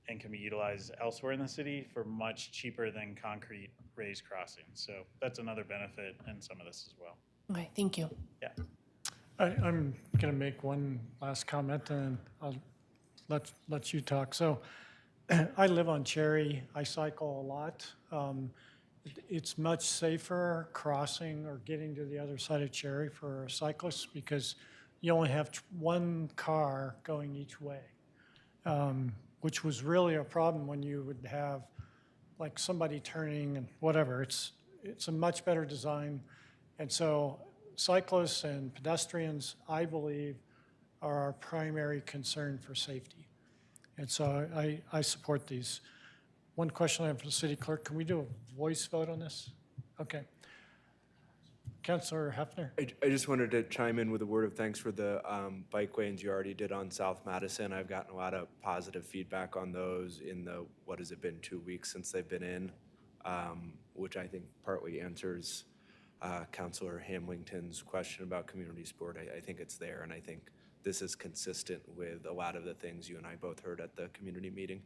and can be utilized elsewhere in the city for much cheaper than concrete raised crossings. So that's another benefit in some of this as well. Okay, thank you. Yeah. I'm going to make one last comment, and I'll let you talk. So I live on Cherry. I cycle a lot. It's much safer crossing or getting to the other side of Cherry for cyclists because you only have one car going each way, which was really a problem when you would have like somebody turning and whatever. It's a much better design. And so cyclists and pedestrians, I believe, are our primary concern for safety. And so I support these. One question I have for the city clerk, can we do a voice vote on this? Okay. Councilor Hefner? I just wanted to chime in with a word of thanks for the bike lanes you already did on South Madison. I've gotten a lot of positive feedback on those in the, what has it been, 2 weeks since they've been in, which I think partly answers Councilor Hamilton's question about community sport. I think it's there, and I think this is consistent with a lot of the things you and I both heard at the community meeting.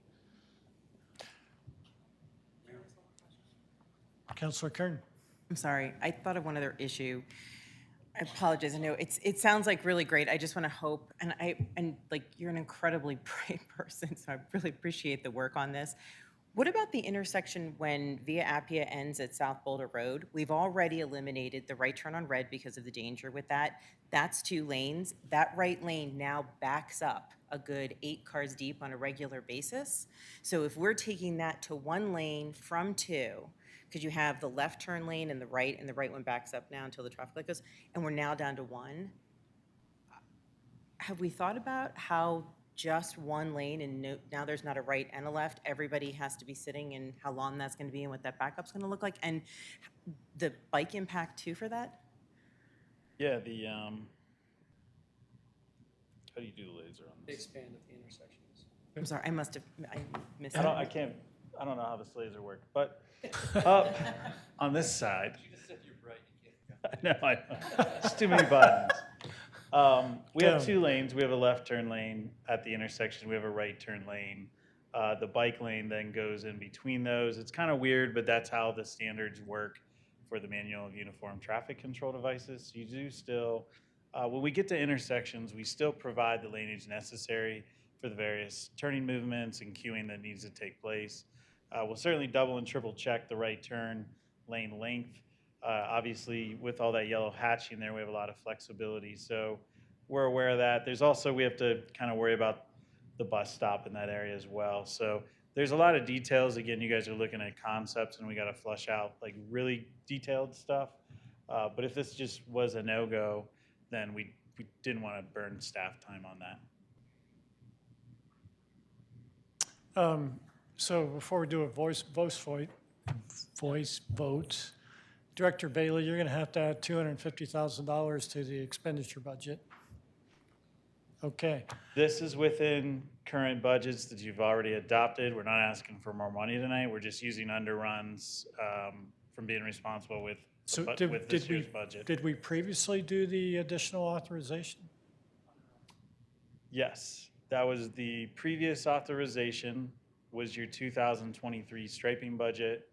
Councilor Kern? I'm sorry, I thought of one other issue. I apologize, I know it sounds like really great. I just want to hope, and like you're an incredibly brave person, so I really appreciate the work on this. What about the intersection when Via Appia ends at South Boulder Road? We've already eliminated the right turn on red because of the danger with that. That's 2 lanes. That right lane now backs up a good 8 cars deep on a regular basis. So if we're taking that to 1 lane from 2, because you have the left turn lane and the right one backs up now until the traffic light goes, and we're now down to 1. Have we thought about how just 1 lane and now there's not a right and a left, everybody has to be sitting, and how long that's going to be and what that backup's going to look like, and the bike impact too for that? Yeah, the, how do you do the laser on this? Expand at the intersections. I'm sorry, I missed it. I don't know how this laser works, but up on this side. You just said you're bright, you can't. I know, it's too many buttons. We have 2 lanes. We have a left turn lane at the intersection. We have a right turn lane. The bike lane then goes in between those. It's kind of weird, but that's how the standards work for the manual of uniform traffic control devices. You do still, when we get to intersections, we still provide the laneage necessary for the various turning movements and queuing that needs to take place. We'll certainly double and triple check the right turn lane length. Obviously, with all that yellow hatching there, we have a lot of flexibility. So we're aware of that. There's also, we have to kind of worry about the bus stop in that area as well. So there's a lot of details. Again, you guys are looking at concepts, and we got to flush out like really detailed stuff. But if this just was a no-go, then we didn't want to burn staff time on that. So before we do a voice vote, Director Bailey, you're going to have to add $250,000 to the expenditure budget. Okay. This is within current budgets that you've already adopted. We're not asking for more money tonight. We're just using underruns from being responsible with this year's budget. Did we previously do the additional authorization? Yes, that was the previous authorization, was your 2023 striping budget.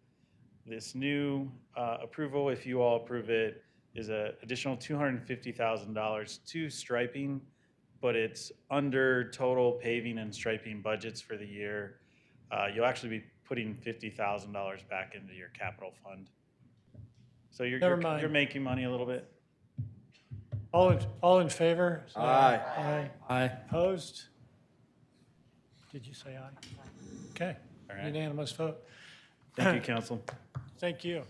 This new approval, if you all approve it, is an additional $250,000 to striping, but it's under total paving and striping budgets for the year. You'll actually be putting $50,000 back into your capital fund. So you're making money a little bit. All in favor? Say Aye. Aye. Aye. Opposed? Did you say aye? Okay. All right. Unanimous vote. Thank you, council. Thank you.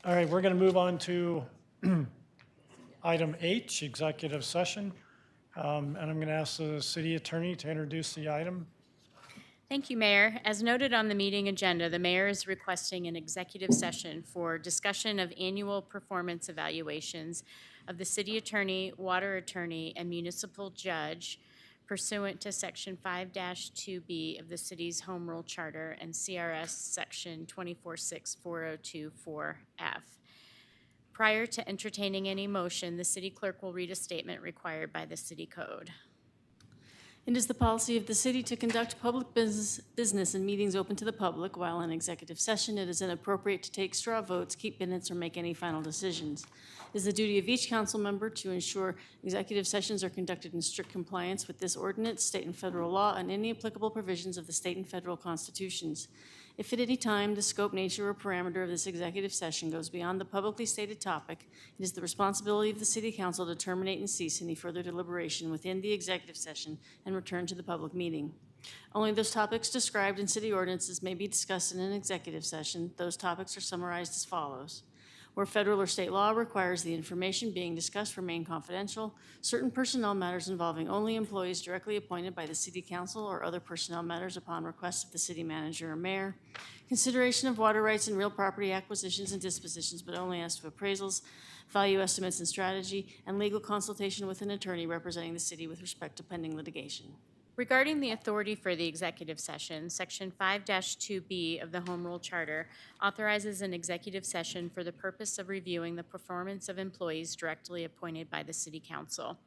All right, we're going to move on to Item H, executive session. And I'm going to ask the city attorney to introduce the item. Thank you, Mayor. As noted on the meeting agenda, the mayor is requesting an executive session for discussion of annual performance evaluations of the city attorney, water attorney, and municipal judge pursuant to Section 5-2B of the city's Home Rule Charter and CRS Section 246402-4F. Prior to entertaining any motion, the city clerk will read a statement required by the city code. It is the policy of the city to conduct public business and meetings open to the public. While in executive session, it is inappropriate to take straw votes, keep minutes, or make any final decisions. It is the duty of each council member to ensure executive sessions are conducted in strict compliance with this ordinance, state and federal law, and any applicable provisions of the state and federal constitutions. If at any time the scope, nature, or parameter of this executive session goes beyond the publicly stated topic, it is the responsibility of the city council to terminate and cease any further deliberation within the executive session and return to the public meeting. Only those topics described in city ordinances may be discussed in an executive session. Those topics are summarized as follows. Where federal or state law requires the information being discussed remain confidential, certain personnel matters involving only employees directly appointed by the city council or other personnel matters upon request of the city manager or mayor, consideration of water rights and real property acquisitions and dispositions, but only as to appraisals, value estimates and strategy, and legal consultation with an attorney representing the city with respect to pending litigation. Regarding the authority for the executive session, Section 5-2B of the Home Rule Charter authorizes an executive session for the purpose of reviewing the performance of employees directly appointed by the City Council.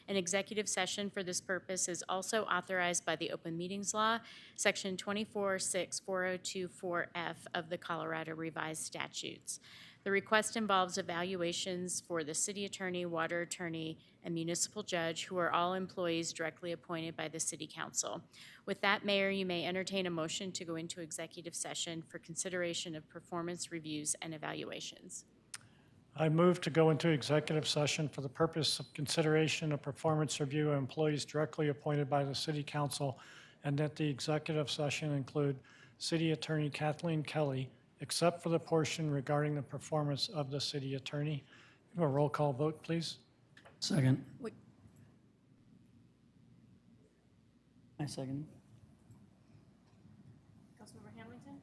An executive session for this purpose is also authorized by the Open Meetings Law, Section 246402-4F of the Colorado Revised Statutes. The request involves evaluations for the city attorney, water attorney, and municipal judge, who are all employees directly appointed by the city council. With that, Mayor, you may entertain a motion to go into executive session for consideration of performance reviews and evaluations. I move to go into executive session for the purpose of consideration of performance review of employees directly appointed by the city council, and that the executive session include city attorney Kathleen Kelly, except for the portion regarding the performance of the city attorney. A roll call vote, please. Second. Wait. I second. Councilmember Hamilton?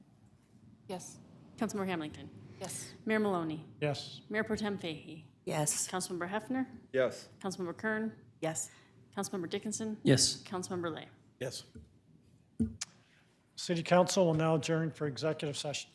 Yes. Councilmember Hamilton? Yes. Mayor Maloney? Yes. Mayor Pro Tem Fahey? Yes. Councilmember Hefner? Yes. Councilmember Kern? Yes. Councilmember Dickinson? Yes. Councilmember Lay? Yes. City council will now adjourn for executive session.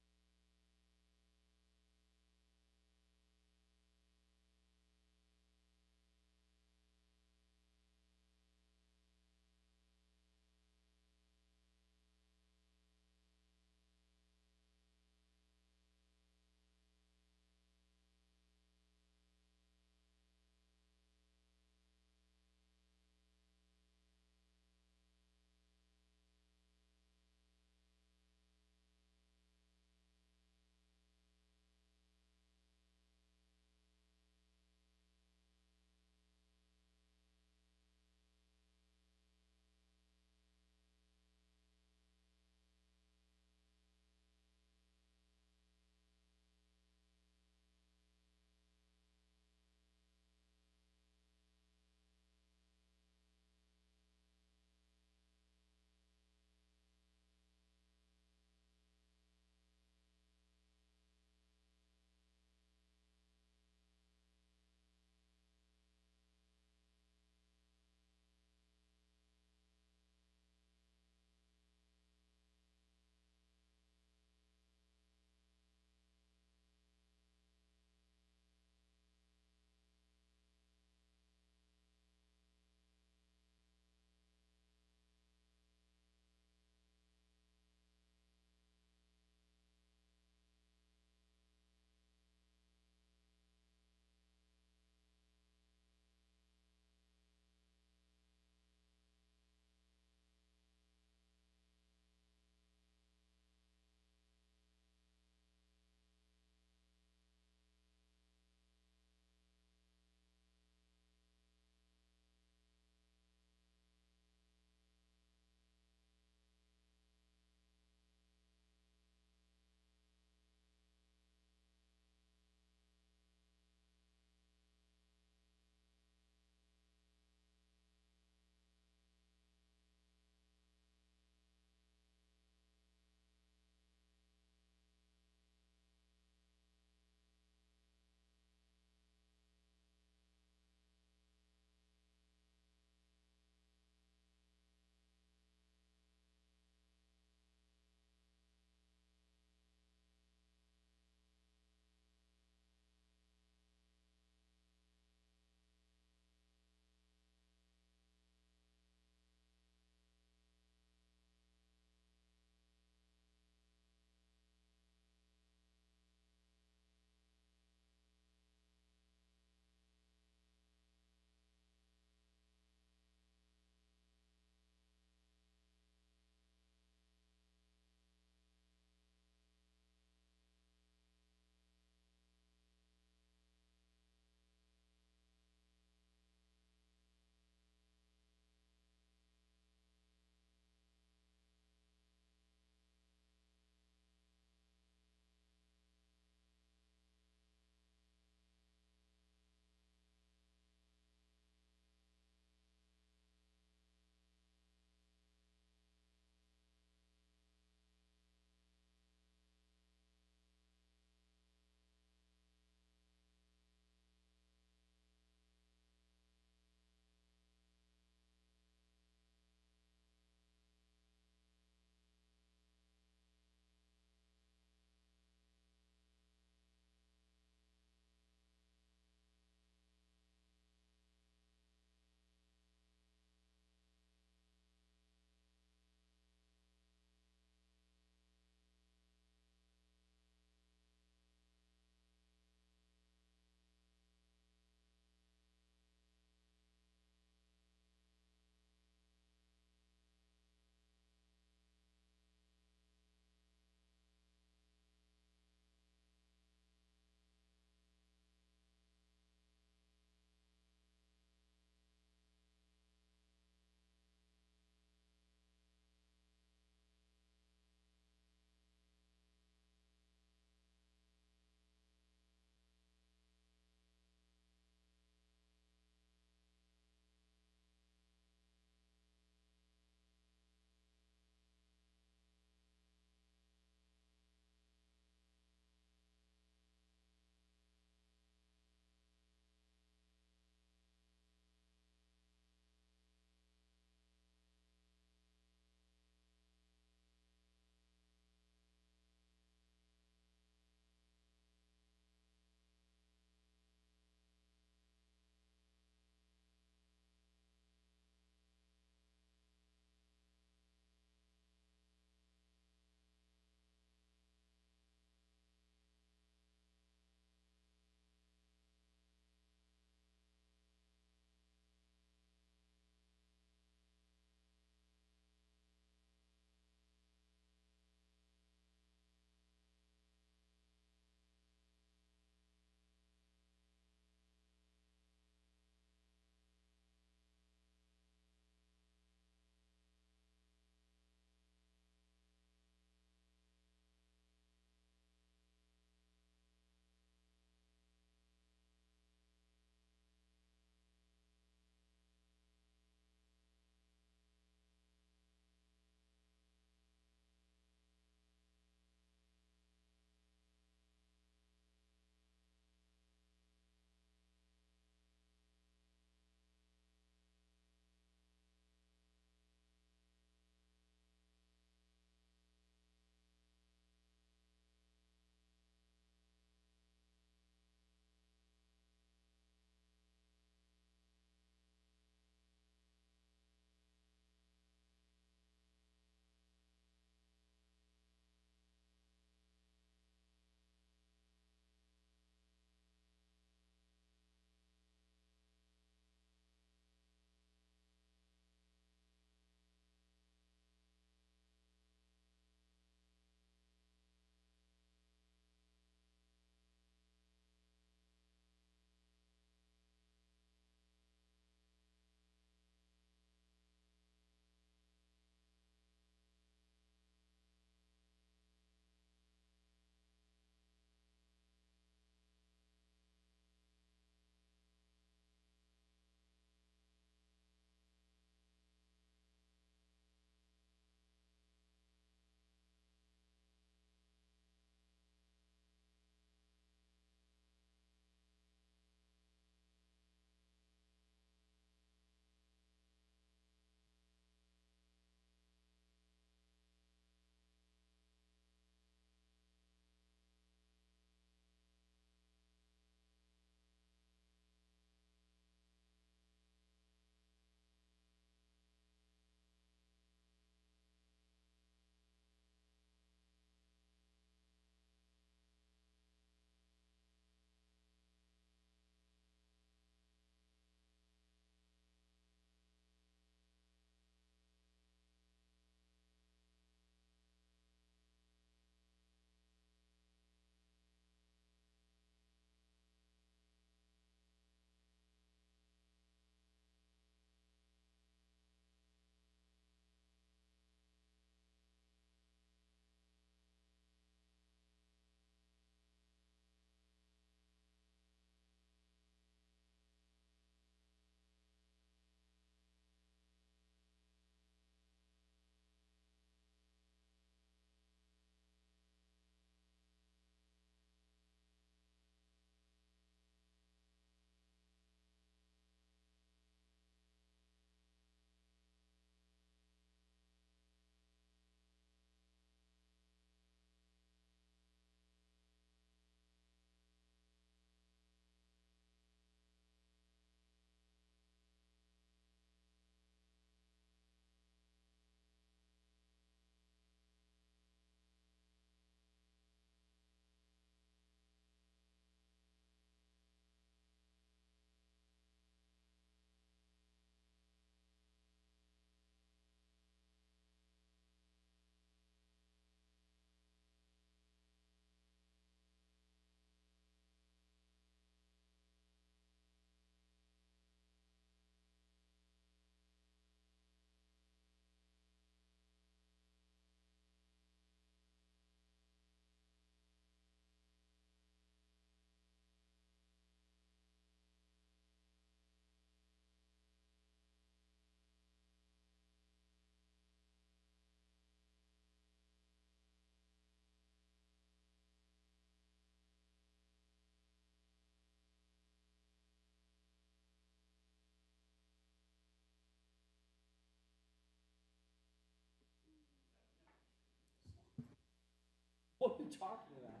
you talking about?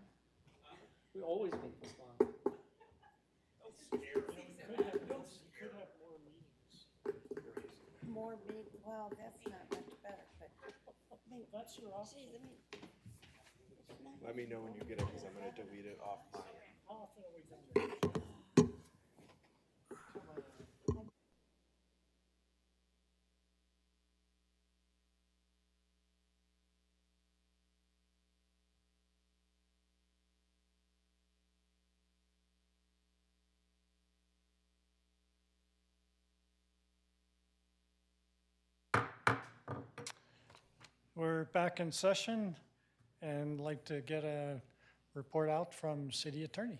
We always make this long. More big, well, that's not much better, but. That's your option. Let me know when you get it, because I'm going to delete it off my We're back in session and like to get a report out from City Attorney.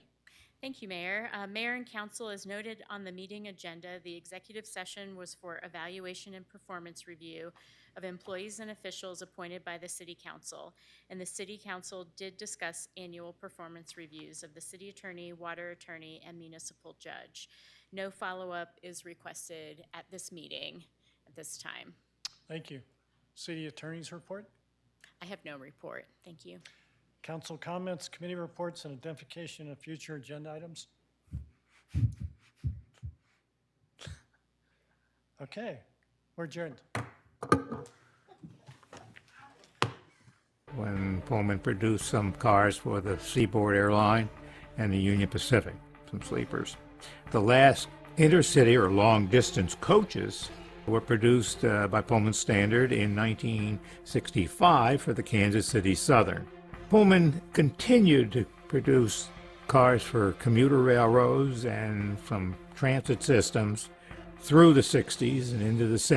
Thank you, Mayor. Mayor and Council, as noted on the meeting agenda, the executive session was for evaluation and performance review of employees and officials appointed by the City Council. And the City Council did discuss annual performance reviews of the City Attorney, Water Attorney, and Municipal Judge. No follow-up is requested at this meeting at this time. Thank you. City Attorney's report. I have no report. Thank you. Council comments, committee reports, and identification of future agenda items. Okay, we're adjourned. When Pullman produced some cars for the Seaboard Airline and the Union Pacific, some sleepers. The last intercity or long-distance coaches were produced by Pullman Standard in 1965 for the Kansas City Southern. Pullman continued to produce cars for commuter railroads and from transit systems through the 60s and into the 70s.